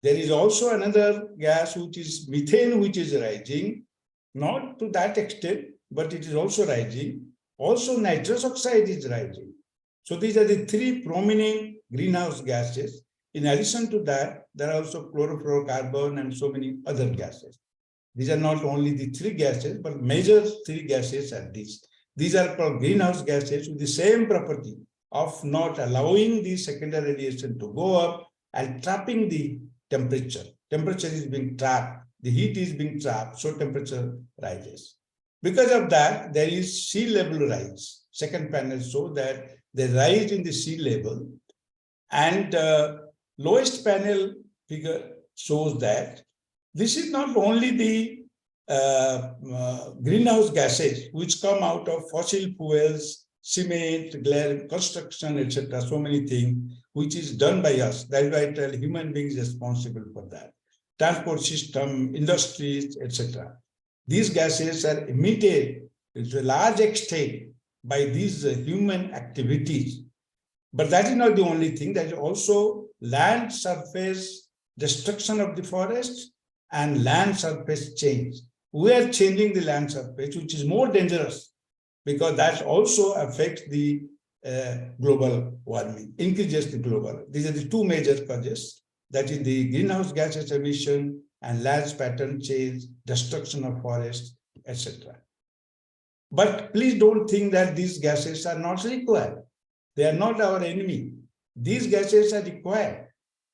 I: there is also another gas, which is methane, which is rising, not to that extent, but it is also rising. Also, nitrous oxide is rising. So these are the three prominent greenhouse gases. In addition to that, there are also chlorofluorocarbon and so many other gases. These are not only the three gases, but major three gases are these. These are called greenhouse gases with the same property of not allowing the secondary radiation to go up and trapping the temperature. Temperature is being trapped, the heat is being trapped, so temperature rises. Because of that, there is sea level rise. Second panel shows that the rise in the sea level, and lowest panel figure shows that this is not only the greenhouse gases which come out of fossil fuels, cement, glare, construction, etc. So many things which is done by us. That is why I tell human beings responsible for that. Transport system, industries, etc. These gases are emitted to a large extent by these human activities. But that is not the only thing. There is also land surface destruction of the forest and land surface change. We are changing the land surface, which is more dangerous because that also affects the global warming, increases the global. These are the two major causes, that is the greenhouse gases emission and land pattern change, destruction of forests, etc. But please don't think that these gases are not required. They are not our enemy. These gases are required.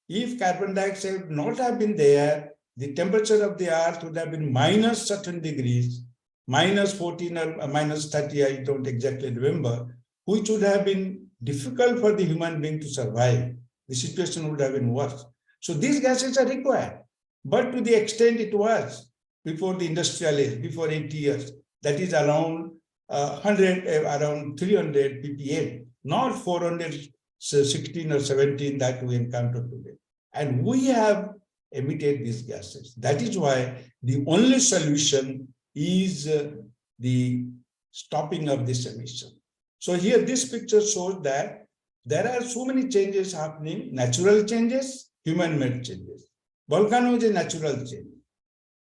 I: If carbon dioxide would not have been there, the temperature of the earth would have been minus certain degrees, minus 14 or minus 30, I don't exactly remember, which would have been difficult for the human being to survive. The situation would have been worse. So these gases are required. But to the extent it was before the industrial age, before 80 years, that is around 300 ppm, not 416 or 17 that we encounter today. And we have emitted these gases. That is why the only solution is the stopping of this emission. So here this picture shows that there are so many changes happening, natural changes, human-made changes. Volcano is a natural change.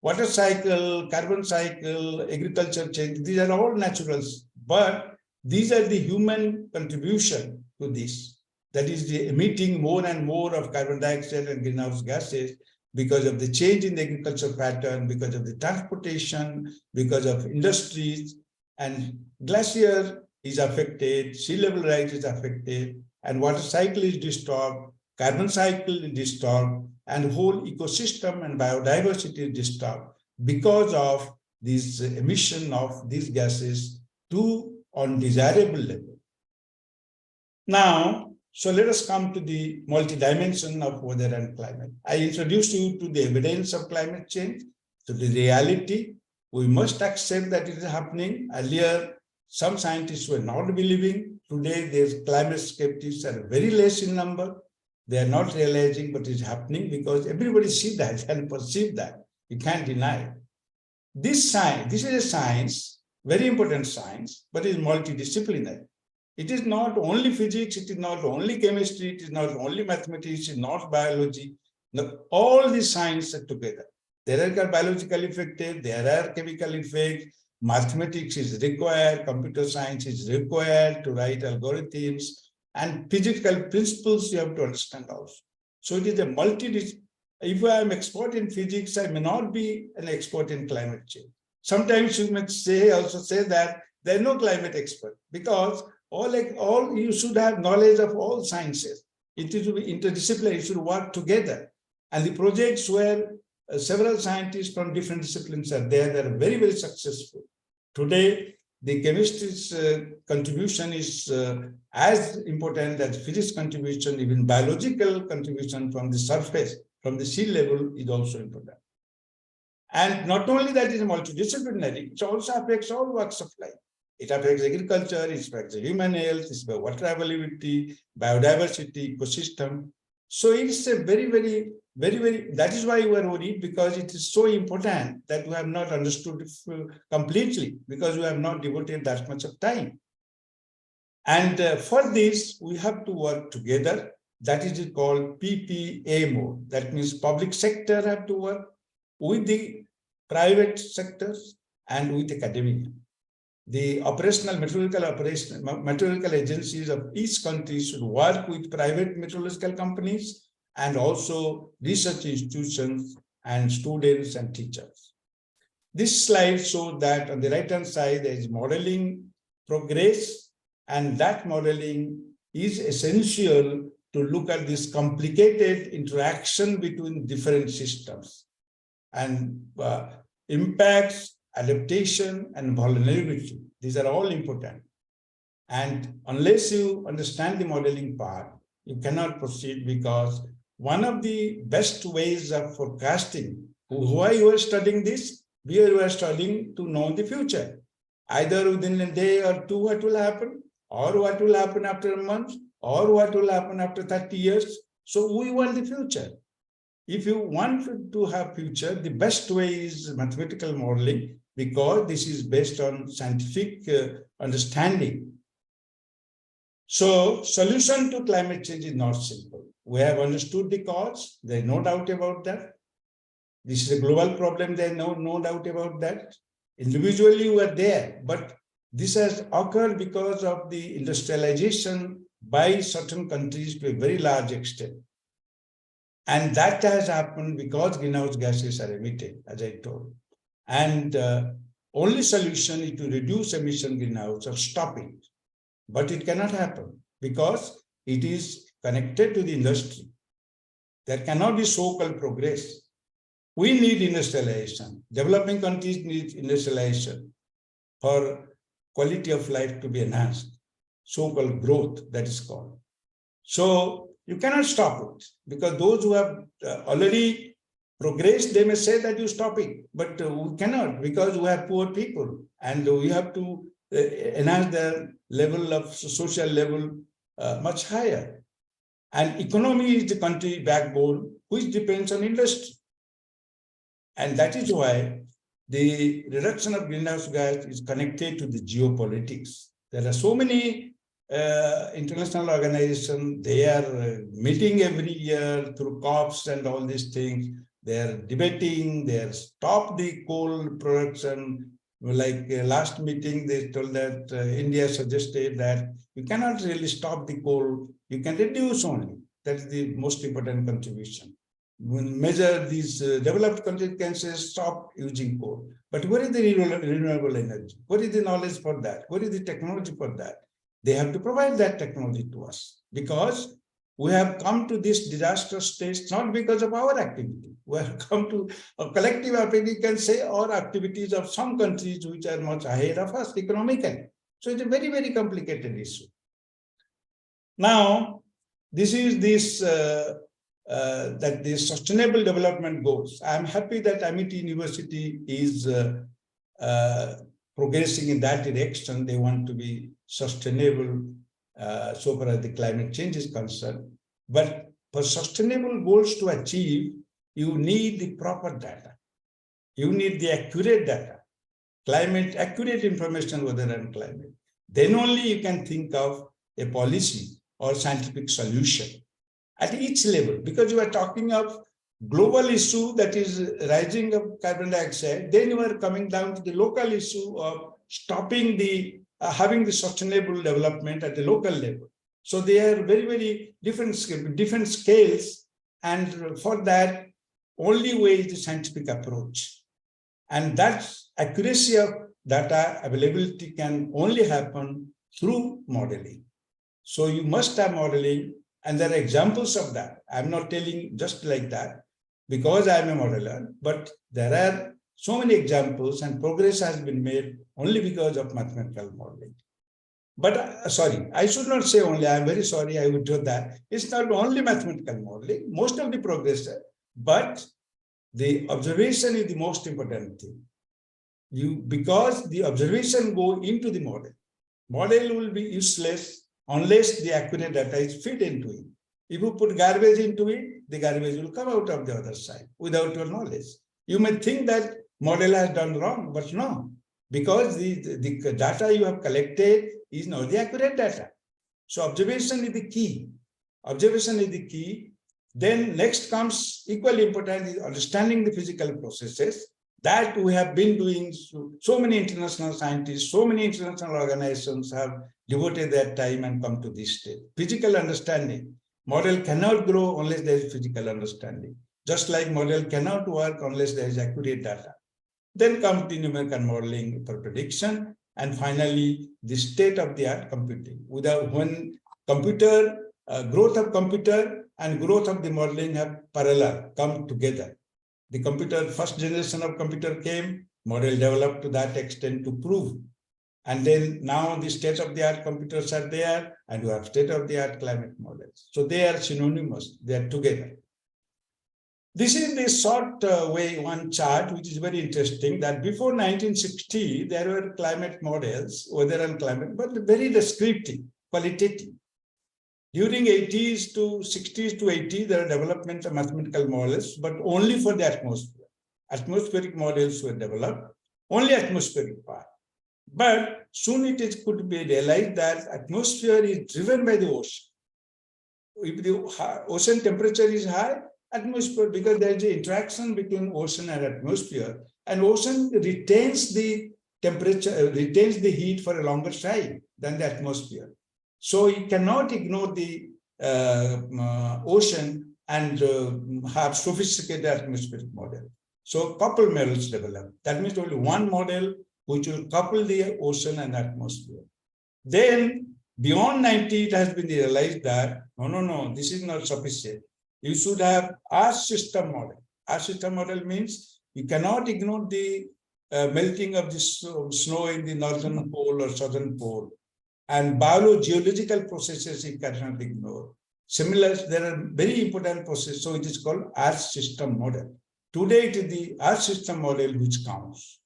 I: Water cycle, carbon cycle, agriculture change, these are all naturals, but these are the human contribution to this. That is the emitting more and more of carbon dioxide and greenhouse gases because of the change in the agriculture pattern, because of the transportation, because of industries, and glacier is affected, sea level rise is affected, and water cycle is disturbed, carbon cycle is disturbed, and whole ecosystem and biodiversity is disturbed because of this emission of these gases to undesirable level. Now, so let us come to the multi-dimension of weather and climate. I introduced you to the evidence of climate change, to the reality. We must accept that it is happening. Earlier, some scientists were not believing. Today, there's climate skeptics are very less in number. They are not realizing what is happening because everybody sees that and perceives that. You can't deny it. This is a science, very important science, but it is multidisciplinary. It is not only physics, it is not only chemistry, it is not only mathematics, it is not biology. No, all these sciences are together. There are biological effects, there are chemical effects, mathematics is required, computer science is required to write algorithms, and physical principles you have to understand also. So it is a multidisciplinary. If I am expert in physics, I may not be an expert in climate change. Sometimes you may also say that there is no climate expert because all you should have knowledge of all sciences. It is to be interdisciplinary, you should work together. And the projects where several scientists from different disciplines are there, they are very, very successful. Today, the chemistry's contribution is as important as physics contribution, even biological contribution from the surface, from the sea level is also important. And not only that is multidisciplinary, it also affects all walks of life. It affects agriculture, it affects human health, it's about water availability, biodiversity, ecosystem. So it's a very, that is why we are worried, because it is so important that we have not understood it completely, because we have not devoted that much of time. And for this, we have to work together. That is called PPMO. That means public sector have to work with the private sectors and with academia. The meteorological agencies of each country should work with private meteorological companies and also research institutions and students and teachers. This slide shows that on the right-hand side, there is modeling progress, and that modeling is essential to look at this complicated interaction between different systems and impacts, adaptation, and vulnerability. These are all important. And unless you understand the modeling part, you cannot proceed, because one of the best ways of forecasting, why you are studying this? We are studying to know the future, either within a day or two what will happen, or what will happen after a month, or what will happen after 30 years. So we want the future. If you want to have future, the best way is mathematical modeling, because this is based on scientific understanding. So solution to climate change is not simple. We have understood the cause, there's no doubt about that. This is a global problem, there's no doubt about that. Individually, we are there, but this has occurred because of the industrialization by certain countries to a very large extent. And that has happened because greenhouse gases are emitted, as I told. And only solution is to reduce emission greenhouse or stop it. But it cannot happen because it is connected to the industry. There cannot be so-called progress. We need industrialization. Developing countries need industrialization for quality of life to be enhanced, so-called growth, that is called. So you cannot stop it, because those who have already progressed, they may say that you stop it, but we cannot, because we have poor people and we have to enhance their level of social level much higher. And economy is the country backbone, which depends on industry. And that is why the reduction of greenhouse gas is connected to the geopolitics. There are so many international organizations, they are meeting every year through COPs and all these things. They are debating, they are stop the coal production. Like last meeting, they told that India suggested that you cannot really stop the coal, you can reduce only. That is the most important contribution. When measure these developed countries can say stop using coal. But where is the renewable energy? What is the knowledge for that? What is the technology for that? They have to provide that technology to us, because we have come to this disastrous stage not because of our activity. We have come to a collective activity, can say, or activities of some countries which are much ahead of us economically. So it's a very, very complicated issue. Now, this is this that the sustainable development goals. I'm happy that MET University is progressing in that direction. They want to be sustainable so far as the climate change is concerned. But for sustainable goals to achieve, you need the proper data. You need the accurate data, climate, accurate information weather and climate. Then only you can think of a policy or scientific solution at each level, because you are talking of global issue that is rising of carbon dioxide, then you are coming down to the local issue of stopping the having the sustainable development at the local level. So they are very, very different scales, and for that, only way is the scientific approach. And that accuracy of data availability can only happen through modeling. So you must have modeling, and there are examples of that. I'm not telling just like that because I'm a modeler, but there are so many examples, and progress has been made only because of mathematical modeling. But sorry, I should not say only, I'm very sorry, I would do that. It's not only mathematical modeling, most of the progress, but the observation is the most important thing. because the observation go into the model. Model will be useless unless the accurate data is fed into it. If you put garbage into it, the garbage will come out of the other side without your knowledge. You may think that model has done wrong, but no, because the data you have collected is not the accurate data. So observation is the key. Observation is the key. Then next comes equally important is understanding the physical processes that we have been doing. So many international scientists, so many international organizations have devoted their time and come to this stage. Physical understanding. Model cannot grow unless there is physical understanding. Just like model cannot work unless there is accurate data. Then comes the numerical modeling for prediction, and finally the state-of-the-art computing. When computer growth of computer and growth of the modeling have parallel, come together. The computer, first generation of computer came, model developed to that extent to prove. And then now the state-of-the-art computers are there, and we have state-of-the-art climate models. So they are synonymous, they are together. This is the short one chart, which is very interesting, that before 1960, there were climate models, weather and climate, but very descriptive, qualitative. During 80s to 60s to 80s, there are development of mathematical models, but only for the atmosphere. Atmospheric models were developed, only atmospheric part. But soon could be realized that atmosphere is driven by the ocean. If the ocean temperature is high, atmosphere, because there is an interaction between ocean and atmosphere, and ocean retains the temperature, retains the heat for a longer time than the atmosphere. So you cannot ignore the ocean and have sophisticated atmospheric model. So couple models developed. That means only one model which will couple the ocean and atmosphere. Then beyond 90, it has been realized that no, this is not sufficient. You should have Earth system model. Earth system model means you cannot ignore the melting of the snow in the northern pole or southern pole. And geological processes you cannot ignore. Similarly, there are very important processes, so it is called Earth system model. Today, it is the Earth system model which counts.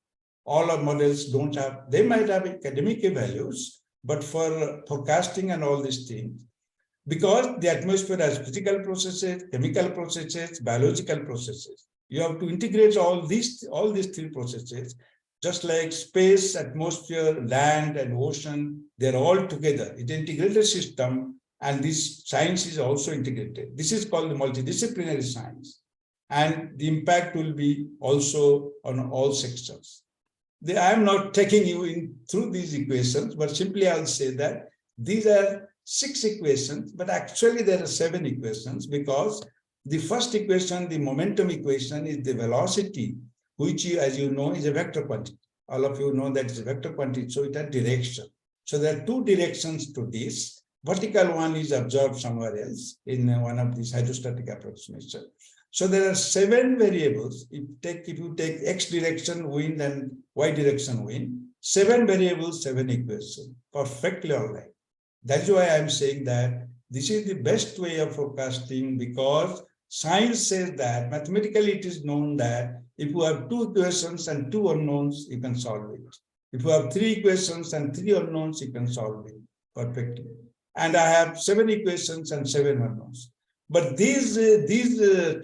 I: All our models don't have, they might have academic values, but for forecasting and all these things, because the atmosphere has physical processes, chemical processes, biological processes. You have to integrate all these three processes, just like space, atmosphere, land, and ocean, they're all together. It's an integrated system, and this science is also integrated. This is called the multidisciplinary science. And the impact will be also on all sectors. I am not taking you through these equations, but simply I'll say that these are 6 equations, but actually there are 7 equations, because the first equation, the momentum equation, is the velocity, which, as you know, is a vector quantity. All of you know that it's a vector quantity, so it has direction. So there are 2 directions to this. Vertical one is observed somewhere else in one of these hydrostatic approximations. So there are 7 variables. If you take X direction wind and Y direction wind, 7 variables, 7 equations, perfectly all right. That's why I'm saying that this is the best way of forecasting, because science says that mathematically it is known that if you have 2 equations and 2 unknowns, you can solve it. If you have 3 equations and 3 unknowns, you can solve it perfectly. And I have 7 equations and 7 unknowns. But these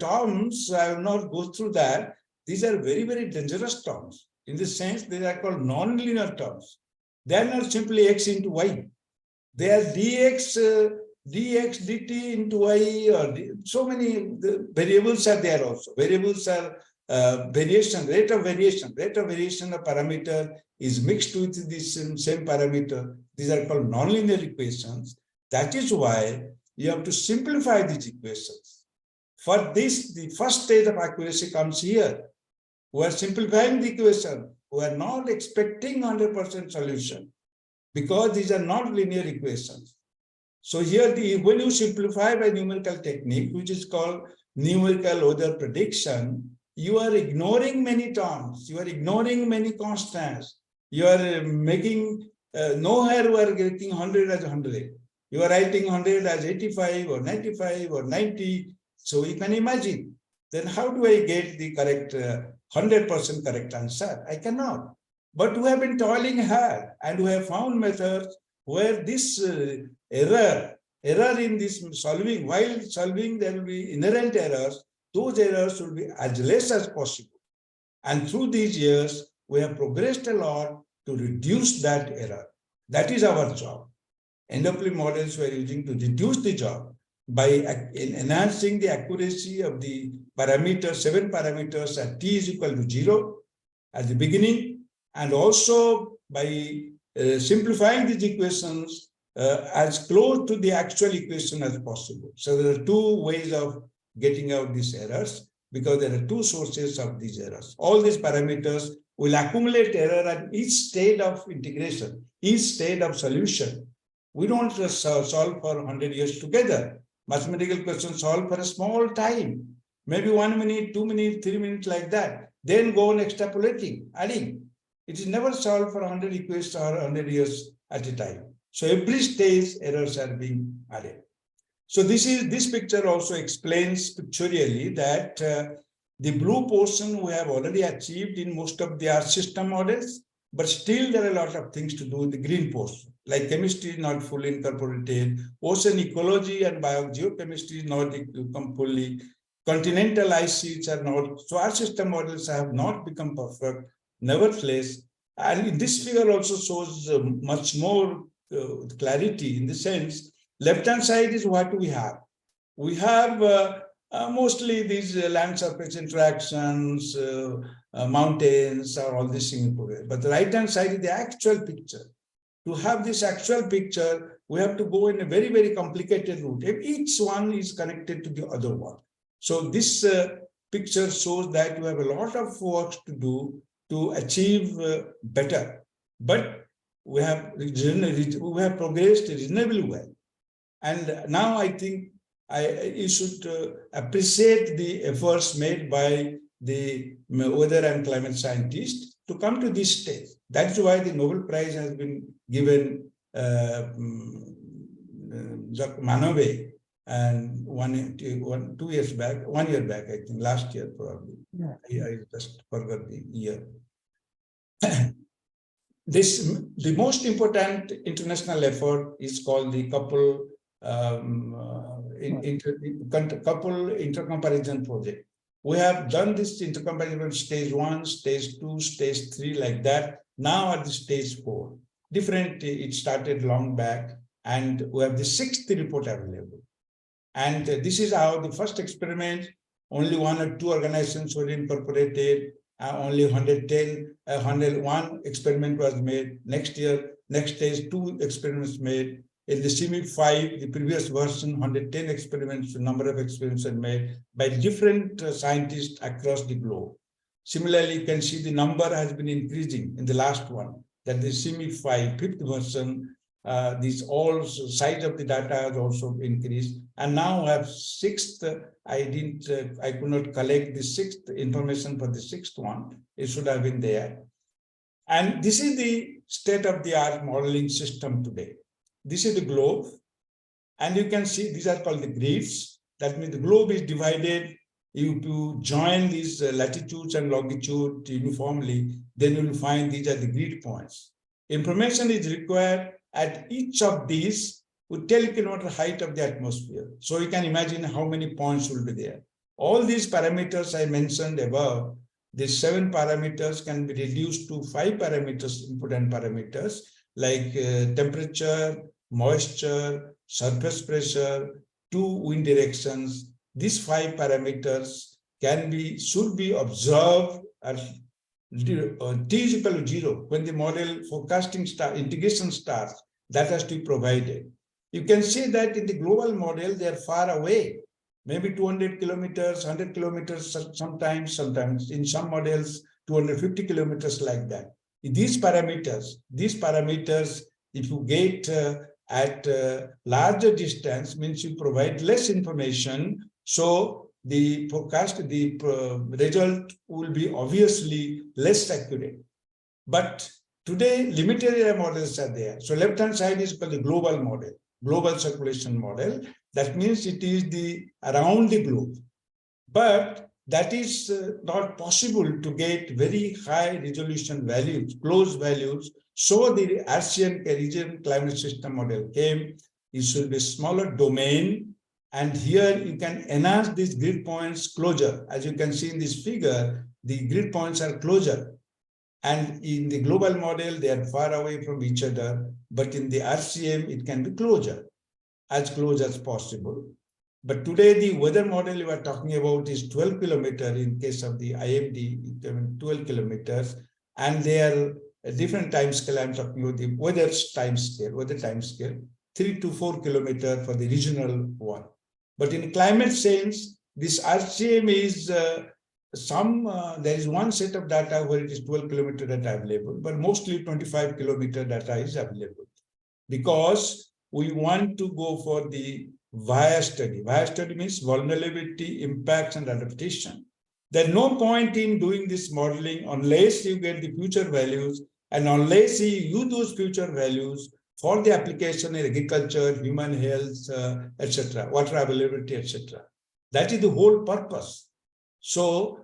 I: terms, I will not go through that. These are very, very dangerous terms. In the sense, they are called non-linear terms. They are not simply x into y. They are dx, dt into y, or so many variables are there also. Variables are variation, rate of variation of parameter is mixed with this same parameter. These are called nonlinear equations. That is why you have to simplify these equations. For this, the first stage of accuracy comes here. We are simplifying the equation. We are not expecting 100% solution, because these are not linear equations. So here, when you simplify by numerical technique, which is called numerical weather prediction, you are ignoring many terms. You are ignoring many constants. You are making, nowhere you are getting 100 as 100. You are writing 100 as 85 or 95 or 90. So you can imagine, then how do I get the correct 100% correct answer? I cannot. But we have been toiling hard and we have found methods where this error in this solving, while solving there will be inherent errors, those errors will be as less as possible. And through these years, we have progressed a lot to reduce that error. That is our job. NWP models we are using to reduce the job by enhancing the accuracy of the parameters, 7 parameters at t is equal to 0 at the beginning, and also by simplifying these equations as close to the actual equation as possible. So there are two ways of getting out these errors, because there are two sources of these errors. All these parameters will accumulate error at each state of integration, each state of solution. We don't just solve for 100 years together. Mathematical questions solve for a small time, maybe 1 minute, 2 minutes, 3 minutes, like that. Then go on extrapolating, adding. It is never solved for 100 equations or 100 years at a time. So every stage errors are being added. So this picture also explains pictorially that the blue portion we have already achieved in most of the system models, but still there are a lot of things to do with the green portion. Like chemistry is not fully incorporated, ocean ecology and biogeochemistry is not fully, continental ice sheets are not, so our system models have not become perfect. Nevertheless, and this figure also shows much more clarity in the sense, left-hand side is what we have. We have mostly these land surface interactions, mountains, or all these things. But the right-hand side is the actual picture. To have this actual picture, we have to go in a very, very complicated route. Each one is connected to the other one. So this picture shows that we have a lot of work to do to achieve better. But we have progressed reasonably well. And now I think you should appreciate the efforts made by the weather and climate scientists to come to this stage. That's why the Nobel Prize has been given Jacques Manove, and 1 year back, I think, last year probably. Yeah. I just forgot the year. The most important international effort is called the couple intercomparison project. We have done this intercomparison stage 1, stage 2, stage 3, like that. Now at the stage 4, different. It started long back, and we have the 6th report available. And this is how the first experiment, only 1 or 2 organizations were incorporated. Only 101 experiment was made. Next stage, 2 experiments made. In the CME5, the previous version, 110 experiments, number of experiments are made by different scientists across the globe. Similarly, you can see the number has been increasing in the last one, that the CME5, 5th version, all size of the data has also increased. And now I have 6th, I could not collect the 6th information for the 6th one. It should have been there. And this is the state-of-the-art modeling system today. This is the globe. And you can see these are called the grids. That means the globe is divided. If you join these latitudes and longitude uniformly, then you will find these are the grid points. Information is required at each of these with 10 kilometer height of the atmosphere. So you can imagine how many points will be there. All these parameters I mentioned above, these 7 parameters can be reduced to 5 parameters, important parameters, like temperature, moisture, surface pressure, 2 wind directions. These 5 parameters should be observed at t is equal to 0. When the model forecasting integration starts, that has to be provided. You can see that in the global model, they are far away, maybe 200 kilometers, 100 kilometers, sometimes in some models, 250 kilometers, like that. These parameters, if you get at larger distance, means you provide less information. So the result will be obviously less accurate. But today, limited area models are there. So left-hand side is called the global model, global circulation model. That means it is around the globe. But that is not possible to get very high resolution values, close values. So the ASEAN region climate system model came. It should be smaller domain. And here you can enhance these grid points closer. As you can see in this figure, the grid points are closer. And in the global model, they are far away from each other. But in the RCM, it can be closer, as close as possible. But today, the weather model we are talking about is 12 kilometers in case of the IMD, 12 kilometers. And they are a different time scale. I'm talking about the weather time scale, 3 to 4 kilometers for the regional one. But in climate sense, this RCM is there is one set of data where it is 12 kilometer data available, but mostly 25 kilometer data is available because we want to go for the VIA study. VIA study means vulnerability, impacts, and adaptation. There's no point in doing this modeling unless you get the future values and unless you use those future values for the application in agriculture, human health, etc., water availability, etc. That is the whole purpose. So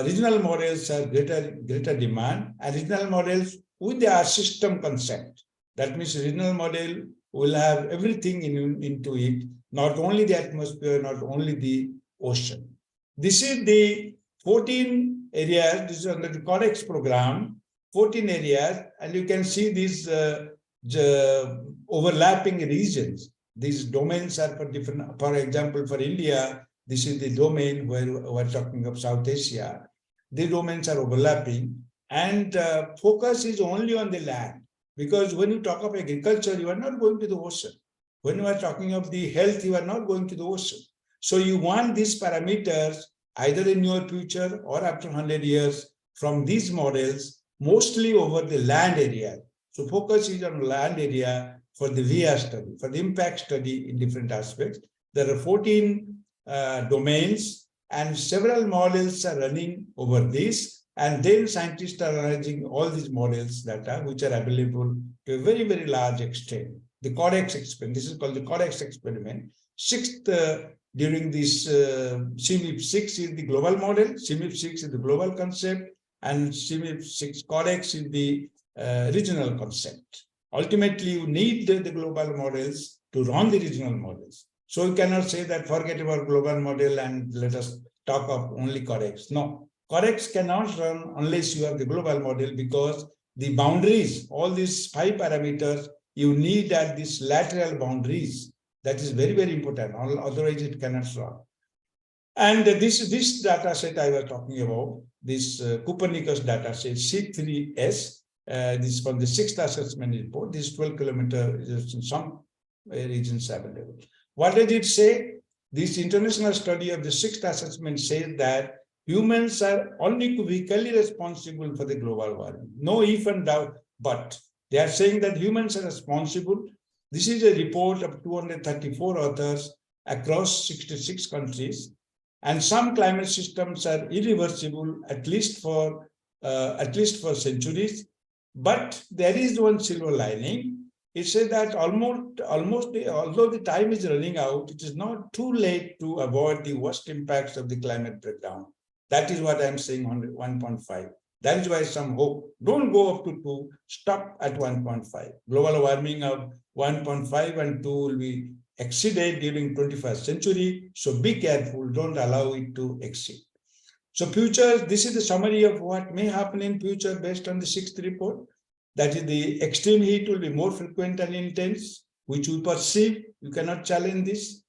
I: regional models are greater demand, and regional models with their system concept. That means regional model will have everything into it, not only the atmosphere, not only the ocean. This is the 14 areas. This is under the CODEX program, 14 areas, and you can see these overlapping regions. These domains are for different, for example, for India, this is the domain where we're talking of South Asia. The domains are overlapping, and focus is only on the land. Because when you talk of agriculture, you are not going to the ocean. When you are talking of the health, you are not going to the ocean. So you want these parameters either in your future or after 100 years from these models, mostly over the land area. So focus is on land area for the VIA study, for the impact study in different aspects. There are 14 domains, and several models are running over this. And then scientists are analyzing all these models data, which are available to a very, very large extent. The CODEX experiment, this is called the CODEX experiment. Sixth, during this CMIP6 is the global model, CMIP6 is the global concept, and CMIP6 CODEX is the regional concept. Ultimately, you need the global models to run the regional models. So you cannot say that forget about global model and let us talk of only CODEX. No. CODEX cannot run unless you have the global model, because the boundaries, all these 5 parameters, you need at these lateral boundaries. That is very, very important. Otherwise, it cannot run. And this data set I was talking about, this Copernicus data set, C3S, this is from the 6th assessment report. This 12 kilometers is in some regions available. What did it say? This international study of the 6th assessment says that humans are unequivocally responsible for the global warming. No if and doubt, but they are saying that humans are responsible. This is a report of 234 authors across 66 countries. And some climate systems are irreversible, at least for centuries. But there is one silver lining. It says that almost, although the time is running out, it is not too late to avoid the worst impacts of the climate breakdown. That is what I'm saying on 1.5. That is why some hope. Don't go up to 2, stop at 1.5. Global warming of 1.5 and 2 will be exceeded during 21st century. So be careful, don't allow it to exceed. So future, this is the summary of what may happen in future based on the 6th report. That is, the extreme heat will be more frequent and intense, which we perceive. You cannot challenge this.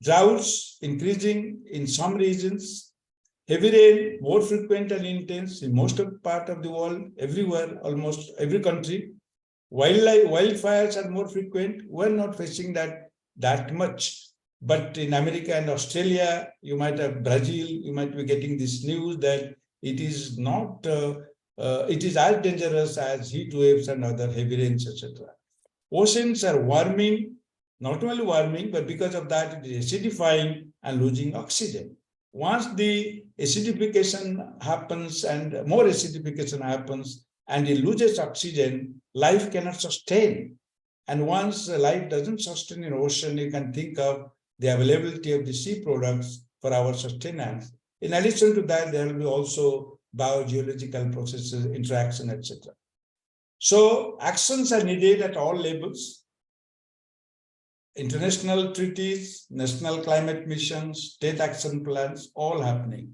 I: Droughts increasing in some regions. Heavy rain more frequent and intense in most of the part of the world, everywhere, almost every country. Wildfires are more frequent. We're not facing that much. But in America and Australia, you might have Brazil, you might be getting this news that it is not, it is as dangerous as heat waves and other heavy rains, etc. Oceans are warming, not only warming, but because of that, it is acidifying and losing oxygen. Once the acidification happens and more acidification happens and it loses oxygen, life cannot sustain. And once life doesn't sustain in ocean, you can think of the availability of the sea products for our sustenance. In addition to that, there will be also biogeological processes, interaction, etc. So actions are needed at all levels. International treaties, national climate missions, state action plans, all happening,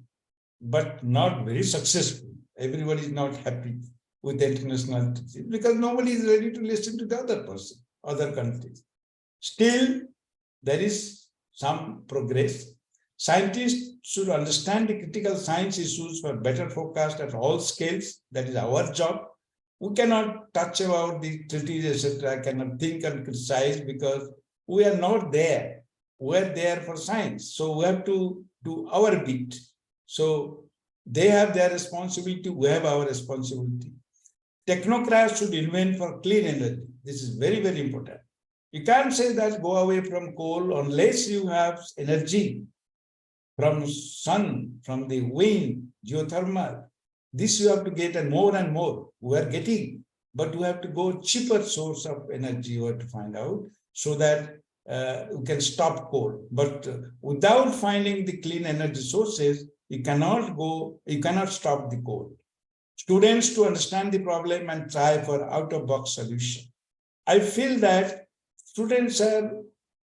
I: but not very successful. Everybody is not happy with the international treaties because nobody is ready to listen to the other person, other countries. Still, there is some progress. Scientists should understand the critical science issues for better forecast at all scales. That is our job. We cannot touch about the treaties, etc. Cannot think and criticize because we are not there. We are there for science. So we have to do our bit. So they have their responsibility. We have our responsibility. Technocrats should invent for clean energy. This is very, very important. You can't say that go away from coal unless you have energy from sun, from the wind, geothermal. This you have to get and more we are getting, but we have to go cheaper source of energy we have to find out so that we can stop coal. But without finding the clean energy sources, you cannot stop the coal. Students to understand the problem and try for out-of-box solution. I feel that students are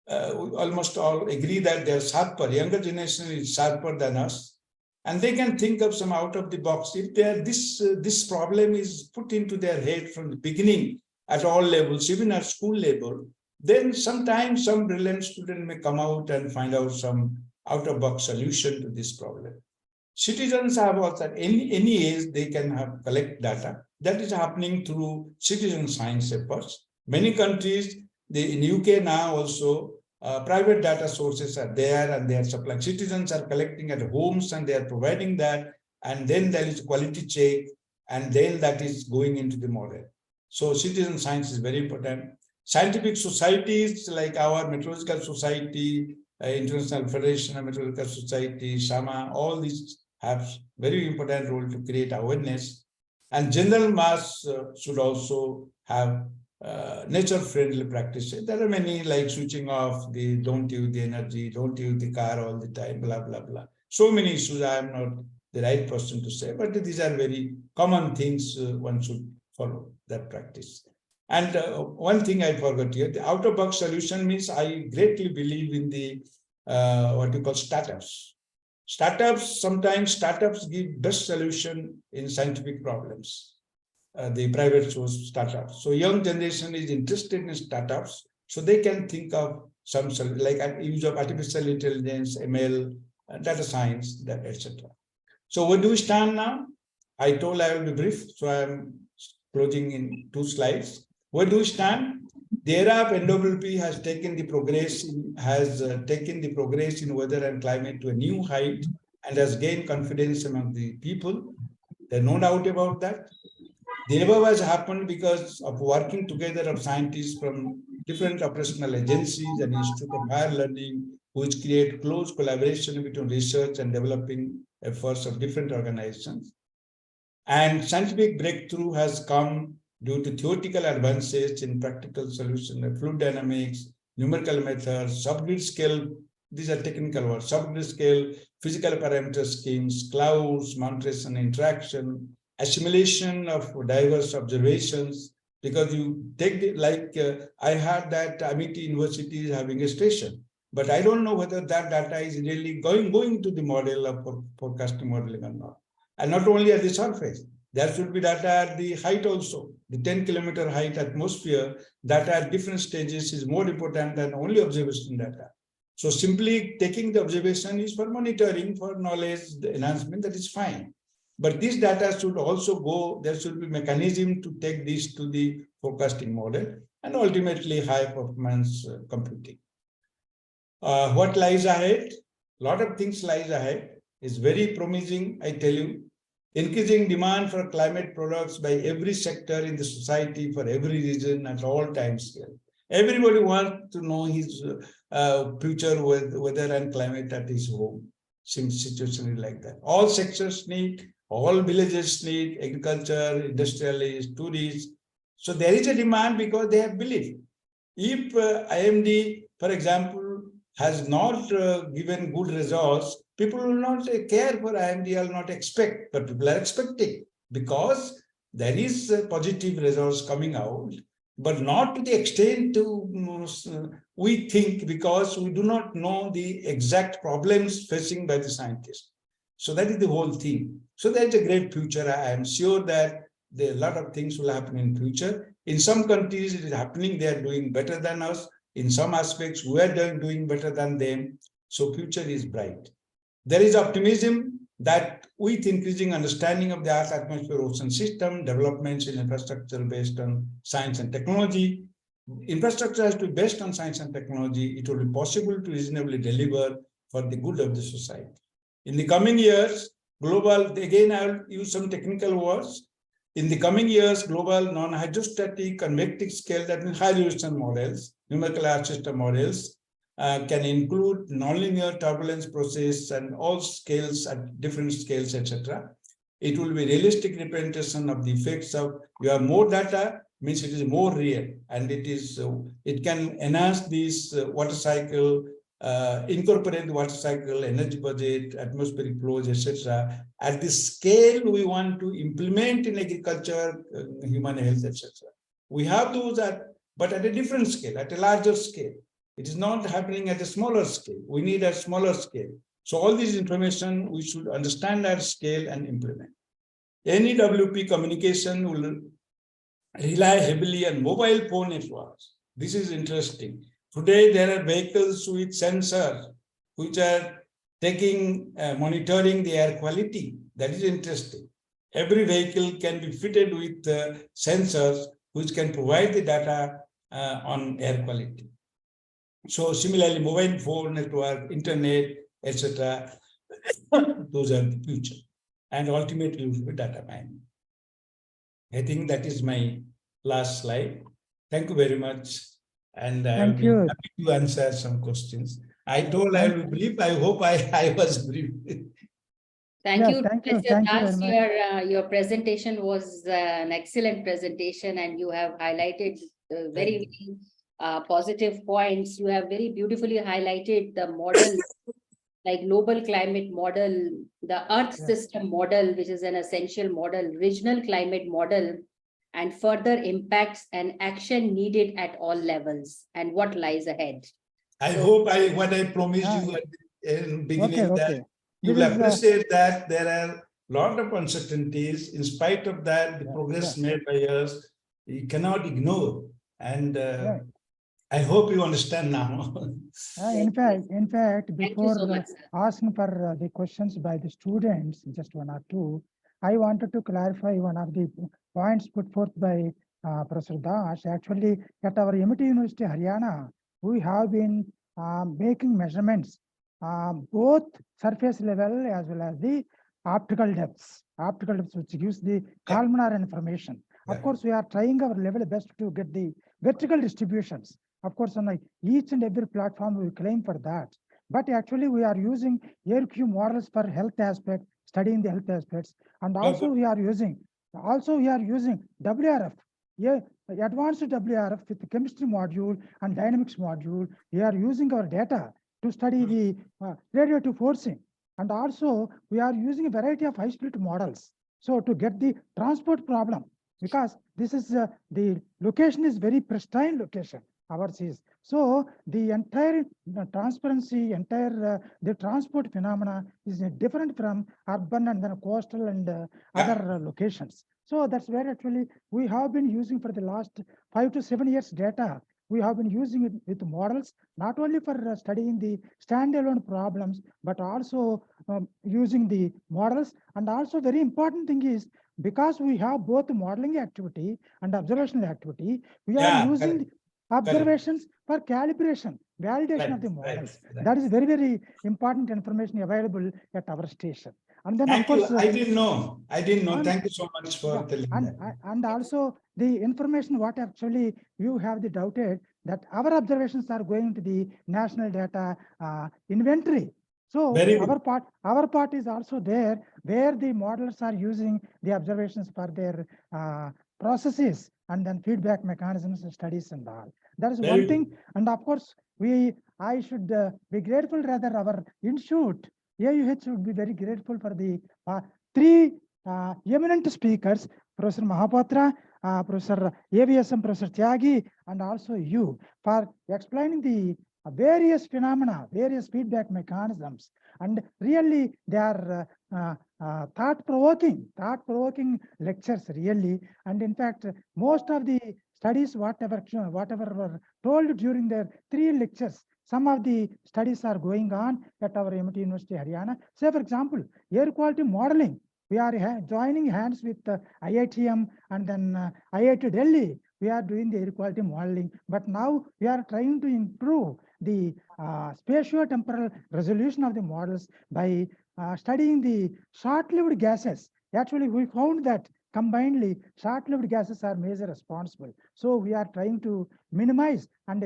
I: almost all agree that they're sharper. Younger generation is sharper than us, and they can think of some out of the box. If this problem is put into their head from the beginning at all levels, even at school level, then sometimes some brilliant student may come out and find out some out of box solution to this problem. Citizens have also at any age they can have collect data. That is happening through citizen science efforts. Many countries, in UK now also, private data sources are there and they are supplying. Citizens are collecting at homes and they are providing that, and then there is quality check, and then that is going into the model. So citizen science is very important. Scientific societies like our Meteorological Society, International Federation of Meteorological Society, SHAMA, all these have very important role to create awareness. And general mass should also have nature-friendly practices. There are many like switching off the don't use the energy, don't use the car all the time, blah, blah, blah. So many issues I am not the right person to say, but these are very common things one should follow that practice. And one thing I forgot here, the out-of-box solution means I greatly believe in the what you call startups. Sometimes startups give best solution in scientific problems. The private source startups. So young generation is interested in startups, so they can think of some like use of artificial intelligence, ML, data science, that etc. So where do we stand now? I told I will be brief, so I am closing in 2 slides. Where do we stand? The era of NWP has taken the progress in weather and climate to a new height and has gained confidence among the people. There's no doubt about that. The above has happened because of working together of scientists from different operational agencies and Institute of Higher Learning, which create close collaboration between research and developing efforts of different organizations. And scientific breakthrough has come due to theoretical advances in practical solutions like fluid dynamics, numerical methods, subgrid scale, these are technical words, subgrid scale, physical parameter schemes, clouds, mountain interaction, assimilation of diverse observations, because you take the, I heard that Amity University is having a station, but I don't know whether that data is really going to the model of forecasting modeling or not. And not only at the surface, there should be data at the height also. The 10-kilometer height atmosphere data at different stages is more important than only observation data. So simply taking the observation is for monitoring, for knowledge enhancement, that is fine. But this data should also go, there should be mechanism to take this to the forecasting model and ultimately high performance computing. What lies ahead? A lot of things lies ahead. It's very promising, I tell you. Increasing demand for climate products by every sector in the society for every region at all time scale. Everybody wants to know his future with weather and climate at his home. Since situation is like that. All sectors need, all villages need, agriculture, industrialists, tourists. So there is a demand because they have belief. If IMD, for example, has not given good results, People will not care for IMD, will not expect, but people are expecting because there is positive results coming out, but not to the extent to we think, because we do not know the exact problems facing by the scientists. So that is the whole thing. So there is a great future. I am sure that a lot of things will happen in future. In some countries it is happening, they are doing better than us. In some aspects we are doing better than them. So future is bright. There is optimism that with increasing understanding of the Earth atmosphere ocean system, developments in infrastructure based on science and technology, infrastructure has to be based on science and technology, it will be possible to reasonably deliver for the good of the society. In the coming years, global, again I will use some technical words. In the coming years, global non-hydrostatic convective scale, that means high resolution models, numerical Earth system models, can include nonlinear turbulence process and all scales at different scales, etc. It will be realistic representation of the effects of, you have more data, means it is more real, and it can enhance this water cycle, incorporate the water cycle, energy budget, atmospheric flows, etc. At the scale we want to implement in agriculture, human health, etc. We have those but at a different scale, at a larger scale. It is not happening at a smaller scale. We need a smaller scale. So all this information we should understand at scale and implement. Any WP communication will rely heavily on mobile phone networks. This is interesting. Today there are vehicles with sensors which are monitoring the air quality. That is interesting. Every vehicle can be fitted with sensors which can provide the data on air quality. So similarly, mobile phone network, internet, etc. Those are the future. And ultimately will be data mining. I think that is my last slide. Thank you very much. And I will be happy to answer some questions. I told I will be brief. I hope I was brief.
F: Thank you,
C: Thank you.
F: Mr.
C: Thank you
F: Das.
C: very much.
F: Your presentation was an excellent presentation, and you have highlighted very positive points. You have very beautifully highlighted the model, like global climate model, the Earth system model, which is an essential model, regional climate model, and further impacts and action needed at all levels, and what lies ahead.
I: I hope what I promised you at the beginning, that you will appreciate that there are a lot of uncertainties. In spite of that, the progress made by us, you cannot ignore. And I hope you understand now.
C: In fact, before asking for the questions by the students, just one or two, I wanted to clarify one of the points put forth by Professor Das. Actually, at our MET University, Haryana, we have been making measurements, both surface level as well as the optical depths, which gives the columnar information. Of course, we are trying our level best to get the vertical distributions. Of course, on each and every platform we claim for that. But actually, we are using AirQ models for health aspect, studying the health aspects, and also we are using WRF. Advanced WRF with the chemistry module and dynamics module. We are using our data to study the radiative forcing, and also we are using a variety of high-split models. So to get the transport problem, because this is the location is very pristine location. Ours is. So the entire transparency, the transport phenomena is different from urban and then coastal and other locations. So that's where actually we have been using for the last 5 to 7 years data. We have been using it with models, not only for studying the standalone problems, but also using the models. And also very important thing is, because we have both modeling activity and observational activity, we are using observations for calibration, validation of the models. That is very, very important information available at our station. And then of course,
I: I didn't know. Thank you so much for telling that.
C: And also the information what actually you have the doubted that our observations are going to the national data inventory. So our part is also there, where the modelers are using the observations for their processes and then feedback mechanisms, studies and all. That is one thing. And of course, I should be grateful, rather our institute AUH would be very grateful for the three eminent speakers, Professor Mahapatra, Professor AVSM, Professor Tyagi, and also you, for explaining the various phenomena, various feedback mechanisms, and really they are thought-provoking lectures, really. And in fact, most of the studies, whatever were told during their 3 lectures, some of the studies are going on at our MET University, Haryana. Say, for example, air quality modeling. We are joining hands with IITM and then IIT Delhi. We are doing the air quality modeling, but now we are trying to improve the spatio-temporal resolution of the models by studying the short-lived gases. Actually, we found that combinedly, short-lived gases are major responsible. So we are trying to minimize and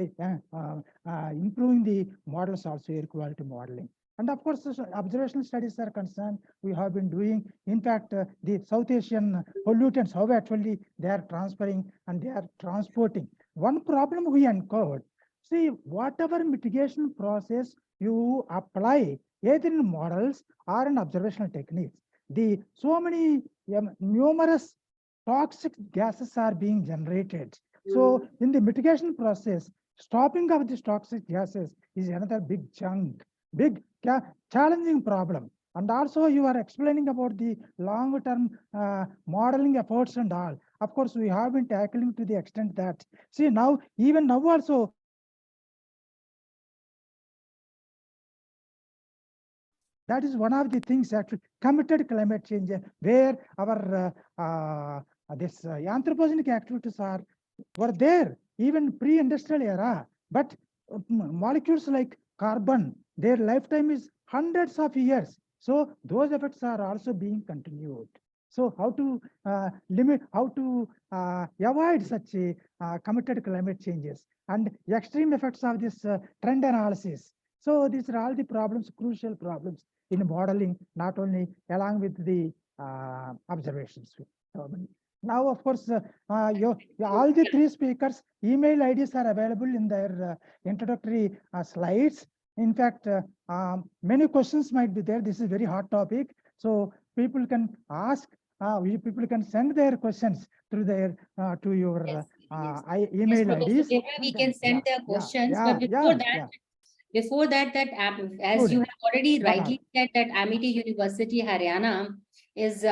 C: improving the models, also air quality modeling. And of course, observational studies are concerned. We have been doing, in fact, the South Asian pollutants, how actually they are transferring and they are transporting. One problem we uncovered, see, whatever mitigation process you apply, either in models or in observational techniques, so many numerous toxic gases are being generated. So in the mitigation process, stopping of these toxic gases is another big chunk, big challenging problem. And also you are explaining about the long-term modeling efforts and all. Of course, we have been tackling to the extent that, see, now, even now also, that is one of the things actually committed climate change, where our this anthropogenic activities were there even pre-industrial era, but molecules like carbon, their lifetime is hundreds of years. So those effects are also being continued. So how to limit, how to avoid such committed climate changes and extreme effects of this trend analysis. So these are all the problems, crucial problems in modeling, not only along with the observations. Now, of course, all the 3 speakers' email IDs are available in their introductory slides. In fact, many questions might be there. This is a very hot topic. So people can ask, people can send their questions through their to your email IDs.
F: We can send their questions, but before that, as you have already rightly said, that Amity University, Haryana is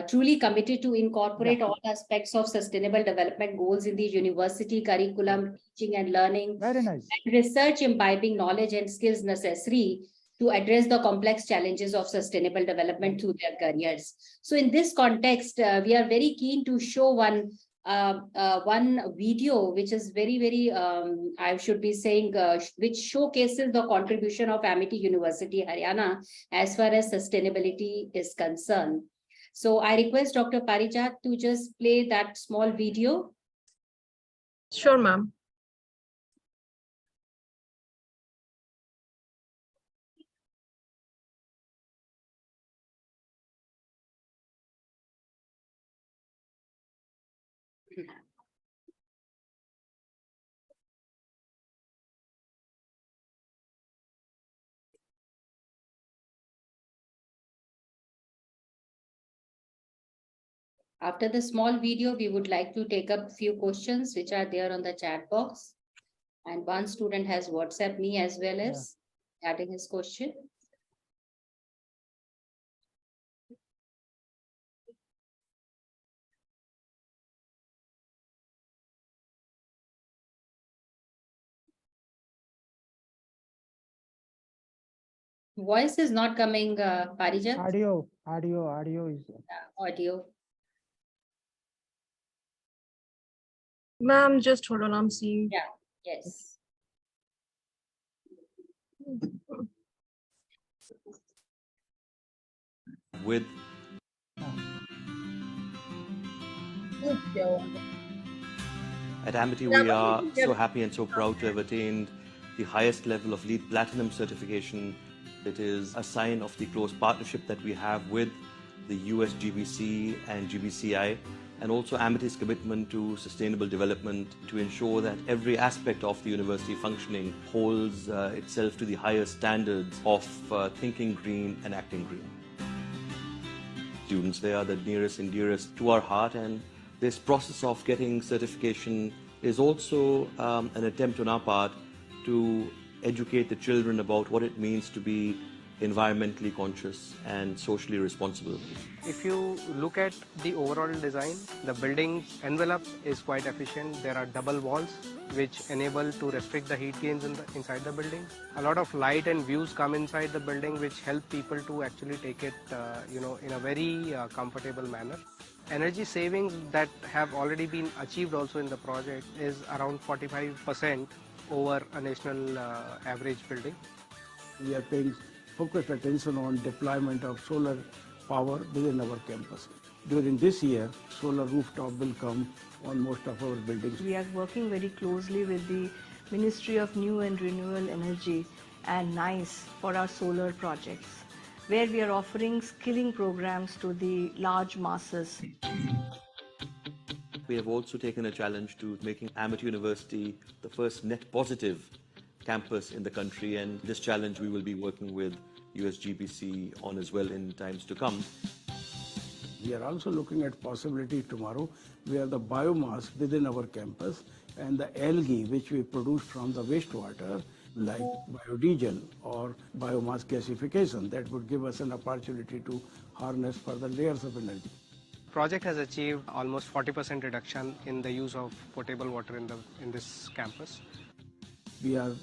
F: truly committed to incorporate all aspects of sustainable development goals in the university curriculum, teaching and learning,
C: very nice,
F: and research, imbibing knowledge and skills necessary to address the complex challenges of sustainable development through their careers. So in this context, we are very keen to show one video, which is very, I should be saying, which showcases the contribution of Amity University, Haryana, as far as sustainability is concerned. So I request Dr. Parijat to just play that small video.
A: Sure, ma'am.
F: After the small video, we would like to take up a few questions which are there on the chat box. And one student has WhatsApp me as well as adding his question. Voice is not coming, Parijat.
C: Audio is.
F: Audio.
A: Ma'am, just hold on, I'm seeing.
F: Yeah, yes.
J: With at Amity, we are so happy and so proud to have attained the highest level of LEED Platinum certification. It is a sign of the close partnership that we have with the US GBC and GBCI and also Amity's commitment to sustainable development to ensure that every aspect of the university functioning holds itself to the highest standards of thinking green and acting green. Students, they are the nearest and dearest to our heart, and this process of getting certification is also an attempt on our part to educate the children about what it means to be environmentally conscious and socially responsible.
K: If you look at the overall design, the building envelope is quite efficient. There are double walls which enable to restrict the heat gains inside the building. A lot of light and views come inside the building which help people to actually take it in a very comfortable manner. Energy savings that have already been achieved also in the project is around 45% over a national average building.
E: We are paying focused attention on deployment of solar power within our campus. During this year, solar rooftop will come on most of our buildings.
L: We are working very closely with the Ministry of New and Renewable Energy and NICE for our solar projects, where we are offering skilling programs to the large masses.
J: We have also taken a challenge to making Amity University the first net positive campus in the country, and this challenge we will be working with USGBC on as well in times to come.
E: We are also looking at possibility tomorrow where the biomass within our campus and the algae which we produce from the wastewater, like biodiesel or biomass gasification, that would give us an opportunity to harness further layers of energy.
K: Project has achieved almost 40% reduction in the use of potable water in this campus.
E: We are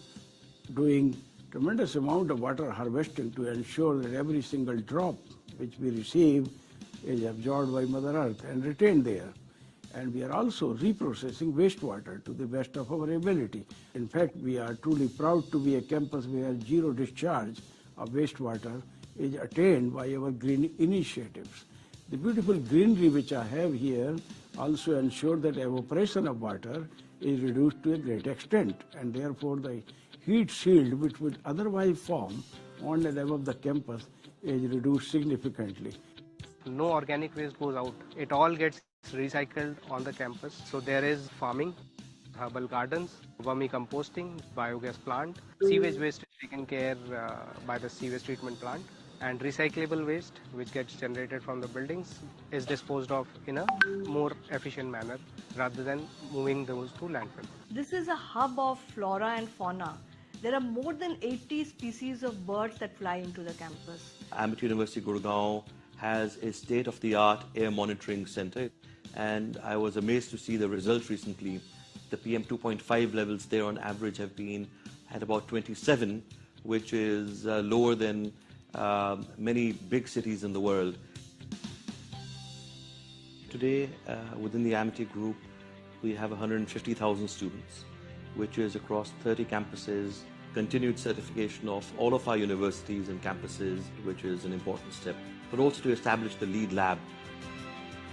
E: doing tremendous amount of water harvesting to ensure that every single drop which we receive is absorbed by Mother Earth and retained there. And we are also reprocessing wastewater to the best of our ability. In fact, we are truly proud to be a campus where zero discharge of wastewater is attained by our green initiatives. The beautiful greenery which I have here also ensure that evaporation of water is reduced to a great extent, and therefore the heat shield which would otherwise form on and above the campus is reduced significantly.
K: No organic waste goes out. It all gets recycled on the campus. So there is farming, herbal gardens, vermicomposting, biogas plant, sewage waste is taken care by the sewage treatment plant, and recyclable waste which gets generated from the buildings is disposed of in a more efficient manner rather than moving those to landfill.
L: This is a hub of flora and fauna. There are more than 80 species of birds that fly into the campus.
J: Amity University Gurgaon has a state-of-the-art air monitoring center, and I was amazed to see the results recently. The PM 2.5 levels there on average have been at about 27, which is lower than many big cities in the world. Today, within the Amity Group, we have 150,000 students, which is across 30 campuses, continued certification of all of our universities and campuses, which is an important step, but also to establish the LEED lab.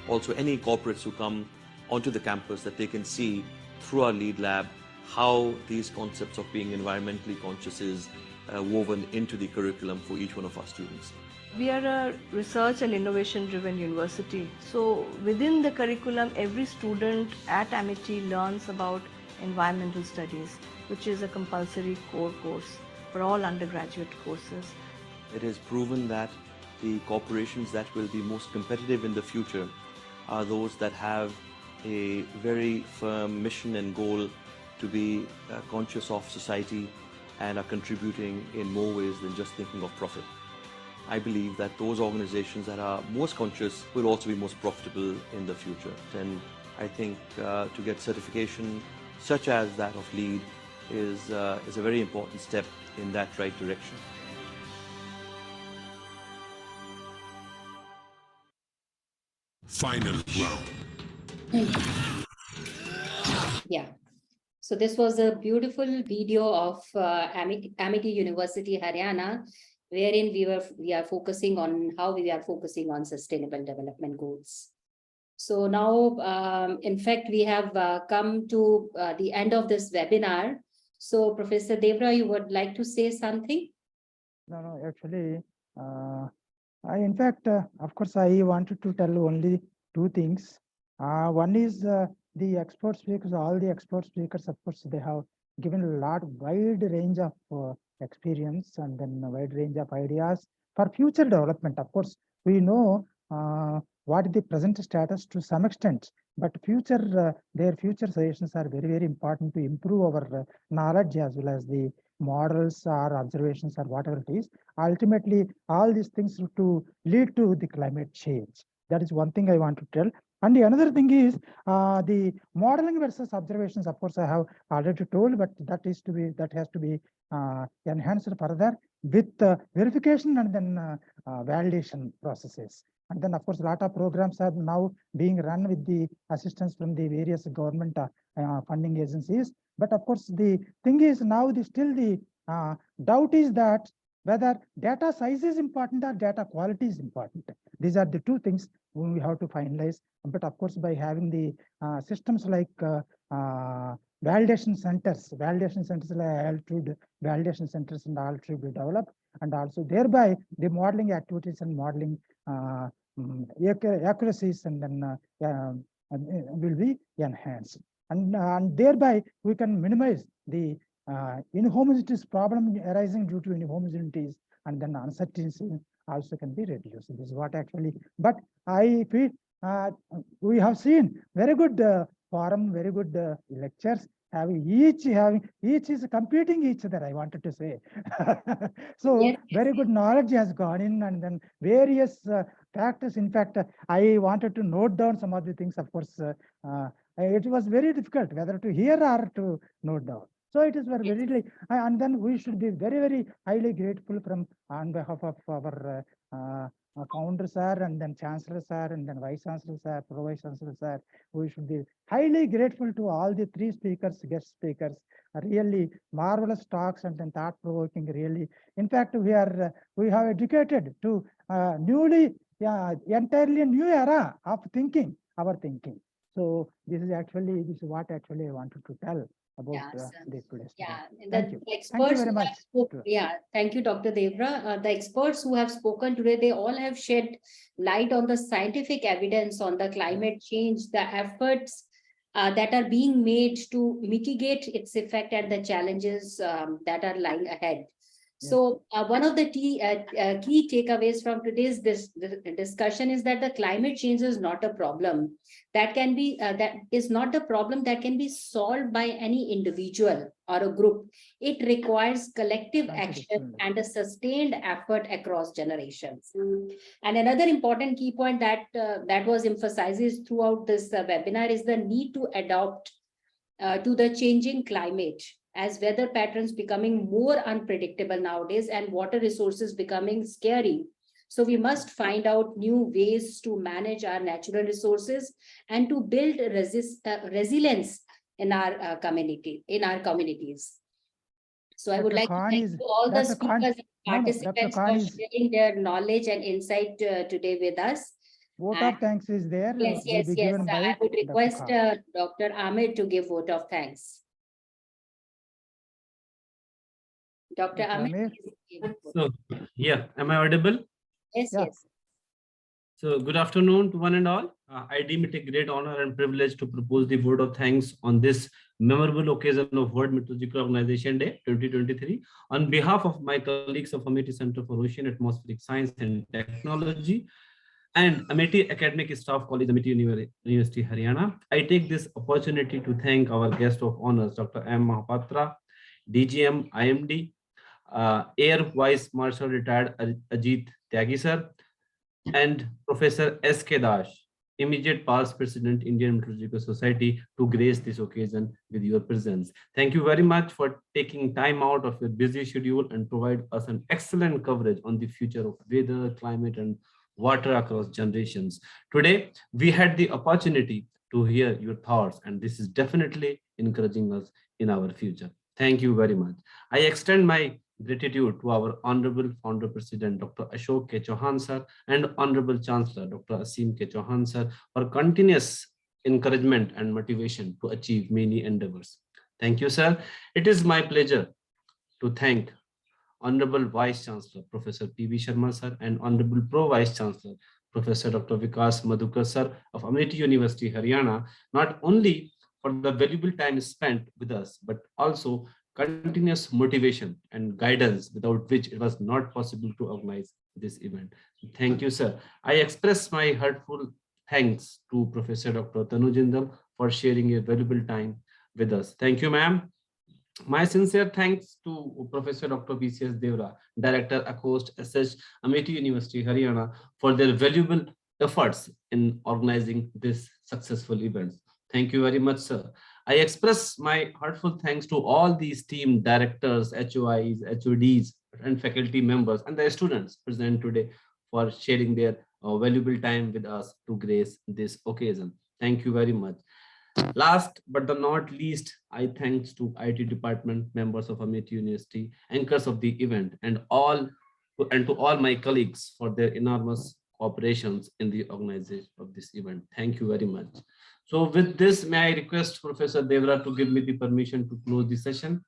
J: Also, any corporates who come onto the campus, that they can see through our LEED lab how these concepts of being environmentally conscious is woven into the curriculum for each one of our students.
L: We are a research and innovation driven university. So within the curriculum, every student at Amity learns about environmental studies, which is a compulsory core course for all undergraduate courses.
J: It is proven that the corporations that will be most competitive in the future are those that have a very firm mission and goal to be conscious of society and are contributing in more ways than just thinking of profit. I believe that those organizations that are most conscious will also be most profitable in the future. And I think to get certification such as that of LEED is a very important step in that right direction.
M: Final round.
F: Yeah. So this was a beautiful video of Amity University, Haryana, wherein we are focusing on how we are focusing on sustainable development goals. So now, in fact, we have come to the end of this webinar. So Professor Devra, you would like to say something?
C: No, actually, in fact, of course, I wanted to tell only two things. One is the expert speakers, all the expert speakers, of course, they have given a lot wide range of experience and then a wide range of ideas for future development. Of course, we know what is the present status to some extent, but their future suggestions are very, very important to improve our knowledge as well as the models or observations or whatever it is. Ultimately, all these things to lead to the climate change. That is one thing I want to tell. And the another thing is the modeling versus observations. Of course, I have already told, but that has to be enhanced further with verification and then validation processes. And then, of course, a lot of programs are now being run with the assistance from the various government funding agencies. But of course, the thing is now the doubt is that whether data size is important or data quality is important. These are the two things we have to finalize. But of course, by having the systems like validation centers like altitude validation centers and all should be developed, and also thereby the modeling activities and modeling accuracies and then will be enhanced, and thereby we can minimize the inhomogeneities problem arising due to inhomogeneities, and then uncertainty also can be reduced. This is what actually, but I feel we have seen very good forum, very good lectures, each is competing each other, I wanted to say. So
F: Yes,
C: very good knowledge has gone in, and then various factors. In fact, I wanted to note down some of the things. Of course, it was very difficult whether to hear or to note down. So it is very, and then we should be very, very highly grateful from on behalf of our founder sir, and then chancellor sir, and then vice chancellor sir, pro vice chancellor sir. We should be highly grateful to all the three speakers, guest speakers. Really marvelous talks and then thought provoking. Really, in fact, we have educated to newly, entirely new era of thinking, our thinking. So this is what actually I wanted to tell about this today's.
F: Yeah,
C: Thank you.
F: the experts
C: Thank you very
F: who
C: much.
F: have thank you, Dr. Devra. The experts who have spoken today, they all have shed light on the scientific evidence on the climate change, the efforts that are being made to mitigate its effect and the challenges that are lying ahead. So one of the key takeaways from today's discussion is that the climate change is not a problem that can be that is not the problem that can be solved by any individual or a group. It requires collective action and a sustained effort across generations. And another important key point that that was emphasized throughout this webinar is the need to adapt to the changing climate, as weather patterns becoming more unpredictable nowadays and water resources becoming scary. So we must find out new ways to manage our natural resources and to build resilience in our communities. So I would like to thank all the speakers and participants for sharing their knowledge and insight today with us.
C: Vote of thanks is there.
F: Yes. I would request Dr. Ahmed to give vote of thanks. Dr. Ahmed.
N: So, yeah, am I audible?
F: Yes.
N: So, good afternoon to one and all. I deem it a great honor and privilege to propose the vote of thanks on this memorable occasion of World Meteorological Organization Day 2023 on behalf of my colleagues of Amity Center for Ocean Atmospheric Science and Technology and Amity Academic Staff College, Amity University, Haryana. I take this opportunity to thank our guest of honors, Dr. M. Mahapatra, DGM, IMD, Air Vice Marshal Retired Ajit Tyagi sir, and Professor S.K. Dash, immediate past President, Indian Meteorological Society, to grace this occasion with your presence. Thank you very much for taking time out of your busy schedule and provide us an excellent coverage on the future of weather, climate, and water across generations. Today, we had the opportunity to hear your thoughts, and this is definitely encouraging us in our future. Thank you very much. I extend my gratitude to our Honorable Founder President, Dr. Ashok K. Chauhan sir, and Honorable Chancellor, Dr. Asim K. Chauhan sir, for continuous encouragement and motivation to achieve many endeavors. Thank you, sir. It is my pleasure to thank Honorable Vice Chancellor, Professor P.V. Sharma sir, and Honorable Pro Vice Chancellor, Professor Dr. Vikas Madhukar sir of Amity University, Haryana, not only for the valuable time spent with us, but also continuous motivation and guidance without which it was not possible to organize this event. Thank you, sir. I express my heartfelt thanks to Professor Dr. Tanu Jindal for sharing a valuable time with us. Thank you, ma'am. My sincere thanks to Professor Dr. PCS Devra, Director, ACOST, SH, Amity University, Haryana, for their valuable efforts in organizing this successful event. Thank you very much, sir. I express my heartfelt thanks to all these team directors, HOIs, HODs, and faculty members, and the students present today for sharing their valuable time with us to grace this occasion. Thank you very much. Last but not least, I thanks to IT department, members of Amity University, anchors of the event, and to all my colleagues for their enormous cooperations in the organization of this event. Thank you very much. So with this, may I request Professor Devra to give me the permission to close the session?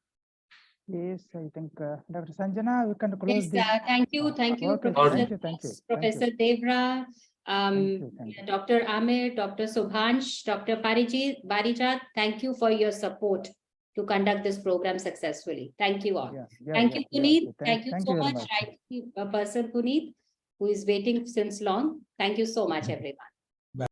C: Yes, I think Dr. Sanjana, we can close
F: Yes,
C: this.
F: thank you,
C: Okay,
F: Professor.
C: thank you.
F: Professor Devra,
C: Thank you.
F: Dr. Amir, Dr. Subhansh, Dr. Parijat, thank you for your support to conduct this program successfully. Thank you all. Thank you, Puneet. Thank you so
C: very
F: much, right person Puneet, who is waiting since long. Thank you so much, everyone.